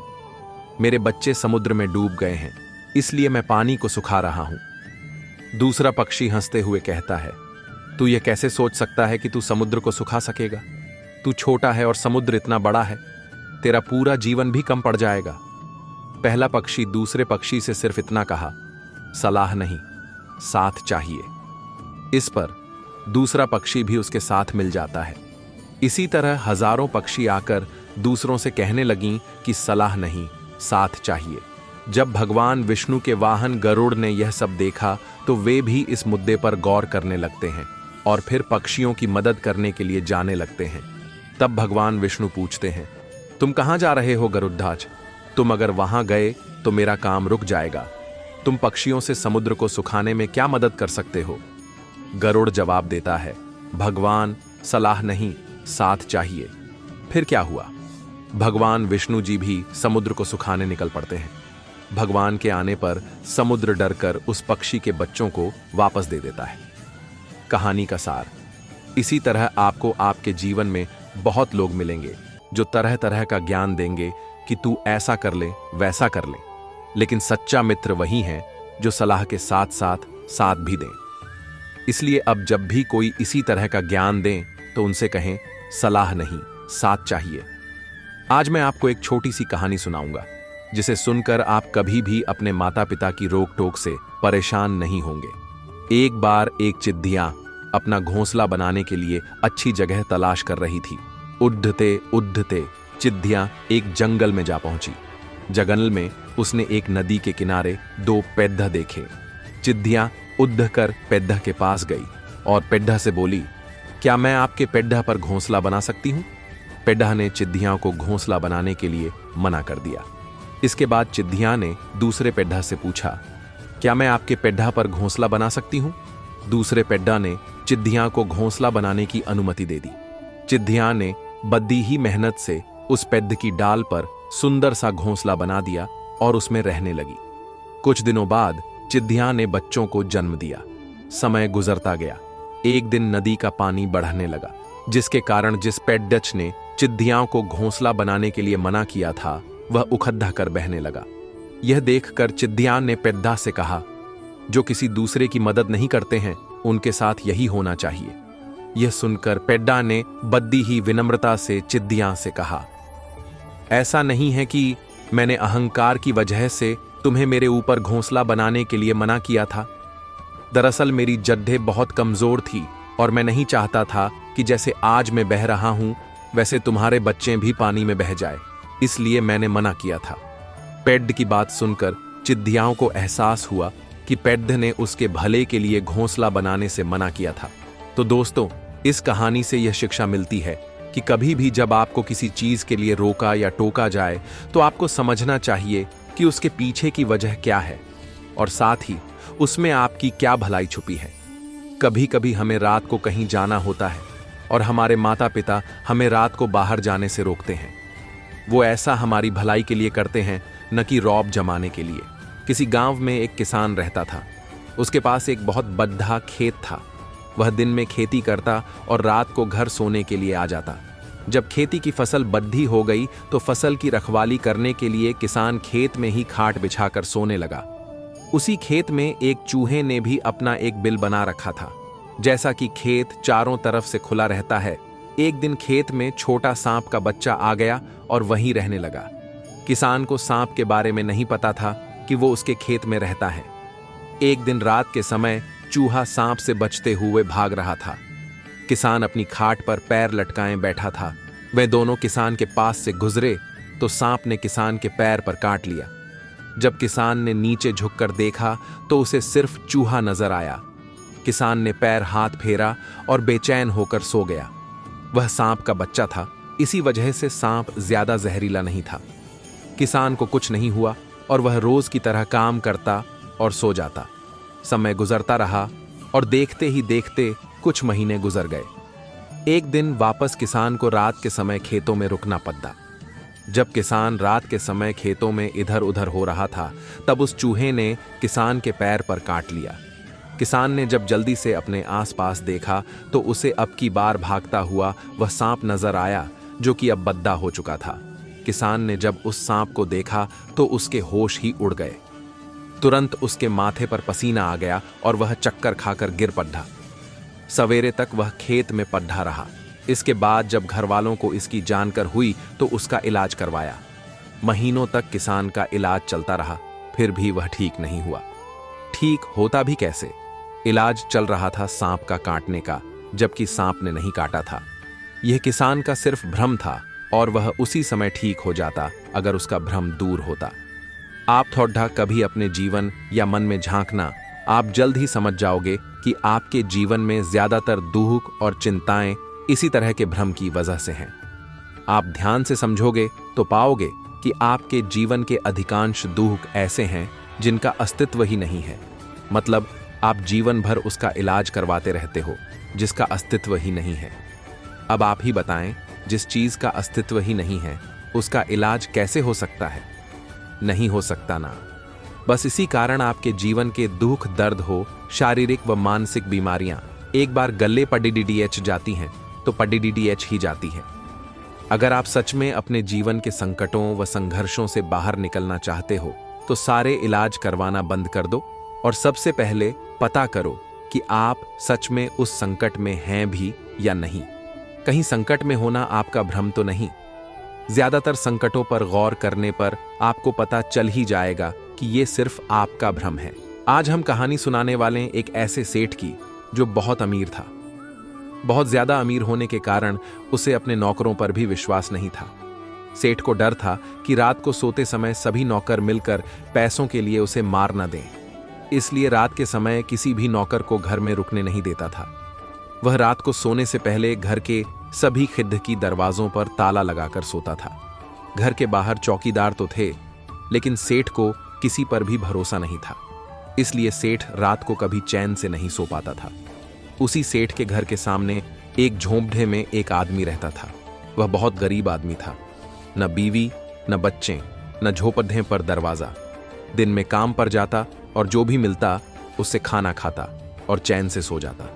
मेरे बच्चे समुद्र में डूब गए हैं, इसलिए मैं पानी को सुखा रहा हूं। दूसरा पक्षी हंसते हुए कहता है, तू यह कैसे सोच सकता है कि तू समुद्र को सुखा सकेगा? तू छोटा है और समुद्र इतना बड़ा है, तेरा पूरा जीवन भी कम पड़ जाएगा। पहला पक्षी दूसरे पक्षी से सिर्फ इतना कहा, सलाह नहीं, साथ चाहिए। इस पर दूसरा पक्षी भी उसके साथ मिल जाता है। इसी तरह हजारों पक्षी आकर दूसरों से कहने लगीं कि सलाह नहीं, साथ चाहिए। जब भगवान विष्णु के वाहन गरुड़ ने यह सब देखा तो वे भी इस मुद्दे पर गौर करने लगते हैं और फिर पक्षियों की मदद करने के लिए जाने लगते हैं। तब भगवान विष्णु पूछते हैं, तुम कहां जा रहे हो गरुड़ध्वज? तुम अगर वहां गए तो मेरा काम रुक जाएगा। तुम पक्षियों से समुद्र को सुखाने में क्या मदद कर सकते हो? गरुड़ जवाब देता है, भगवान, सलाह नहीं, साथ चाहिए। फिर क्या हुआ? भगवान विष्णु जी भी समुद्र को सुखाने निकल पड़ते हैं। भगवान के आने पर समुद्र डरकर उस पक्षी के बच्चों को वापस दे देता है। कहानी का सार। इसी तरह आपको आपके जीवन में बहुत लोग मिलेंगे जो तरह तरह का ज्ञान देंगे कि तू ऐसा कर ले, वैसा कर ले, लेकिन सच्चा मित्र वही है जो सलाह के साथ साथ साथ भी दें। इसलिए अब जब भी कोई इसी तरह का ज्ञान दें तो उनसे कहें, सलाह नहीं, साथ चाहिए। आज मैं आपको एक छोटी सी कहानी सुनाऊंगा जिसे सुनकर आप कभी भी अपने माता पिता की रोक टोक से परेशान नहीं होंगे। एक बार एक चिद्दियां अपना घोंसला बनाने के लिए अच्छी जगह तलाश कर रही थी। उड़ते उड़ते चिद्दियां एक जंगल में जा पहुंची। जंगल में उसने एक नदी के किनारे 2 पेड्ढा देखे। चिद्दियां उड़कर पेड्ढा के पास गई और पेड्ढा से बोली, क्या मैं आपके पेड्ढा पर घोंसला बना सकती हूं? पेड्ढा ने चिद्दियां को घोंसला बनाने के लिए मना कर दिया। इसके बाद चिद्दियां ने दूसरे पेड्ढा से पूछा, क्या मैं आपके पेड्ढा पर घोंसला बना सकती हूं? दूसरे पेड्ढा ने चिद्दियां को घोंसला बनाने की अनुमति दे दी। चिद्दियां ने बद्दी ही मेहनत से उस पेड़ की डाल पर सुंदर सा घोंसला बना दिया और उसमें रहने लगी। कुछ दिनों बाद चिद्दियां ने बच्चों को जन्म दिया। समय गुजरता गया। एक दिन नदी का पानी बढ़ने लगा, जिसके कारण जिस पेड्डच ने चिद्दियाओं को घोंसला बनाने के लिए मना किया था वह उखद्दा कर बहने लगा। यह देखकर चिद्दियान ने पेड्डा से कहा, जो किसी दूसरे की मदद नहीं करते हैं उनके साथ यही होना चाहिए। यह सुनकर पेड्डा ने बद्दी ही विनम्रता से चिद्दियां से कहा, ऐसा नहीं है कि मैंने अहंकार की वजह से तुम्हें मेरे ऊपर घोंसला बनाने के लिए मना किया था। दरअसल मेरी जड्ढे बहुत कमजोर थी और मैं नहीं चाहता था कि जैसे आज मैं बह रहा हूं वैसे तुम्हारे बच्चे भी पानी में बह जाए, इसलिए मैंने मना किया था। पेड्ड की बात सुनकर चिद्दियाओं को एहसास हुआ कि पेड्ड ने उसके भले के लिए घोंसला बनाने से मना किया था। तो दोस्तों, इस कहानी से यह शिक्षा मिलती है कि कभी भी जब आपको किसी चीज के लिए रोका या टोका जाए तो आपको समझना चाहिए कि उसके पीछे की वजह क्या है और साथ ही उसमें आपकी क्या भलाई छुपी है। कभी कभी हमें रात को कहीं जाना होता है और हमारे माता पिता हमें रात को बाहर जाने से रोकते हैं। वो ऐसा हमारी भलाई के लिए करते हैं, न कि रौब जमाने के लिए। किसी गांव में एक किसान रहता था। उसके पास एक बहुत बड़ा खेत था। वह दिन में खेती करता और रात को घर सोने के लिए आ जाता। जब खेती की फसल बद्धी हो गई तो फसल की रखवाली करने के लिए किसान खेत में ही खाट बिछाकर सोने लगा। उसी खेत में एक चूहे ने भी अपना एक बिल बना रखा था। जैसा कि खेत चारों तरफ से खुला रहता है, एक दिन खेत में छोटा सांप का बच्चा आ गया और वहीं रहने लगा। किसान को सांप के बारे में नहीं पता था कि वो उसके खेत में रहता है। एक दिन रात के समय चूहा सांप से बचते हुए भाग रहा था। किसान अपनी खाट पर पैर लटकाए बैठा था। वे दोनों किसान के पास से गुजरे तो सांप ने किसान के पैर पर काट लिया। जब किसान ने नीचे झुककर देखा तो उसे सिर्फ चूहा नजर आया। किसान ने पैर हाथ फेरा और बेचैन होकर सो गया। वह सांप का बच्चा था, इसी वजह से सांप ज्यादा जहरीला नहीं था। किसान को कुछ नहीं हुआ और वह रोज की तरह काम करता और सो जाता। समय गुजरता रहा और देखते ही देखते कुछ महीने गुजर गए। एक दिन वापस किसान को रात के समय खेतों में रुकना पड़ा। जब किसान रात के समय खेतों में इधर उधर हो रहा था तब उस चूहे ने किसान के पैर पर काट लिया। किसान ने जब जल्दी से अपने आसपास देखा तो उसे अब की बार भागता हुआ वह सांप नजर आया, जो कि अब बद्दा हो चुका था। किसान ने जब उस सांप को देखा तो उसके होश ही उड़ गए। तुरंत उसके माथे पर पसीना आ गया और वह चक्कर खाकर गिर पड़ा। सवेरे तक वह खेत में पड़ा रहा। इसके बाद जब घर वालों को इसकी जानकर हुई तो उसका इलाज करवाया। महीनों तक किसान का इलाज चलता रहा, फिर भी वह ठीक नहीं हुआ। ठीक होता भी कैसे? इलाज चल रहा था सांप का काटने का, जबकि सांप ने नहीं काटा था। यह किसान का सिर्फ भ्रम था और वह उसी समय ठीक हो जाता अगर उसका भ्रम दूर होता। आप थोड़ा कभी अपने जीवन या मन में झांकना, आप जल्द ही समझ जाओगे कि आपके जीवन में ज्यादातर दुख और चिंताएं इसी तरह के भ्रम की वजह से हैं। आप ध्यान से समझोगे तो पाओगे कि आपके जीवन के अधिकांश दुख ऐसे हैं जिनका अस्तित्व ही नहीं है। मतलब आप जीवन भर उसका इलाज करवाते रहते हो जिसका अस्तित्व ही नहीं है। अब आप ही बताएं, जिस चीज का अस्तित्व ही नहीं है उसका इलाज कैसे हो सकता है? नहीं हो सकता ना। बस इसी कारण आपके जीवन के दुख, दर्द हो, शारीरिक व मानसिक बीमारियां एक बार गले पडीडीएच जाती हैं तो पडीडीएच ही जाती है। अगर आप सच में अपने जीवन के संकटों व संघर्षों से बाहर निकलना चाहते हो तो सारे इलाज करवाना बंद कर दो और सबसे पहले पता करो कि आप सच में उस संकट में हैं भी या नहीं। कहीं संकट में होना आपका भ्रम तो नहीं। ज्यादातर संकटों पर गौर करने पर आपको पता चल ही जाएगा कि ये सिर्फ आपका भ्रम है। आज हम कहानी सुनाने वाले एक ऐसे सेठ की जो बहुत अमीर था। बहुत ज्यादा अमीर होने के कारण उसे अपने नौकरों पर भी विश्वास नहीं था। सेठ को डर था कि रात को सोते समय सभी नौकर मिलकर पैसों के लिए उसे मार न दें, इसलिए रात के समय किसी भी नौकर को घर में रुकने नहीं देता था। वह रात को सोने से पहले घर के सभी खिड़की दरवाजों पर ताला लगाकर सोता था। घर के बाहर चौकीदार तो थे, लेकिन सेठ को किसी पर भी भरोसा नहीं था, इसलिए सेठ रात को कभी चैन से नहीं सो पाता था। उसी सेठ के घर के सामने एक झोंपड़े में एक आदमी रहता था। वह बहुत गरीब आदमी था, न बीवी न बच्चे न झोपड़े पर दरवाजा। दिन में काम पर जाता और जो भी मिलता उससे खाना खाता और चैन से सो जाता।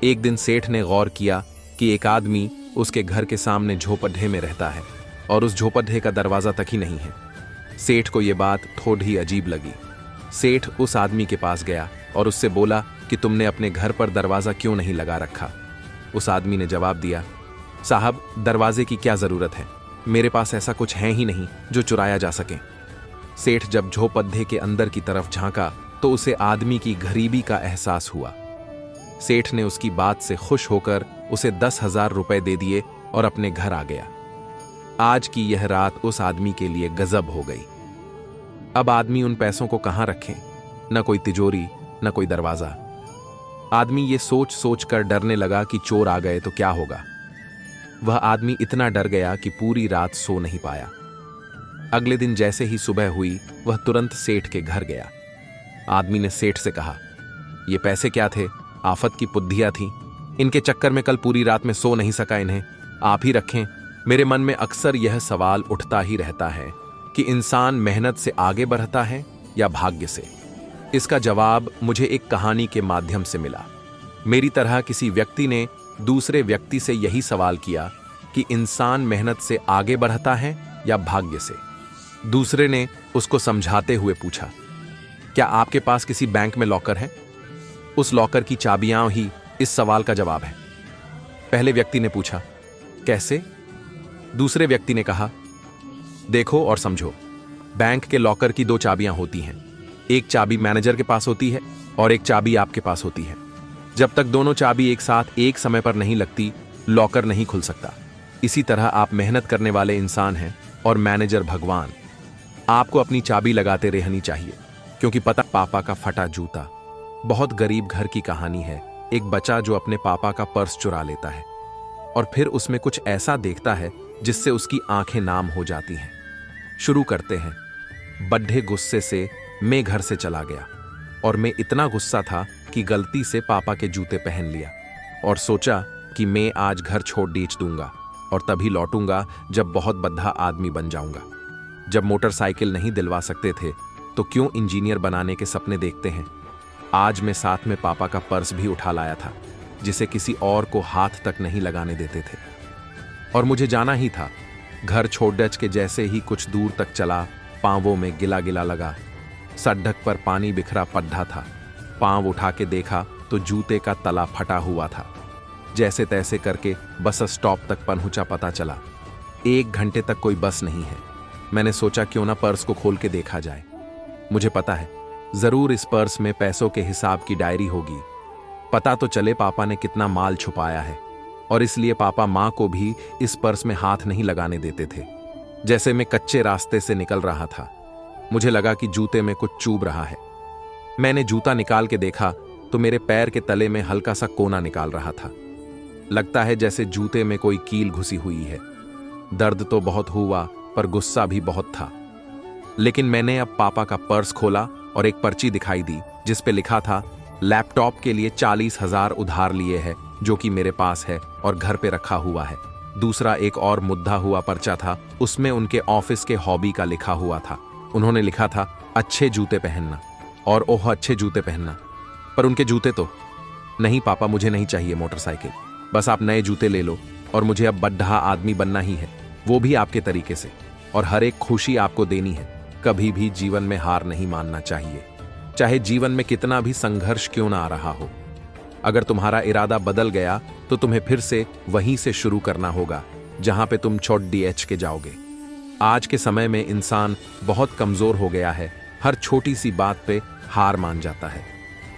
एक दिन सेठ ने गौर किया कि एक आदमी उसके घर के सामने झोपड़े में रहता है और उस झोपड़े का दरवाजा तक ही नहीं है। सेठ को यह बात थोड़ी अजीब लगी। सेठ उस आदमी के पास गया और उससे बोला कि तुमने अपने घर पर दरवाजा क्यों नहीं लगा रखा। उस आदमी ने जवाब दिया, साहब दरवाजे की क्या जरूरत है, मेरे पास ऐसा कुछ है ही नहीं जो चुराया जा सके। सेठ जब झोपड़े के अंदर की तरफ झांका तो उसे आदमी की गरीबी का एहसास हुआ। सेठ ने उसकी बात से खुश होकर उसे 10,000 रुपए दे दिए और अपने घर आ गया। आज की यह रात उस आदमी के लिए गजब हो गई। अब आदमी उन पैसों को कहां रखें, न कोई तिजोरी न कोई दरवाजा। आदमी ये सोच सोच कर डरने लगा कि चोर आ गए तो क्या होगा। वह आदमी इतना डर गया कि पूरी रात सो नहीं पाया। अगले दिन जैसे ही सुबह हुई वह तुरंत सेठ के घर गया। आदमी ने सेठ से कहा, ये पैसे क्या थे, आफत की बुद्धियां थी, इनके चक्कर में कल पूरी रात में सो नहीं सका, इन्हें आप ही रखें। मेरे मन में अक्सर यह सवाल उठता ही रहता है कि इंसान मेहनत से आगे बढ़ता है या भाग्य से। इसका जवाब मुझे एक कहानी के माध्यम से मिला। मेरी तरह किसी व्यक्ति ने दूसरे व्यक्ति से यही सवाल किया कि इंसान मेहनत से आगे बढ़ता है या भाग्य से। दूसरे ने उसको समझाते हुए पूछा, क्या आपके पास किसी बैंक में लॉकर है? उस लॉकर की चाबियां ही इस सवाल का जवाब है। पहले व्यक्ति ने पूछा, कैसे? दूसरे व्यक्ति ने कहा, देखो और समझो, बैंक के लॉकर की 2 चाबियां होती हैं। एक चाबी मैनेजर के पास होती है और एक चाबी आपके पास होती है। जब तक दोनों चाबी एक साथ एक समय पर नहीं लगती, लॉकर नहीं खुल सकता। इसी तरह आप मेहनत करने वाले इंसान हैं और मैनेजर भगवान। आपको अपनी चाबी लगाते रहनी चाहिए, क्योंकि पता पापा का फटा जूता। बहुत गरीब घर की कहानी है। एक बच्चा जो अपने पापा का पर्स चुरा लेता है और फिर उसमें कुछ ऐसा देखता है जिससे उसकी आंखें नाम हो जाती हैं। शुरू करते हैं। बड्ढे गुस्से से मैं घर से चला गया और मैं इतना गुस्सा था कि गलती से पापा के जूते पहन लिया और सोचा कि मैं आज घर छोड़ दीच दूंगा और तभी लौटूंगा जब बहुत बद्धा आदमी बन जाऊंगा। जब मोटरसाइकिल नहीं दिलवा सकते थे तो क्यों इंजीनियर बनाने के सपने देखते हैं। आज मैं साथ में पापा का पर्स भी उठा लाया था, जिसे किसी और को हाथ तक नहीं लगाने देते थे। और मुझे जाना ही था। घर छोड़ डच के जैसे ही कुछ दूर तक चला, पांवों में गिला गिला लगा। सड़क पर पानी बिखरा पड्ढा था। पांव उठा के देखा तो जूते का तला फटा हुआ था। जैसे तैसे करके बस स्टॉप तक पहुंचा, पता चला 1 घंटे तक कोई बस नहीं है। मैंने सोचा क्यों ना पर्स को खोल के देखा जाए। मुझे पता है जरूर इस पर्स में पैसों के हिसाब की डायरी होगी। पता तो चले पापा ने कितना माल छुपाया है, और इसलिए पापा मां को भी इस पर्स में हाथ नहीं लगाने देते थे। जैसे मैं कच्चे रास्ते से निकल रहा था, मुझे लगा कि जूते में कुछ चुभ रहा है। मैंने जूता निकाल के देखा तो मेरे पैर के तले में हल्का सा कोना निकाल रहा था। लगता है जैसे जूते में कोई कील घुसी हुई है। दर्द तो बहुत हुआ पर गुस्सा भी बहुत था। लेकिन मैंने अब पापा का पर्स खोला और एक पर्ची दिखाई दी जिस पे लिखा था, लैपटॉप के लिए 40,000 उधार लिए है जो कि मेरे पास है और घर पे रखा हुआ है। दूसरा एक और मुद्दा हुआ पर्चा था, उसमें उनके ऑफिस के हॉबी का लिखा हुआ था। उन्होंने लिखा था, अच्छे जूते पहनना, और ओह अच्छे जूते पहनना। पर उनके जूते तो नहीं। पापा मुझे नहीं चाहिए मोटरसाइकिल, बस आप नए जूते ले लो और मुझे अब बड्ढा आदमी बनना ही है, वो भी आपके तरीके से, और हर एक खुशी आपको देनी है। कभी भी जीवन में हार नहीं मानना चाहिए, चाहे जीवन में कितना भी संघर्ष क्यों ना आ रहा हो। अगर तुम्हारा इरादा बदल गया तो तुम्हें फिर से वहीं से शुरू करना होगा जहां पे तुम छोड़ डीएच के जाओगे। आज के समय में इंसान बहुत कमजोर हो गया है, हर छोटी सी बात पे हार मान जाता है।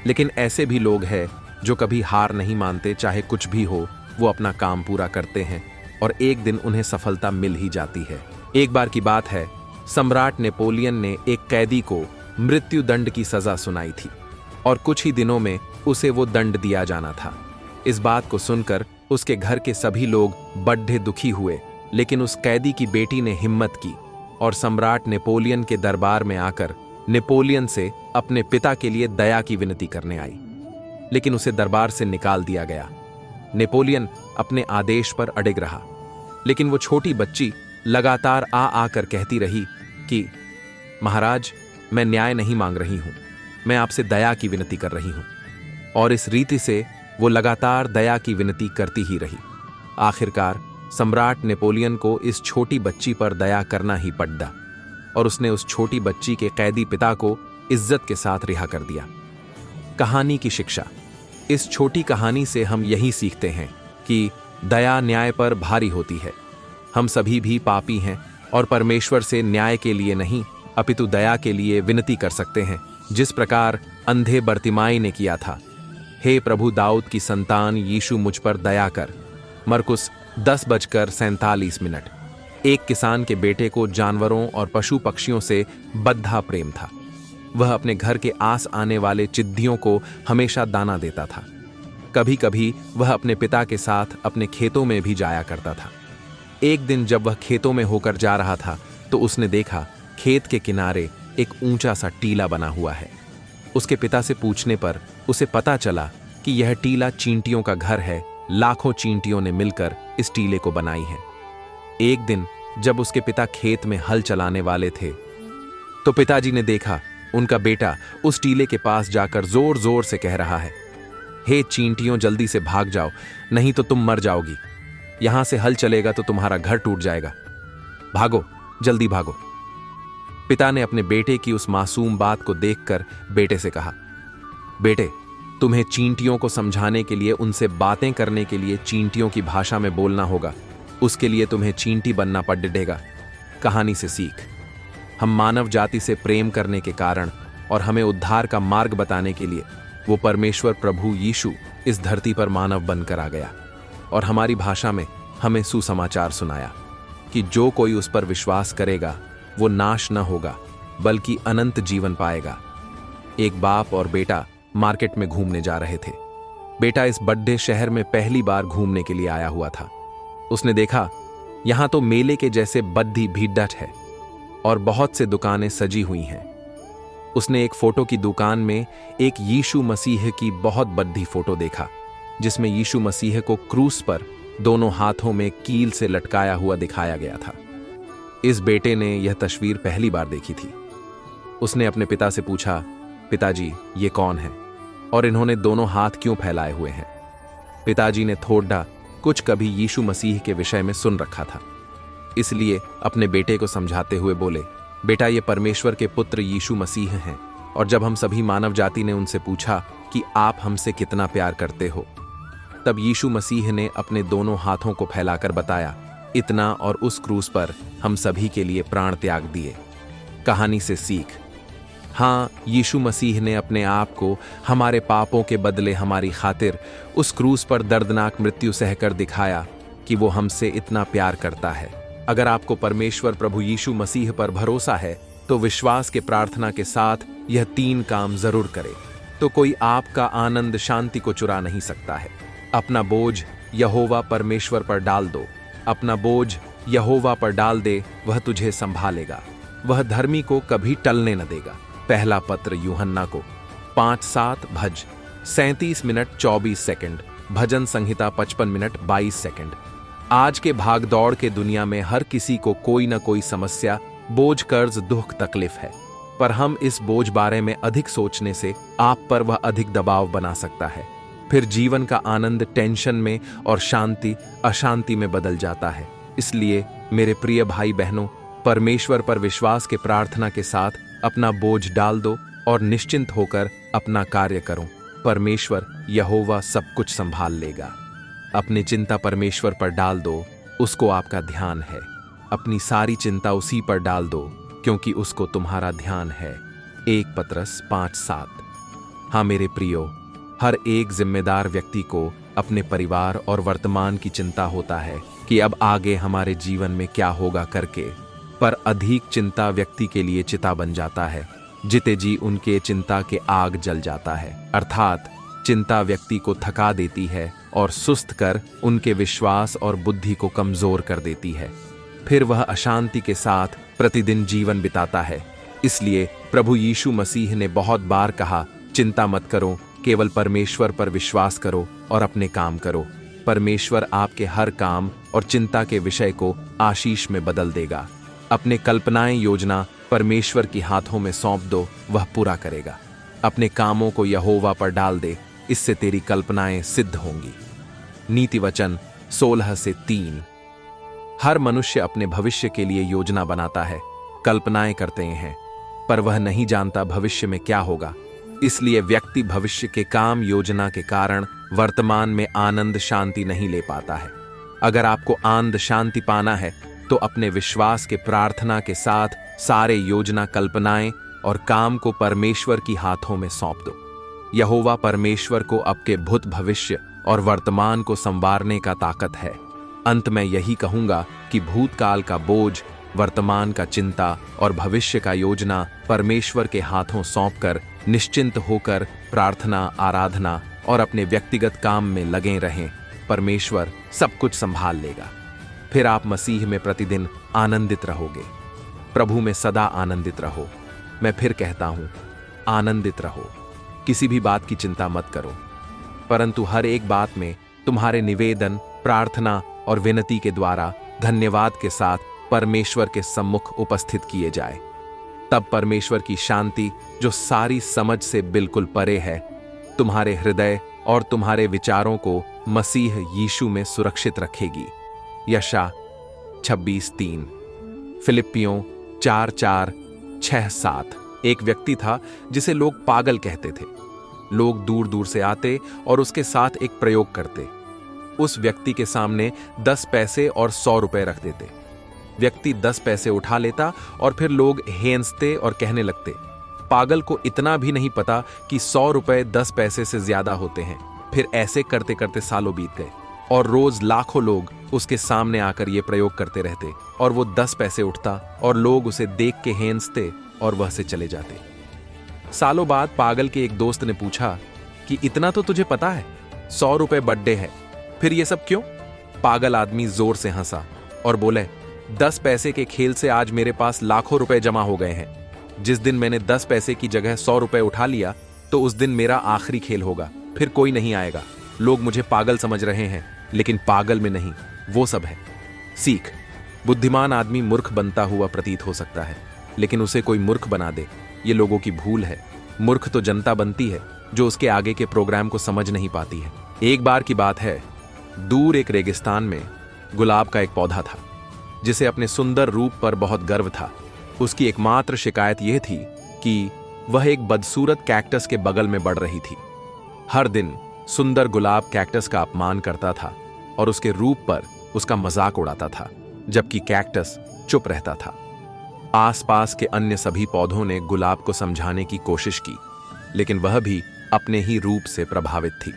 लेकिन ऐसे भी लोग हैं जो कभी हार नहीं मानते, चाहे कुछ भी हो वो अपना काम पूरा करते हैं और एक दिन उन्हें सफलता मिल ही जाती है। एक बार की बात है, सम्राट नेपोलियन ने एक कैदी को मृत्यु दंड की सजा सुनाई थी और कुछ ही दिनों में उसे वो दंड दिया जाना था। इस बात को सुनकर उसके घर के सभी लोग बड्ढे दुखी हुए, लेकिन उस कैदी की बेटी ने हिम्मत की और सम्राट नेपोलियन के दरबार में आकर नेपोलियन से अपने पिता के लिए दया की विनती करने आई, लेकिन उसे दरबार से निकाल दिया गया। नेपोलियन अपने आदेश पर अडिग रहा, लेकिन वो छोटी बच्ची लगातार आकर कहती रही कि महाराज, मैं न्याय नहीं मांग रही हूं, मैं आपसे दया की विनती कर रही हूं। और इस रीति से वो लगातार दया की विनती करती ही रही। आखिरकार सम्राट नेपोलियन को इस छोटी बच्ची पर दया करना ही पड़ा और उसने उस छोटी बच्ची के कैदी पिता को इज्जत के साथ रिहा कर दिया। कहानी की शिक्षा। इस छोटी कहानी से हम यही सीखते हैं कि दया न्याय पर भारी होती है। हम सभी भी पापी हैं और परमेश्वर से न्याय के लिए नहीं अपितु दया के लिए विनती कर सकते हैं, जिस प्रकार अंधे बर्तिमाई ने किया था। हे प्रभु दाऊद की संतान यीशु, मुझ पर दया कर। मरकुस 10:47। एक किसान के बेटे को जानवरों और पशु पक्षियों से बद्धा प्रेम था। वह अपने घर के आस आने वाले चिद्दियों को हमेशा दाना देता था। कभी कभी वह अपने पिता के साथ अपने खेतों में भी जाया करता था। एक दिन जब वह खेतों में होकर जा रहा था तो उसने देखा खेत के किनारे एक ऊंचा सा टीला बना हुआ है। उसके पिता से पूछने पर उसे पता चला कि यह टीला चींटियों का घर है। लाखों चींटियों ने मिलकर इस टीले को बनाई है। एक दिन जब उसके पिता खेत में हल चलाने वाले थे तो पिताजी ने देखा उनका बेटा उस टीले के पास जाकर जोर जोर से कह रहा है, हे चींटियों, जल्दी से भाग जाओ, नहीं तो तुम मर जाओगी। यहां से हल चलेगा तो तुम्हारा घर टूट जाएगा। भागो, जल्दी भागो। पिता ने अपने बेटे की उस मासूम बात को देखकर बेटे से कहा, बेटे, तुम्हें चींटियों को समझाने के लिए, उनसे बातें करने के लिए चींटियों की भाषा में बोलना होगा। उसके लिए तुम्हें चींटी बनना पड़ेगा। कहानी से सीख। हम मानव जाति से प्रेम करने के कारण और हमें उद्धार का मार्ग बताने के लिए वो परमेश्वर प्रभु यीशु इस धरती पर मानव बनकर आ गया और हमारी भाषा में हमें सुसमाचार सुनाया कि जो कोई उस पर विश्वास करेगा वो नाश न होगा बल्कि अनंत जीवन पाएगा। एक बाप और बेटा मार्केट में घूमने जा रहे थे। बेटा इस बड़े शहर में पहली बार घूमने के लिए आया हुआ था। उसने देखा यहां तो मेले के जैसे बद्धी भीड़ है और बहुत से दुकानें सजी हुई हैं। उसने एक फोटो की दुकान में एक यीशु मसीह की बहुत बड़ी फोटो देखा जिसमें यीशु मसीह को क्रूस पर दोनों हाथों में कील से लटकाया हुआ दिखाया गया था। इस बेटे ने यह तस्वीर पहली बार देखी थी। उसने अपने पिता से पूछा, पिताजी, ये कौन है और इन्होंने दोनों हाथ क्यों फैलाए हुए हैं? पिताजी ने थोड़ा कुछ कभी यीशु मसीह के विषय में सुन रखा था, इसलिए अपने बेटे को समझाते हुए बोले, बेटा, ये परमेश्वर के पुत्र यीशु मसीह हैं। और जब हम सभी मानव जाति ने उनसे पूछा कि आप हमसे कितना प्यार करते हो, तब यीशु मसीह ने अपने दोनों हाथों को फैलाकर बताया, इतना, और उस क्रूस पर हम सभी के लिए प्राण त्याग दिए। कहानी से सीख। हाँ, यीशु मसीह ने अपने आप को हमारे पापों के बदले हमारी खातिर उस क्रूस पर दर्दनाक मृत्यु सहकर दिखाया कि वो हमसे इतना प्यार करता है। अगर आपको परमेश्वर प्रभु यीशु मसीह पर भरोसा है तो विश्वास के प्रार्थना के साथ यह 3 काम जरूर करें, तो कोई आपका आनंद शांति को चुरा नहीं सकता है। अपना बोझ यहोवा परमेश्वर पर डाल दो। अपना बोझ यहोवा पर डाल दे, वह तुझे संभालेगा। वह धर्मी को कभी टलने न देगा। पहला पत्र यूहन्ना को 5:7 भज 37:24। भजन संहिता 55:22। आज के भागदौड़ के दुनिया में हर किसी को कोई न कोई समस्या, बोझ, कर्ज, दुख, तकलीफ है, पर हम इस बोझ बारे में अधिक सोचने से आप पर वह अधिक दबाव बना सकता है। फिर जीवन का आनंद टेंशन में और शांति अशांति में बदल जाता है। इसलिए मेरे प्रिय भाई बहनों, परमेश्वर पर विश्वास के प्रार्थना के साथ अपना बोझ डाल दो और निश्चिंत होकर अपना कार्य करो। परमेश्वर यहोवा सब कुछ संभाल लेगा। अपनी चिंता परमेश्वर पर डाल दो, उसको आपका ध्यान है। अपनी सारी चिंता उसी पर डाल दो क्योंकि उसको तुम्हारा ध्यान है। 1 पतरस 5:7। हाँ मेरे प्रियो, हर एक जिम्मेदार व्यक्ति को अपने परिवार और वर्तमान की चिंता होता है कि अब आगे हमारे जीवन में क्या होगा करके, पर अधिक चिंता व्यक्ति के लिए चिता बन जाता है। जिते जी उनके चिंता के आग जल जाता है। अर्थात चिंता व्यक्ति को थका देती है और सुस्त कर उनके विश्वास और बुद्धि को कमजोर कर देती है। फिर वह अशांति के साथ प्रतिदिन जीवन बिताता है। इसलिए प्रभु यीशु मसीह ने बहुत बार कहा, चिंता मत करो, केवल परमेश्वर पर विश्वास करो और अपने काम करो। परमेश्वर आपके हर काम और चिंता के विषय को आशीष में बदल देगा। अपने कल्पनाएं योजना परमेश्वर की हाथों में सौंप दो, वह पूरा करेगा। अपने कामों को यहोवा पर डाल दे, इससे तेरी कल्पनाएं सिद्ध होंगी। नीति वचन 16 से 3। हर मनुष्य अपने भविष्य के लिए योजना बनाता है, कल्पनाएं करते हैं, पर वह नहीं जानता भविष्य में क्या होगा। इसलिए व्यक्ति भविष्य के काम योजना के कारण वर्तमान में आनंद शांति नहीं ले पाता है। अगर आपको आनंद शांति पाना है तो अपने विश्वास के प्रार्थना के साथ सारे योजना कल्पनाएं और काम को परमेश्वर की हाथों में सौंप दो। यहोवा परमेश्वर को आपके भूत भविष्य और वर्तमान को संवारने का ताकत है। अंत में यही कहूंगा कि भूतकाल का बोझ, वर्तमान का चिंता और भविष्य का योजना परमेश्वर के हाथों सौंपकर निश्चिंत होकर प्रार्थना, आराधना और अपने व्यक्तिगत काम में लगे रहें। परमेश्वर सब कुछ संभाल लेगा। फिर आप मसीह में प्रतिदिन आनंदित रहोगे। प्रभु में सदा आनंदित रहो। मैं फिर कहता हूं, आनंदित रहो। किसी भी बात की चिंता मत करो, परंतु हर एक बात में तुम्हारे निवेदन, प्रार्थना और विनती के द्वारा धन्यवाद के साथ परमेश्वर के सम्मुख उपस्थित किए जाए। तब परमेश्वर की शांति, जो सारी समझ से बिल्कुल परे है, तुम्हारे हृदय और तुम्हारे विचारों को मसीह यीशु में सुरक्षित रखेगी। यशा 26:3, फिलिप्पियों 4:4, 6:7। एक व्यक्ति था जिसे लोग पागल कहते थे। लोग दूर दूर से आते और उसके साथ एक प्रयोग करते। उस व्यक्ति के सामने 10 पैसे और 100 रुपए रख देते। व्यक्ति 10 पैसे उठा लेता और फिर लोग हेंसते और कहने लगते। पागल को इतना भी नहीं पता कि 100 रुपए 10 पैसे से ज्यादा होते हैं। फिर ऐसे करते करते सालों बीत गए और रोज लाखों लोग उसके सामने आकर ये प्रयोग करते रहते और वो 10 पैसे उठता और लोग उसे देख के हेंसते और वह से चले जाते। सालों बाद पागल के एक दोस्त ने पूछा कि इतना तो तुझे पता है, 100 रुपए बर्थडे है, फिर ये सब क्यों? पागल आदमी जोर से हंसा और बोले, 10 पैसे के खेल से आज मेरे पास लाखों रुपए जमा हो गए हैं। जिस दिन मैंने 10 पैसे की जगह 100 रुपए उठा लिया तो उस दिन मेरा आखिरी खेल होगा, फिर कोई नहीं आएगा। लोग मुझे पागल समझ रहे हैं, लेकिन पागल में नहीं, वो सब है। सीख। बुद्धिमान आदमी मूर्ख बनता हुआ प्रतीत हो सकता है, लेकिन उसे कोई मूर्ख बना दे, ये लोगों की भूल है। मूर्ख तो जनता बनती है जो उसके आगे के प्रोग्राम को समझ नहीं पाती है। एक बार की बात है, दूर एक रेगिस्तान में गुलाब का एक पौधा था जिसे अपने सुंदर रूप पर बहुत गर्व था। उसकी एकमात्र शिकायत यह थी कि वह एक बदसूरत कैक्टस के बगल में बढ़ रही थी। हर दिन सुंदर गुलाब कैक्टस का अपमान करता था और उसके रूप पर उसका मजाक उड़ाता था, जबकि कैक्टस चुप रहता था। आसपास के अन्य सभी पौधों ने गुलाब को समझाने की कोशिश की, लेकिन वह भी अपने ही रूप से प्रभावित थी।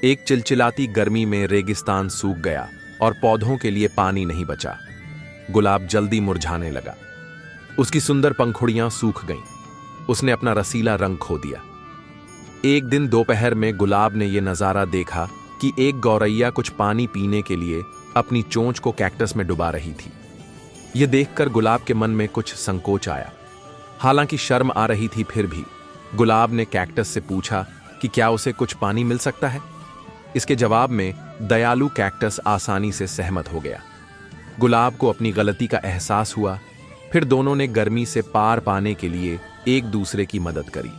एक चिलचिलाती गर्मी में रेगिस्तान सूख गया और पौधों के लिए पानी नहीं बचा। गुलाब जल्दी मुरझाने लगा। उसकी सुंदर पंखुड़ियां सूख गईं। उसने अपना रसीला रंग खो दिया। एक दिन दोपहर में गुलाब ने यह नजारा देखा कि एक गौरैया कुछ पानी पीने के लिए अपनी चोंच को कैक्टस में डुबा रही थी। यह देखकर गुलाब के मन में कुछ संकोच आया। हालांकि शर्म आ रही थी, फिर भी गुलाब ने कैक्टस से पूछा कि क्या उसे कुछ पानी मिल सकता है। इसके जवाब में दयालु कैक्टस आसानी से सहमत हो गया। गुलाब को अपनी गलती का एहसास हुआ। फिर दोनों ने गर्मी से पार पाने के लिए एक दूसरे की मदद करी।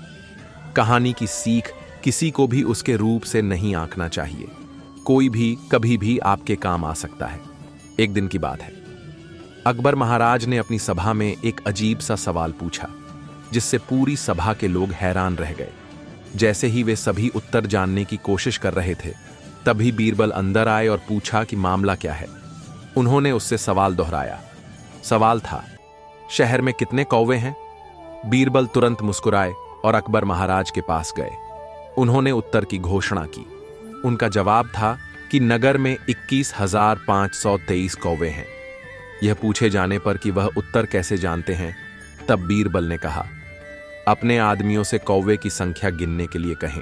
कहानी की सीख, किसी को भी उसके रूप से नहीं आंकना चाहिए। कोई भी कभी भी आपके काम आ सकता है। एक दिन की बात है, अकबर महाराज ने अपनी सभा में एक अजीब सा सवाल पूछा, जिससे पूरी सभा के लोग हैरान रह गए। जैसे ही वे सभी उत्तर जानने की कोशिश कर रहे थे, तभी बीरबल अंदर आए और पूछा कि मामला क्या है। उन्होंने उससे सवाल दोहराया। सवाल था, शहर में कितने कौवे हैं? बीरबल तुरंत मुस्कुराए और अकबर महाराज के पास गए। उन्होंने उत्तर की घोषणा की। उनका जवाब था कि नगर में 21,523 कौवे हैं। यह पूछे जाने पर कि वह उत्तर कैसे जानते हैं, तब बीरबल ने कहा, अपने आदमियों से कौवे की संख्या गिनने के लिए कहें।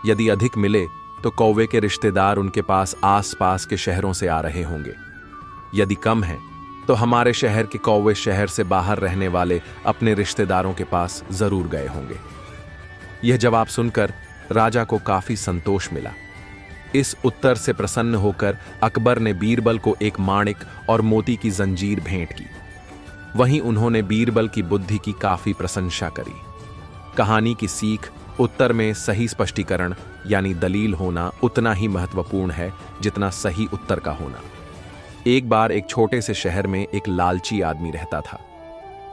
यदि अधिक मिले तो कौवे के रिश्तेदार उनके पास आसपास के शहरों से आ रहे होंगे। यदि कम है तो हमारे शहर के कौवे शहर से बाहर रहने वाले अपने रिश्तेदारों के पास जरूर गए होंगे। यह जवाब सुनकर राजा को काफी संतोष मिला। इस उत्तर से प्रसन्न होकर अकबर ने बीरबल को एक माणिक और मोती की जंजीर भेंट की। वहीं उन्होंने बीरबल की बुद्धि की काफी प्रशंसा करी। कहानी की सीख, उत्तर में सही स्पष्टीकरण यानी दलील होना उतना ही महत्वपूर्ण है जितना सही उत्तर का होना। एक बार एक छोटे से शहर में एक लालची आदमी रहता था।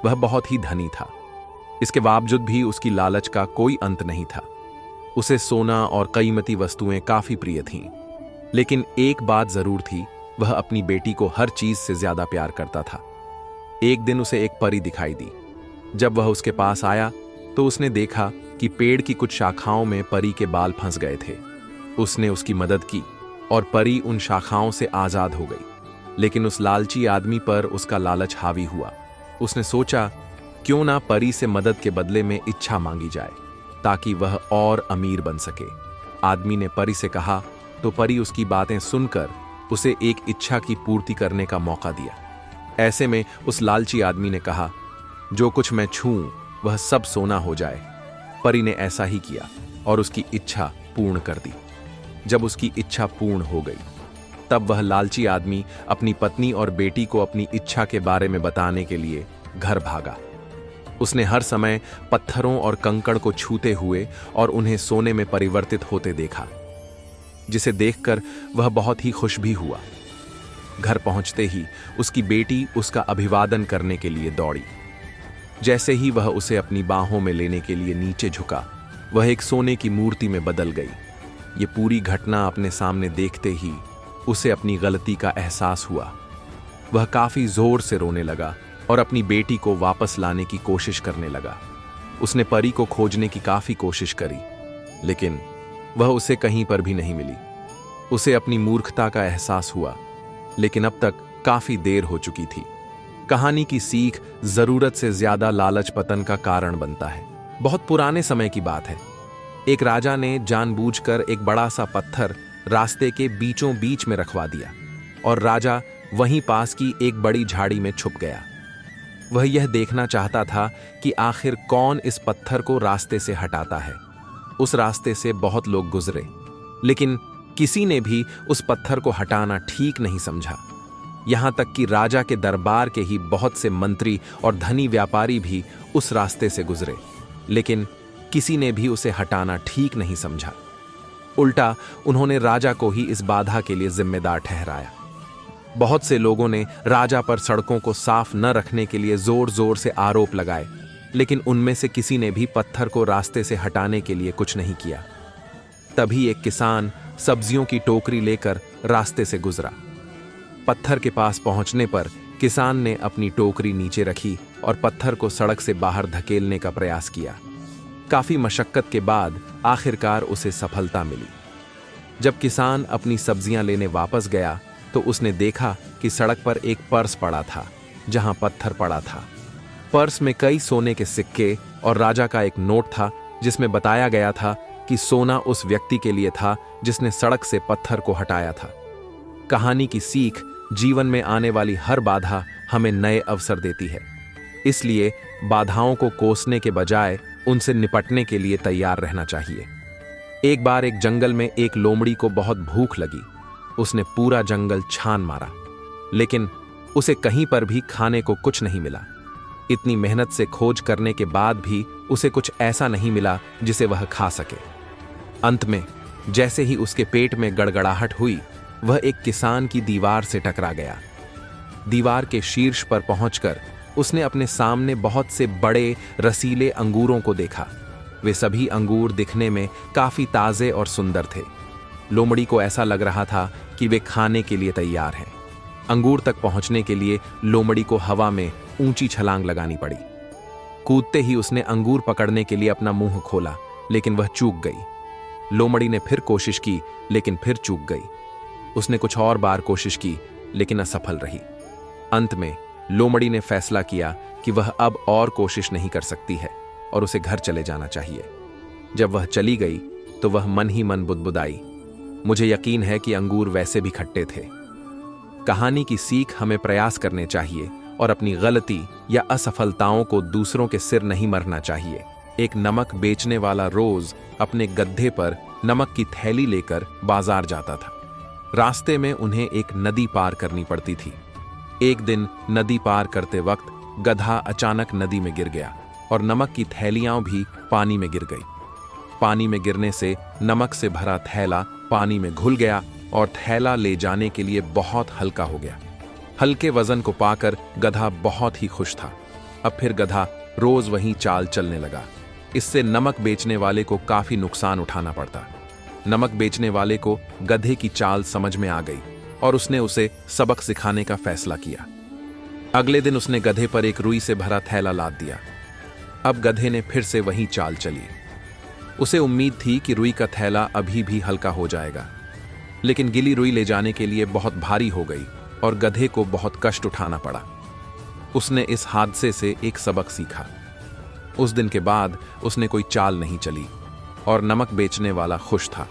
वह बहुत ही धनी था। इसके बावजूद भी उसकी लालच का कोई अंत नहीं था। उसे सोना और कीमती वस्तुएं काफी प्रिय थीं। लेकिन एक बात जरूर थी, वह अपनी बेटी को हर चीज से ज्यादा प्यार करता था। एक दिन उसे एक परी दिखाई दी। जब वह उसके पास आया तो उसने देखा कि पेड़ की कुछ शाखाओं में परी के बाल फंस गए थे। उसने उसकी मदद की और परी उन शाखाओं से आजाद हो गई। लेकिन उस लालची आदमी पर उसका लालच हावी हुआ। उसने सोचा, क्यों ना परी से मदद के बदले में इच्छा मांगी जाए ताकि वह और अमीर बन सके। आदमी ने परी से कहा तो परी उसकी बातें सुनकर उसे एक इच्छा की पूर्ति करने का मौका दिया। ऐसे में उस लालची आदमी ने कहा, जो कुछ मैं छूऊं वह सब सोना हो जाए। परी ने ऐसा ही किया और उसकी इच्छा पूर्ण कर दी। जब उसकी इच्छा पूर्ण हो गई तब वह लालची आदमी अपनी पत्नी और बेटी को अपनी इच्छा के बारे में बताने के लिए घर भागा। उसने हर समय पत्थरों और कंकड़ को छूते हुए और उन्हें सोने में परिवर्तित होते देखा, जिसे देखकर वह बहुत ही खुश भी हुआ। घर पहुंचते ही उसकी बेटी उसका अभिवादन करने के लिए दौड़ी। जैसे ही वह उसे अपनी बाहों में लेने के लिए नीचे झुका, वह एक सोने की मूर्ति में बदल गई। ये पूरी घटना अपने सामने देखते ही उसे अपनी गलती का एहसास हुआ। वह काफी जोर से रोने लगा और अपनी बेटी को वापस लाने की कोशिश करने लगा। उसने परी को खोजने की काफी कोशिश करी, लेकिन वह उसे कहीं पर भी नहीं मिली। उसे अपनी मूर्खता का एहसास हुआ, लेकिन अब तक काफी देर हो चुकी थी। कहानी की सीख, जरूरत से ज्यादा लालच पतन का कारण बनता है। बहुत पुराने समय की बात है। एक राजा ने जानबूझकर एक बड़ा सा पत्थर रास्ते के बीचों बीच में रखवा दिया और राजा वहीं पास की एक बड़ी झाड़ी में छुप गया। वह यह देखना चाहता था कि आखिर कौन इस पत्थर को रास्ते से हटाता है। उस रास्ते से बहुत लोग गुजरे, लेकिन किसी ने भी उस पत्थर को हटाना ठीक नहीं समझा। यहां तक कि राजा के दरबार के ही बहुत से मंत्री और धनी व्यापारी भी उस रास्ते से गुजरे, लेकिन किसी ने भी उसे हटाना ठीक नहीं समझा। उल्टा उन्होंने राजा को ही इस बाधा के लिए जिम्मेदार ठहराया। बहुत से लोगों ने राजा पर सड़कों को साफ न रखने के लिए जोर जोर से आरोप लगाए, लेकिन उनमें से किसी ने भी पत्थर को रास्ते से हटाने के लिए कुछ नहीं किया। तभी एक किसान सब्जियों की टोकरी लेकर रास्ते से गुजरा। पत्थर के पास पहुंचने पर किसान ने अपनी टोकरी नीचे रखी और पत्थर को सड़क से बाहर धकेलने का प्रयास किया। काफी मशक्कत के बाद आखिरकार उसे सफलता मिली। जब किसान अपनी सब्जियां लेने वापस गया तो उसने देखा कि सड़क पर एक पर्स पड़ा था जहां पत्थर पड़ा था। पर्स में कई सोने के सिक्के और राजा का एक नोट था, जिसमें बताया गया था कि सोना उस व्यक्ति के लिए था जिसने सड़क से पत्थर को हटाया था। कहानी की सीख, जीवन में आने वाली हर बाधा हमें नए अवसर देती है, इसलिए बाधाओं को कोसने के बजाय उनसे निपटने के लिए तैयार रहना चाहिए। एक बार एक जंगल में एक लोमड़ी को बहुत भूख लगी। उसने पूरा जंगल छान मारा, लेकिन उसे कहीं पर भी खाने को कुछ नहीं मिला। इतनी मेहनत से खोज करने के बाद भी उसे कुछ ऐसा नहीं मिला जिसे वह खा सके। अंत में जैसे ही उसके पेट में गड़गड़ाहट हुई, वह एक किसान की दीवार से टकरा गया। दीवार के शीर्ष पर पहुंचकर उसने अपने सामने बहुत से बड़े रसीले अंगूरों को देखा। वे सभी अंगूर दिखने में काफी ताजे और सुंदर थे। लोमड़ी को ऐसा लग रहा था कि वे खाने के लिए तैयार हैं। अंगूर तक पहुंचने के लिए लोमड़ी को हवा में ऊंची छलांग लगानी पड़ी। कूदते ही उसने अंगूर पकड़ने के लिए अपना मुंह खोला, लेकिन वह चूक गई। लोमड़ी ने फिर कोशिश की, लेकिन फिर चूक गई। उसने कुछ और बार कोशिश की, लेकिन असफल रही। अंत में लोमड़ी ने फैसला किया कि वह अब और कोशिश नहीं कर सकती है और उसे घर चले जाना चाहिए। जब वह चली गई तो वह मन ही मन बुदबुदाई, मुझे यकीन है कि अंगूर वैसे भी खट्टे थे। कहानी की सीख, हमें प्रयास करने चाहिए और अपनी गलती या असफलताओं को दूसरों के सिर नहीं मरना चाहिए। एक नमक बेचने वाला रोज अपने गड्ढे पर नमक की थैली लेकर बाजार जाता था। रास्ते में उन्हें एक नदी पार करनी पड़ती थी। एक दिन नदी पार करते वक्त गधा अचानक नदी में गिर गया और नमक की थैलियां भी पानी में गिर गई। पानी में गिरने से नमक से भरा थैला पानी में घुल गया और थैला ले जाने के लिए बहुत हल्का हो गया। हल्के वजन को पाकर गधा बहुत ही खुश था। अब फिर गधा रोज वहीं चाल चलने लगा। इससे नमक बेचने वाले को काफी नुकसान उठाना पड़ता। नमक बेचने वाले को गधे की चाल समझ में आ गई और उसने उसे सबक सिखाने का फैसला किया। अगले दिन उसने गधे पर एक रुई से भरा थैला लाद दिया। अब गधे ने फिर से वहीं चाल चली। उसे उम्मीद थी कि रुई का थैला अभी भी हल्का हो जाएगा, लेकिन गिली रुई ले जाने के लिए बहुत भारी हो गई और गधे को बहुत कष्ट उठाना पड़ा। उसने इस हादसे से एक सबक सीखा। उस दिन के बाद उसने कोई चाल नहीं चली और नमक बेचने वाला खुश था।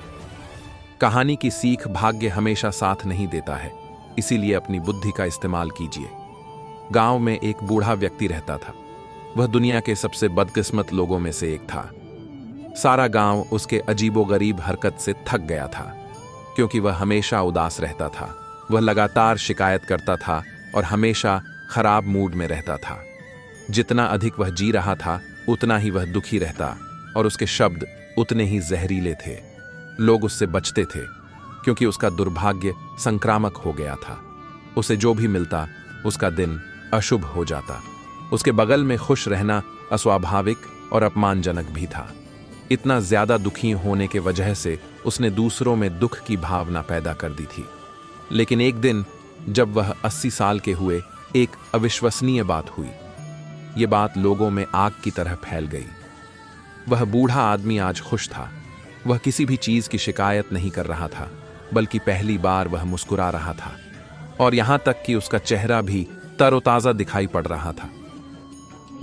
कहानी की सीख, भाग्य हमेशा साथ नहीं देता है, इसीलिए अपनी बुद्धि का इस्तेमाल कीजिए। गांव में एक बूढ़ा व्यक्ति रहता था। वह दुनिया के सबसे बदकिस्मत लोगों में से एक था। सारा गांव उसके अजीबोगरीब हरकत से थक गया था, क्योंकि वह हमेशा उदास रहता था। वह लगातार शिकायत करता था और हमेशा खराब मूड में रहता था। जितना अधिक वह जी रहा था, उतना ही वह दुखी रहता और उसके शब्द उतने ही जहरीले थे। लोग उससे बचते थे, क्योंकि उसका दुर्भाग्य संक्रामक हो गया था। उसे जो भी मिलता, उसका दिन अशुभ हो जाता। उसके बगल में खुश रहना अस्वाभाविक और अपमानजनक भी था। इतना ज्यादा दुखी होने के वजह से उसने दूसरों में दुख की भावना पैदा कर दी थी। लेकिन एक दिन जब वह 80 साल के हुए, एक अविश्वसनीय बात हुई। ये बात लोगों में आग की तरह फैल गई। वह बूढ़ा आदमी आज खुश था। वह किसी भी चीज की शिकायत नहीं कर रहा था, बल्कि पहली बार वह मुस्कुरा रहा था, और यहां तक कि उसका चेहरा भी तरोताजा दिखाई पड़ रहा था।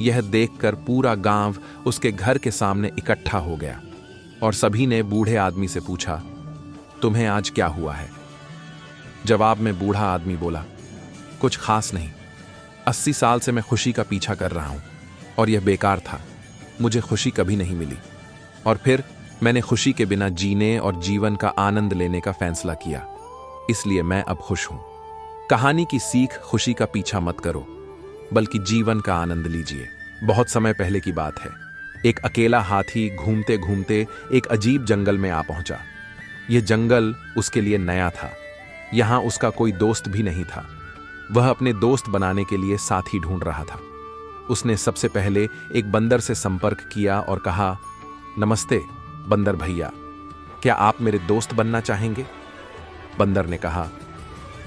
यह देखकर पूरा गांव उसके घर के सामने इकट्ठा हो गया और सभी ने बूढ़े आदमी से पूछा, तुम्हें आज क्या हुआ है? जवाब में बूढ़ा आदमी बोला, कुछ खास नहीं। 80 साल से मैं खुशी का पीछा कर रहा हूं और यह बेकार था। मुझे खुशी कभी नहीं मिली और फिर मैंने खुशी के बिना जीने और जीवन का आनंद लेने का फैसला किया, इसलिए मैं अब खुश हूं। कहानी की सीख, खुशी का पीछा मत करो, बल्कि जीवन का आनंद लीजिए। बहुत समय पहले की बात है। एक अकेला हाथी घूमते घूमते एक अजीब जंगल में आ पहुंचा। यह जंगल उसके लिए नया था। यहां उसका कोई दोस्त भी नहीं था। वह अपने दोस्त बनाने के लिए साथी ढूंढ रहा था। उसने सबसे पहले एक बंदर से संपर्क किया और कहा, नमस्ते बंदर भैया, क्या आप मेरे दोस्त बनना चाहेंगे? बंदर ने कहा,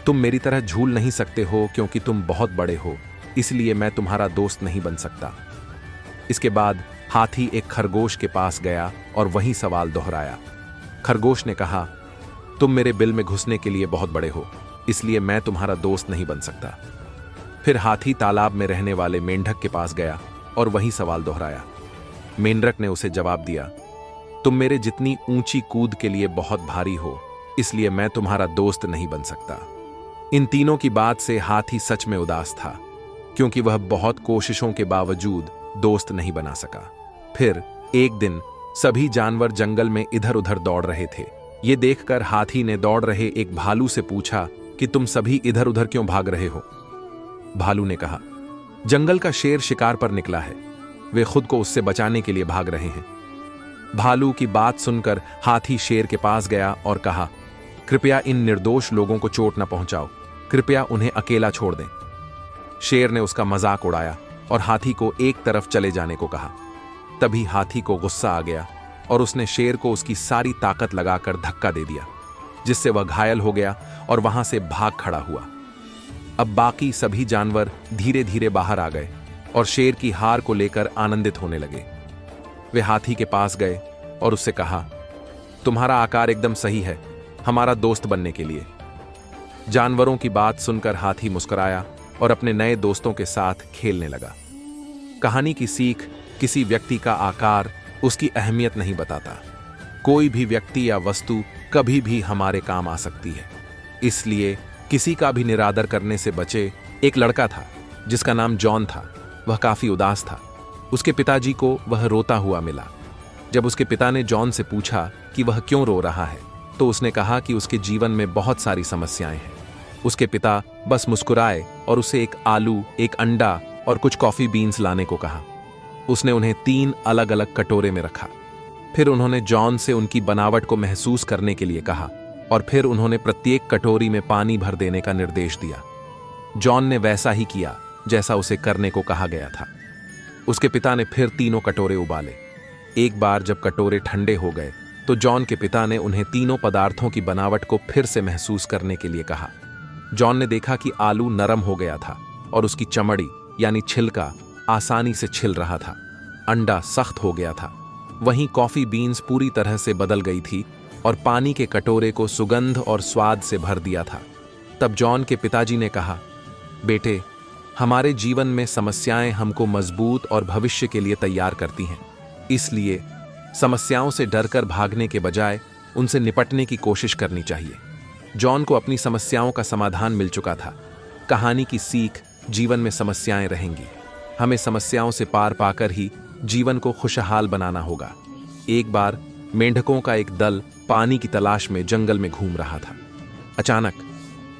तुम मेरी तरह झूल नहीं सकते हो, क्योंकि तुम बहुत बड़े हो, इसलिए मैं तुम्हारा दोस्त नहीं बन सकता। इसके बाद हाथी एक खरगोश के पास गया और वही सवाल दोहराया। खरगोश ने कहा, तुम मेरे बिल में घुसने के लिए बहुत बड़े हो, इसलिए मैं तुम्हारा दोस्त नहीं बन सकता। फिर हाथी तालाब में रहने वाले मेंढक के पास गया और वही सवाल दोहराया। मेंढक ने उसे जवाब दिया, तुम मेरे जितनी ऊंची कूद के लिए बहुत भारी हो, इसलिए मैं तुम्हारा दोस्त नहीं बन सकता। इन तीनों की बात से हाथी सच में उदास था, क्योंकि वह बहुत कोशिशों के बावजूद दोस्त नहीं बना सका। फिर एक दिन सभी जानवर जंगल में इधर उधर दौड़ रहे थे। ये देखकर हाथी ने दौड़ रहे एक भालू से पूछा कि तुम सभी इधर उधर क्यों भाग रहे हो? भालू ने कहा, जंगल का शेर शिकार पर निकला है, वे खुद को उससे बचाने के लिए भाग रहे हैं। भालू की बात सुनकर हाथी शेर के पास गया और कहा, कृपया इन निर्दोष लोगों को चोट न पहुंचाओ, कृपया उन्हें अकेला छोड़ दें। शेर ने उसका मजाक उड़ाया और हाथी को एक तरफ चले जाने को कहा। तभी हाथी को गुस्सा आ गया और उसने शेर को उसकी सारी ताकत लगाकर धक्का दे दिया, जिससे वह घायल हो गया और वहां से भाग खड़ा हुआ। अब बाकी सभी जानवर धीरे धीरे बाहर आ गए और शेर की हार को लेकर आनंदित होने लगे। वे हाथी के पास गए और उससे कहा, तुम्हारा आकार एकदम सही है हमारा दोस्त बनने के लिए। जानवरों की बात सुनकर हाथी मुस्कुराया और अपने नए दोस्तों के साथ खेलने लगा। कहानी की सीख, किसी व्यक्ति का आकार उसकी अहमियत नहीं बताता। कोई भी व्यक्ति या वस्तु कभी भी हमारे काम आ सकती है, इसलिए किसी का भी निरादर करने से बचे। एक लड़का था जिसका नाम जॉन था। वह काफी उदास था। उसके पिताजी को वह रोता हुआ मिला। जब उसके पिता ने जॉन से पूछा कि वह क्यों रो रहा है, तो उसने कहा कि उसके जीवन में बहुत सारी समस्याएं हैं। उसके पिता बस मुस्कुराए और उसे एक आलू, एक अंडा और कुछ कॉफी बीन्स लाने को कहा। उसने उन्हें 3 अलग अलग कटोरे में रखा। फिर उन्होंने जॉन से उनकी बनावट को महसूस करने के लिए कहा और फिर उन्होंने प्रत्येक कटोरी में पानी भर देने का निर्देश दिया। जॉन ने वैसा ही किया जैसा उसे करने को कहा गया था। उसके पिता ने फिर तीनों कटोरे उबाले। एक बार जब कटोरे ठंडे हो गए तो जॉन के पिता ने उन्हें तीनों पदार्थों की बनावट को फिर से महसूस करने के लिए कहा। जॉन ने देखा कि आलू नरम हो गया था और उसकी चमड़ी यानी छिलका आसानी से छिल रहा था। अंडा सख्त हो गया था। वहीं कॉफी बीन्स पूरी तरह से बदल गई थी और पानी के कटोरे को सुगंध और स्वाद से भर दिया था। तब जॉन के पिताजी ने कहा, बेटे, हमारे जीवन में समस्याएं हमको मजबूत और भविष्य के लिए तैयार करती हैं। इसलिए समस्याओं से डरकर भागने के बजाय उनसे निपटने की कोशिश करनी चाहिए। जॉन को अपनी समस्याओं का समाधान मिल चुका था। कहानी की सीख, जीवन में समस्याएं रहेंगी। हमें समस्याओं से पार पाकर ही जीवन को खुशहाल बनाना होगा। एक बार मेंढकों का एक दल पानी की तलाश में जंगल में घूम रहा था। अचानक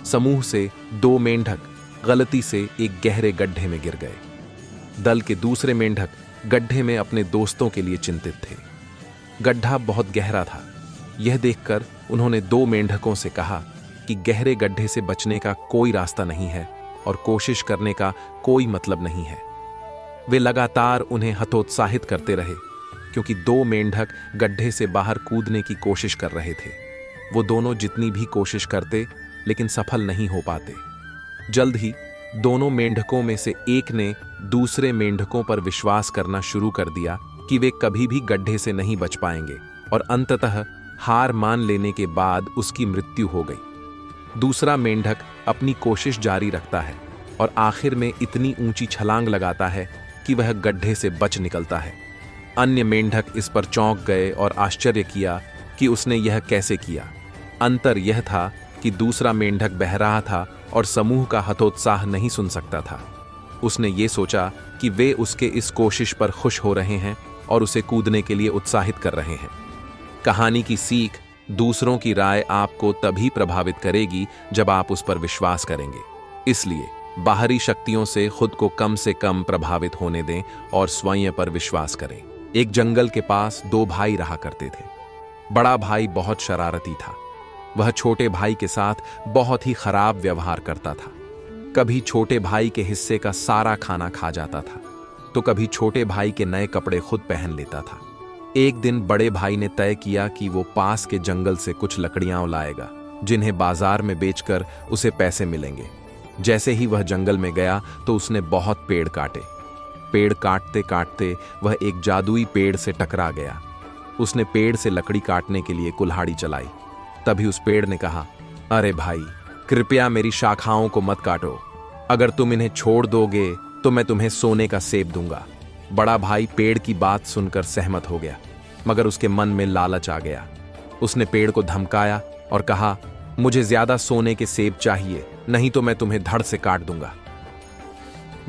समूह से 2 मेंढक गलती से एक गहरे गड्ढे में गिर गए। दल के दूसरे मेंढक गड्ढे में अपने दोस्तों के लिए चिंतित थे। गड्ढा बहुत गहरा था। यह देखकर उन्होंने 2 मेंढकों से कहा कि गहरे गड्ढे से बचने का कोई रास्ता नहीं है और कोशिश करने का कोई मतलब नहीं है। वे लगातार उन्हें हतोत्साहित करते रहे क्योंकि 2 मेंढक गड्ढे से बाहर कूदने की कोशिश कर रहे थे। वो दोनों जितनी भी कोशिश करते लेकिन सफल नहीं हो पाते। जल्द ही दोनों मेंढकों में से एक ने दूसरे मेंढकों पर विश्वास करना शुरू कर दिया कि वे कभी भी गड्ढे से नहीं बच पाएंगे और अंततः हार मान लेने के बाद उसकी मृत्यु हो गई। दूसरा मेंढक अपनी कोशिश जारी रखता है और आखिर में इतनी ऊंची छलांग लगाता है कि वह गड्ढे से बच निकलता है। अन्य मेंढक इस पर चौंक गए और आश्चर्य किया कि उसने यह कैसे किया। अंतर यह था कि दूसरा मेंढक बहरा था और समूह का हतोत्साह नहीं सुन सकता था। उसने ये सोचा कि वे उसके इस कोशिश पर खुश हो रहे हैं और उसे कूदने के लिए उत्साहित कर रहे हैं। कहानी की सीख, दूसरों की राय आपको तभी प्रभावित करेगी जब आप उस पर विश्वास करेंगे। इसलिए बाहरी शक्तियों से खुद को कम से कम प्रभावित होने दें और स्वयं पर विश्वास करें। एक जंगल के पास 2 भाई रहा करते थे। बड़ा भाई बहुत शरारती था। वह छोटे भाई के साथ बहुत ही खराब व्यवहार करता था। कभी छोटे भाई के हिस्से का सारा खाना खा जाता था तो कभी छोटे भाई के नए कपड़े खुद पहन लेता था। एक दिन बड़े भाई ने तय किया कि वो पास के जंगल से कुछ लकड़ियां लाएगा जिन्हें बाजार में बेचकर उसे पैसे मिलेंगे। जैसे ही वह जंगल में गया तो उसने बहुत पेड़ काटे। पेड़ काटते काटते वह एक जादुई पेड़ से टकरा गया। उसने पेड़ से लकड़ी काटने के लिए कुल्हाड़ी चलाई। तभी उस पेड़ ने कहा, अरे भाई, कृपया मेरी शाखाओं को मत काटो। अगर तुम इन्हें छोड़ दोगे तो मैं तुम्हें सोने का सेब दूंगा। बड़ा भाई पेड़ की बात सुनकर सहमत हो गया, मगर उसके मन में लालच आ गया। उसने पेड़ को धमकाया और कहा, मुझे ज्यादा सोने के सेब चाहिए, नहीं तो मैं तुम्हें धड़ से काट दूंगा।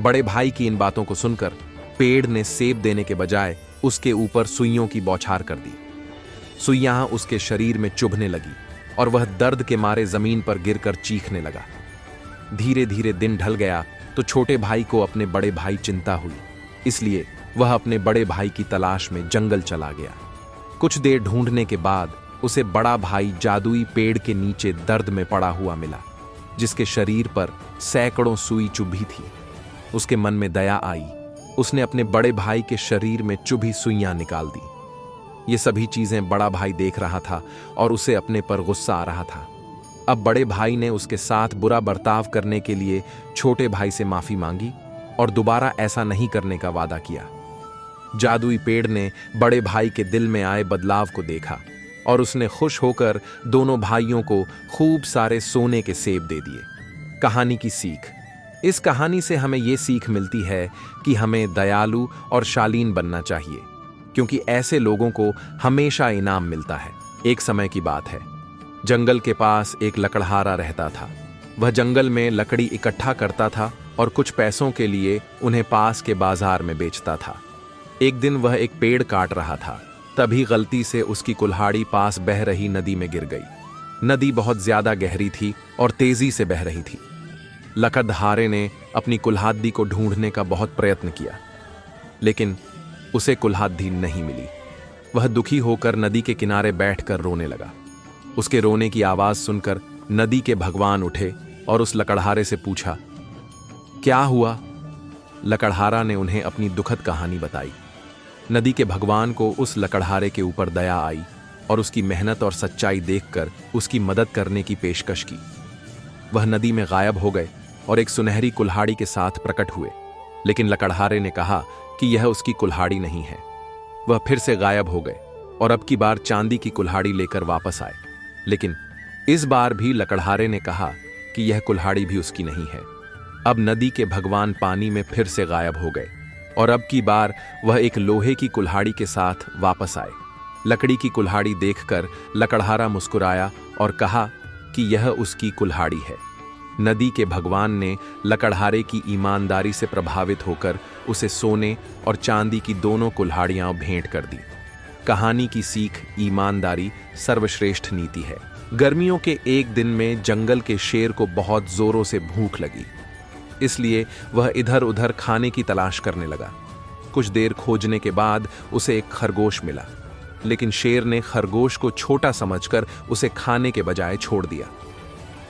बड़े भाई की इन बातों को सुनकर पेड़ ने सेब देने के बजाय उसके ऊपर सुइयों की बौछार कर दी। सुइयां उसके शरीर में चुभने लगी और वह दर्द के मारे जमीन पर गिरकर चीखने लगा। धीरे धीरे दिन ढल गया तो छोटे भाई को अपने बड़े भाई चिंता हुई, इसलिए वह अपने बड़े भाई की तलाश में जंगल चला गया। कुछ देर ढूंढने के बाद उसे बड़ा भाई जादुई पेड़ के नीचे दर्द में पड़ा हुआ मिला, जिसके शरीर पर सैकड़ों सुई चुभी थी। उसके मन में दया आई। उसने अपने बड़े भाई के शरीर में चुभी सुइयां निकाल दी। ये सभी चीजें बड़ा भाई देख रहा था और उसे अपने पर गुस्सा आ रहा था। अब बड़े भाई ने उसके साथ बुरा बर्ताव करने के लिए छोटे भाई से माफी मांगी और दोबारा ऐसा नहीं करने का वादा किया। जादुई पेड़ ने बड़े भाई के दिल में आए बदलाव को देखा और उसने खुश होकर दोनों भाइयों को खूब सारे सोने के सेब दे दिए। कहानी की सीख। इस कहानी से हमें ये सीख मिलती है कि हमें दयालु और शालीन बनना चाहिए, क्योंकि ऐसे लोगों को हमेशा इनाम मिलता है। एक समय की बात है, जंगल के पास एक लकड़हारा रहता था। वह जंगल में लकड़ी इकट्ठा करता था और कुछ पैसों के लिए उन्हें पास के बाजार में बेचता था। एक दिन वह एक पेड़ काट रहा था, तभी गलती से उसकी कुल्हाड़ी पास बह रही नदी में गिर गई। नदी बहुत ज्यादा गहरी थी और तेजी से बह रही थी। लकड़हारे ने अपनी कुल्हाड़ी को ढूंढने का बहुत प्रयत्न किया, लेकिन उसे कुल्हाड़ी नहीं मिली। वह दुखी होकर नदी के किनारे बैठकर रोने लगा। उसके रोने की आवाज सुनकर नदी के भगवान उठे और उस लकड़हारे से पूछा, क्या हुआ? लकड़हारा ने उन्हें अपनी दुखद कहानी बताई। नदी के भगवान को उस लकड़हारे के ऊपर दया आई और उसकी मेहनत और सच्चाई देखकर उसकी मदद करने की पेशकश की। वह नदी में गायब हो गए और एक सुनहरी कुल्हाड़ी के साथ प्रकट हुए, लेकिन लकड़हारे ने कहा कि यह उसकी कुल्हाड़ी नहीं है। वह फिर से गायब हो गए और अब की बार चांदी की कुल्हाड़ी लेकर वापस आए, लेकिन इस बार भी लकड़हारे ने कहा कि यह कुल्हाड़ी भी उसकी नहीं है। अब नदी के भगवान पानी में फिर से गायब हो गए और अब की बार वह एक लोहे की कुल्हाड़ी के साथ वापस आए। लकड़ी की कुल्हाड़ी देखकर लकड़हारा मुस्कुराया और कहा कि यह उसकी कुल्हाड़ी है। नदी के भगवान ने लकड़हारे की ईमानदारी से प्रभावित होकर उसे सोने और चांदी की दोनों कुल्हाड़ियां भेंट कर दी। कहानी की सीख ईमानदारी सर्वश्रेष्ठ नीति है। गर्मियों के एक दिन में जंगल के शेर को बहुत जोरों से भूख लगी, इसलिए वह इधर उधर खाने की तलाश करने लगा। कुछ देर खोजने के बाद उसे एक खरगोश मिला, लेकिन शेर ने खरगोश को छोटा समझकर उसे खाने के बजाय छोड़ दिया।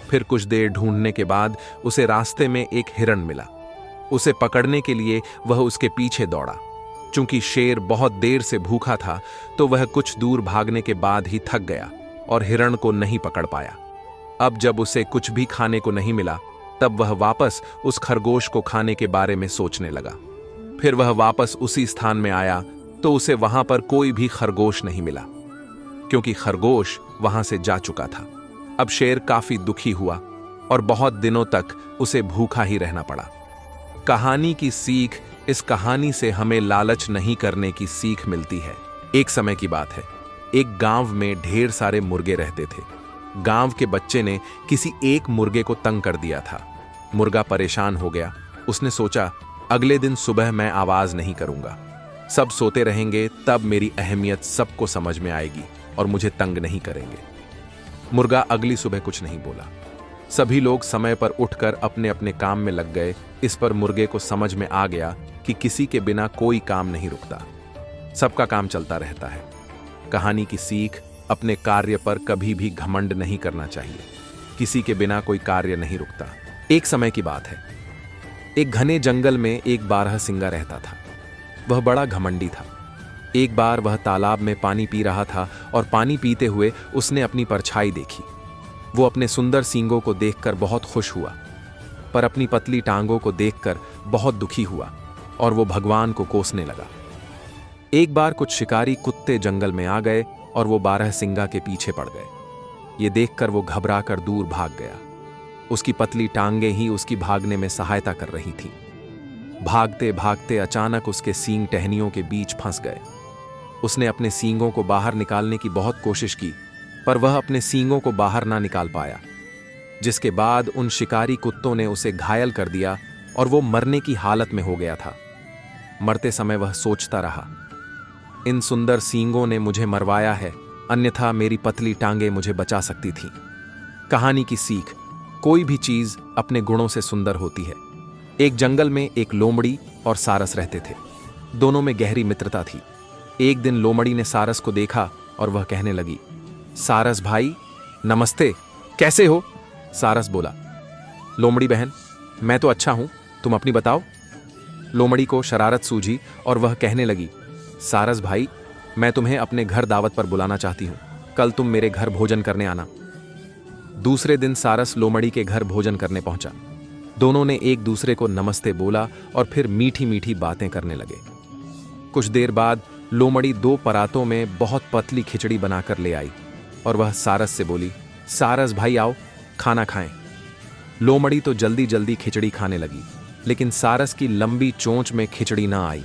फिर कुछ देर ढूंढने के बाद उसे रास्ते में एक हिरण मिला। उसे पकड़ने के लिए वह उसके पीछे दौड़ा। चूंकि शेर बहुत देर से भूखा था, तो वह कुछ दूर भागने के बाद ही थक गया और हिरण को नहीं पकड़ पाया। अब जब उसे कुछ भी खाने को नहीं मिला, तब वह वापस उस खरगोश को खाने के बारे में सोचने लगा। फिर वह वापस उसी स्थान में आया तो उसे वहां पर कोई भी खरगोश नहीं मिला, क्योंकि खरगोश वहां से जा चुका था। अब शेर काफी दुखी हुआ और बहुत दिनों तक उसे भूखा ही रहना पड़ा। कहानी की सीख, इस कहानी से हमें लालच नहीं करने की सीख मिलती है। एक समय की बात है, एक गांव में ढेर सारे मुर्गे रहते थे। गांव के बच्चे ने किसी एक मुर्गे को तंग कर दिया था। मुर्गा परेशान हो गया। उसने सोचा, अगले दिन सुबह मैं आवाज नहीं करूंगा, सब सोते रहेंगे, तब मेरी अहमियत सबको समझ में आएगी और मुझे तंग नहीं करेंगे। मुर्गा अगली सुबह कुछ नहीं बोला। सभी लोग समय पर उठकर अपने अपने काम में लग गए। इस पर मुर्गे को समझ में आ गया कि किसी के बिना कोई काम नहीं रुकता, सबका काम चलता रहता है। कहानी की सीख, अपने कार्य पर कभी भी घमंड नहीं करना चाहिए। किसी के बिना कोई कार्य नहीं रुकता। एक समय की बात है, एक घने जंगल में एक बारहसिंगा रहता था। वह बड़ा घमंडी था। एक बार वह तालाब में पानी पी रहा था और पानी पीते हुए उसने अपनी परछाई देखी। वो अपने सुंदर सींगों को देखकर बहुत खुश हुआ, पर अपनी पतली टांगों को देखकर बहुत दुखी हुआ और वो भगवान को कोसने लगा। एक बार कुछ शिकारी कुत्ते जंगल में आ गए और वो बारहसिंगा के पीछे पड़ गए। ये देखकर वो घबराकर दूर भाग गया। उसकी पतली टांगें ही उसकी भागने में सहायता कर रही थीं। भागते भागते अचानक उसके सींग टहनियों के बीच फंस गए। उसने अपने सींगों को बाहर निकालने की बहुत कोशिश की, पर वह अपने सींगों को बाहर ना निकाल पाया, जिसके बाद उन शिकारी कुत्तों ने उसे घायल कर दिया और वो मरने की हालत में हो गया था। मरते समय वह सोचता रहा, इन सुंदर सींगों ने मुझे मरवाया है, अन्यथा मेरी पतली टांगें मुझे बचा सकती थीं। कहानी की सीख, कोई भी चीज अपने गुणों से सुंदर होती है। एक जंगल में एक लोमड़ी और सारस रहते थे। दोनों में गहरी मित्रता थी। एक दिन लोमड़ी ने सारस को देखा और वह कहने लगी, सारस भाई नमस्ते, कैसे हो? सारस बोला, लोमड़ी बहन मैं तो अच्छा हूं, तुम अपनी बताओ। लोमड़ी को शरारत सूझी और वह कहने लगी, सारस भाई मैं तुम्हें अपने घर दावत पर बुलाना चाहती हूं, कल तुम मेरे घर भोजन करने आना। दूसरे दिन सारस लोमड़ी के घर भोजन करने पहुंचा। दोनों ने एक दूसरे को नमस्ते बोला और फिर मीठी मीठी बातें करने लगे। कुछ देर बाद लोमड़ी 2 परातों में बहुत पतली खिचड़ी बनाकर ले आई और वह सारस से बोली, सारस भाई आओ खाना खाएं। लोमड़ी तो जल्दी जल्दी खिचड़ी खाने लगी, लेकिन सारस की लंबी चोंच में खिचड़ी ना आई।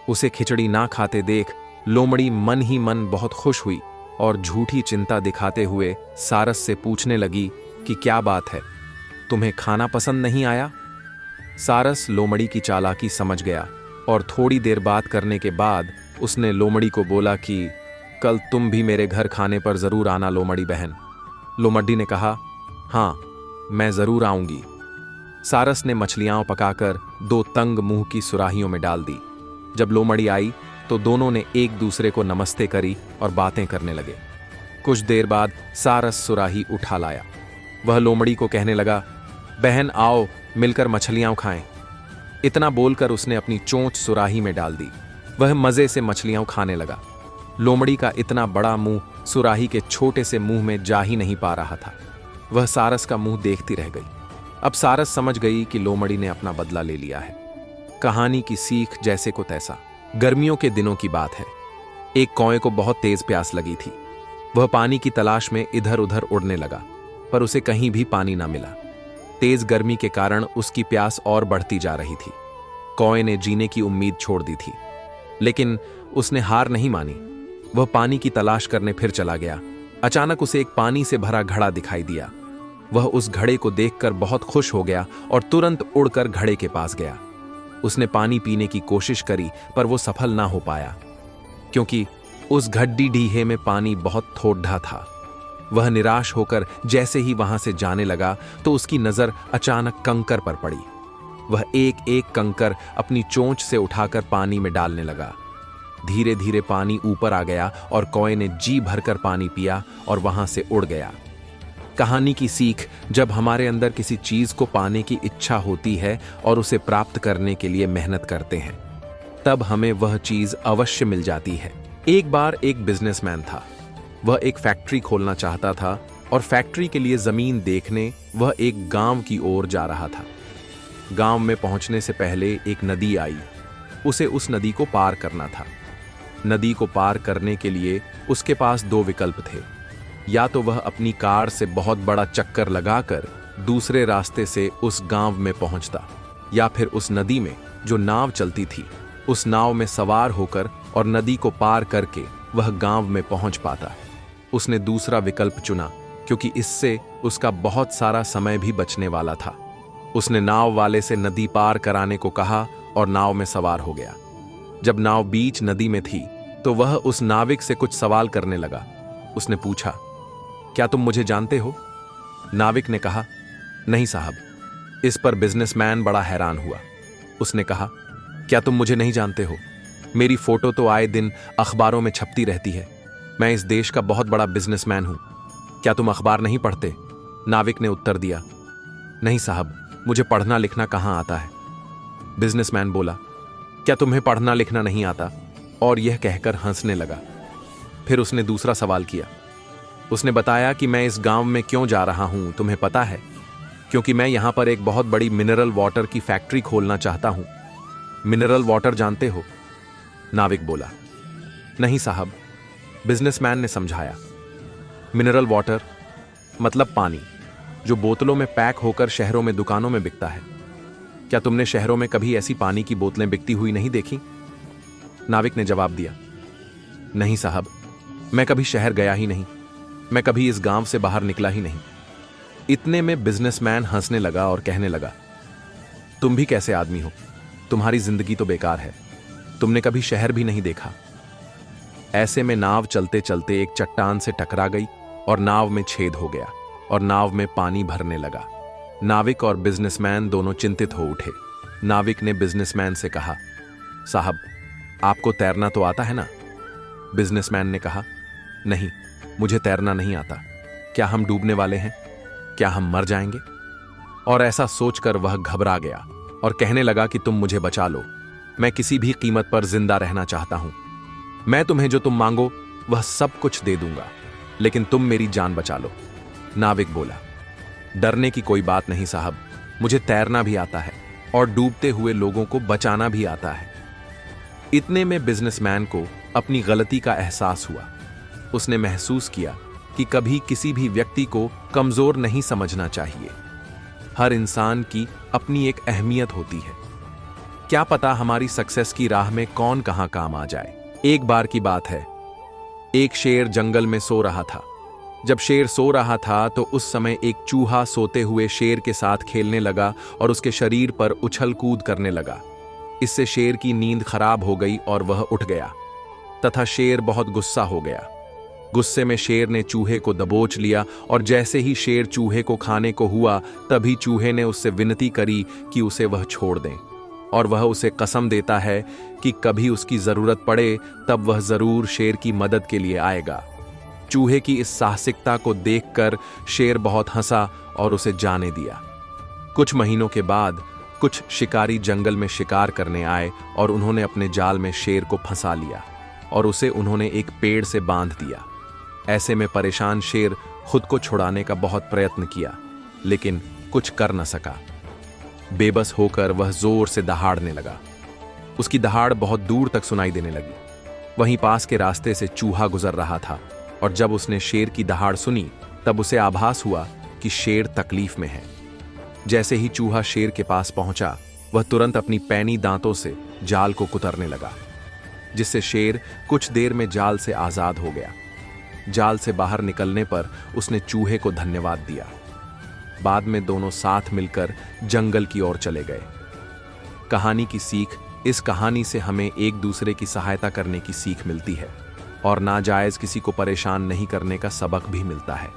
उसे खिचड़ी ना खाते देख लोमड़ी मन ही मन बहुत खुश हुई और झूठी चिंता दिखाते हुए सारस से पूछने लगी कि क्या बात है, तुम्हें खाना पसंद नहीं आया? सारस लोमड़ी की चालाकी समझ गया और थोड़ी देर बात करने के बाद उसने लोमड़ी को बोला कि कल तुम भी मेरे घर खाने पर जरूर आना लोमड़ी बहन। लोमड़ी ने कहा, हाँ मैं जरूर आऊंगी। सारस ने मछलियां पकाकर 2 तंग मुंह की सुराहियों में डाल दी। जब लोमड़ी आई तो दोनों ने एक दूसरे को नमस्ते करी और बातें करने लगे। कुछ देर बाद सारस सुराही उठा लाया। वह लोमड़ी को कहने लगा, बहन आओ मिलकर मछलियां खाएं। इतना बोलकर उसने अपनी चोंच सुराही में डाल दी। वह मजे से मछलियां खाने लगा। लोमड़ी का इतना बड़ा मुंह सुराही के छोटे से मुंह में जा ही नहीं पा रहा था। वह सारस का मुंह देखती रह गई। अब सारस समझ गई कि लोमड़ी ने अपना बदला ले लिया है। कहानी की सीख जैसे को तैसा। गर्मियों के दिनों की बात है। एक कौए को बहुत तेज प्यास लगी थी। वह पानी की तलाश में इधर उधर उड़ने लगा, पर उसे कहीं भी पानी ना मिला। तेज गर्मी के कारण उसकी प्यास और बढ़ती जा रही थी। कौए ने जीने की उम्मीद छोड़ दी थी, लेकिन उसने हार नहीं मानी। वह पानी की तलाश करने फिर चला गया। अचानक उसे एक पानी से भरा घड़ा दिखाई दिया। वह उस घड़े को देखकर बहुत खुश हो गया और तुरंत उड़कर घड़े के पास गया। उसने पानी पीने की कोशिश करी, पर वो सफल ना हो पाया, क्योंकि उस घड्डी ढीहे में पानी बहुत थोड़ा था। वह निराश होकर जैसे ही वहां से जाने लगा तो उसकी नजर अचानक कंकर पर पड़ी। वह एक एक कंकर अपनी चोंच से उठाकर पानी में डालने लगा। धीरे धीरे पानी ऊपर आ गया और कौए ने जी भरकर पानी पिया और वहां से उड़ गया। कहानी की सीख, जब हमारे अंदर किसी चीज को पाने की इच्छा होती है और उसे प्राप्त करने के लिए मेहनत करते हैं, तब हमें वह चीज अवश्य मिल जाती है। एक बार एक बिजनेसमैन था। वह एक फैक्ट्री खोलना चाहता था और फैक्ट्री के लिए जमीन देखने वह एक गांव की ओर जा रहा था। गांव में पहुंचने से पहले एक नदी आई। उसे उस नदी को पार करना था। नदी को पार करने के लिए उसके पास दो विकल्प थे। या तो वह अपनी कार से बहुत बड़ा चक्कर लगाकर दूसरे रास्ते से उस गांव में पहुंचता, या फिर उस नदी में जो नाव चलती थी उस नाव में सवार होकर और नदी को पार करके वह गांव में पहुंच पाता। उसने दूसरा विकल्प चुना, क्योंकि इससे उसका बहुत सारा समय भी बचने वाला था। उसने नाव वाले से नदी पार कराने को कहा और नाव में सवार हो गया। जब नाव बीच नदी में थी तो वह उस नाविक से कुछ सवाल करने लगा। उसने पूछा, क्या तुम मुझे जानते हो? नाविक ने कहा, नहीं साहब। इस पर बिजनेसमैन बड़ा हैरान हुआ। उसने कहा, क्या तुम मुझे नहीं जानते हो? मेरी फोटो तो आए दिन अखबारों में छपती रहती है। मैं इस देश का बहुत बड़ा बिजनेसमैन हूं। क्या तुम अखबार नहीं पढ़ते? नाविक ने उत्तर दिया, नहीं साहब, मुझे पढ़ना लिखना कहां आता है। बिजनेसमैन बोला, क्या तुम्हें पढ़ना लिखना नहीं आता? और यह कहकर हंसने लगा। फिर उसने दूसरा सवाल किया। उसने बताया कि मैं इस गांव में क्यों जा रहा हूं तुम्हें पता है? क्योंकि मैं यहां पर एक बहुत बड़ी मिनरल वाटर की फैक्ट्री खोलना चाहता हूं। मिनरल वाटर जानते हो? नाविक बोला, नहीं साहब। बिजनेसमैन ने समझाया, मिनरल वाटर मतलब पानी, जो बोतलों में पैक होकर शहरों में दुकानों में बिकता है। क्या तुमने शहरों में कभी ऐसी पानी की बोतलें बिकती हुई नहीं देखी? नाविक ने जवाब दिया, नहीं साहब, मैं कभी शहर गया ही नहीं। मैं कभी इस गांव से बाहर निकला ही नहीं। इतने में बिजनेसमैन हंसने लगा और कहने लगा, तुम भी कैसे आदमी हो? तुम्हारी जिंदगी तो बेकार है। तुमने कभी शहर भी नहीं देखा। ऐसे में नाव चलते चलते एक चट्टान से टकरा गई और नाव में छेद हो गया और नाव में पानी भरने लगा। नाविक और बिजनेसमैन दोनों चिंतित हो उठे। नाविक ने बिजनेसमैन से कहा, साहब, आपको तैरना तो आता है ना? बिजनेसमैन ने कहा, नहीं, मुझे तैरना नहीं आता। क्या हम डूबने वाले हैं? क्या हम मर जाएंगे? और ऐसा सोचकर वह घबरा गया और कहने लगा कि तुम मुझे बचा लो। मैं किसी भी कीमत पर जिंदा रहना चाहता हूं। मैं तुम्हें जो तुम मांगो वह सब कुछ दे दूंगा, लेकिन तुम मेरी जान बचा लो। नाविक बोला, डरने की कोई बात नहीं साहब, मुझे तैरना भी आता है और डूबते हुए लोगों को बचाना भी आता है। इतने में बिजनेसमैन को अपनी गलती का एहसास हुआ। उसने महसूस किया कि कभी किसी भी व्यक्ति को कमजोर नहीं समझना चाहिए। हर इंसान की अपनी एक अहमियत होती है। क्या पता हमारी सक्सेस की राह में कौन कहां काम आ जाए। एक बार की बात है, एक शेर जंगल में सो रहा था। जब शेर सो रहा था तो उस समय एक चूहा सोते हुए शेर के साथ खेलने लगा और उसके शरीर पर उछल कूद करने लगा। इससे शेर की नींद खराब हो गई और वह उठ गया तथा शेर बहुत गुस्सा हो गया। गुस्से में शेर ने चूहे को दबोच लिया और जैसे ही शेर चूहे को खाने को हुआ तभी चूहे ने उससे विनती करी कि उसे वह छोड़ दें। और वह उसे कसम देता है कि कभी उसकी जरूरत पड़े तब वह जरूर शेर की मदद के लिए आएगा। चूहे की इस साहसिकता को देखकर शेर बहुत हंसा और उसे जाने दिया। कुछ महीनों के बाद कुछ शिकारी जंगल में शिकार करने आए और उन्होंने अपने जाल में शेर को फंसा लिया और उसे उन्होंने एक पेड़ से बांध दिया। ऐसे में परेशान शेर खुद को छुड़ाने का बहुत प्रयत्न किया, लेकिन कुछ कर न सका। बेबस होकर वह जोर से दहाड़ने लगा। उसकी दहाड़ बहुत दूर तक सुनाई देने लगी। वहीं पास के रास्ते से चूहा गुजर रहा था और जब उसने शेर की दहाड़ सुनी तब उसे आभास हुआ कि शेर तकलीफ में है। जैसे ही चूहा शेर के पास पहुंचा, वह तुरंत अपनी पैनी दांतों से जाल को कुतरने लगा, जिससे शेर कुछ देर में जाल से आजाद हो गया। जाल से बाहर निकलने पर उसने चूहे को धन्यवाद दिया। बाद में दोनों साथ मिलकर जंगल की ओर चले गए। कहानी की सीख: इस कहानी से हमें एक दूसरे की सहायता करने की सीख मिलती है और नाजायज किसी को परेशान नहीं करने का सबक भी मिलता है।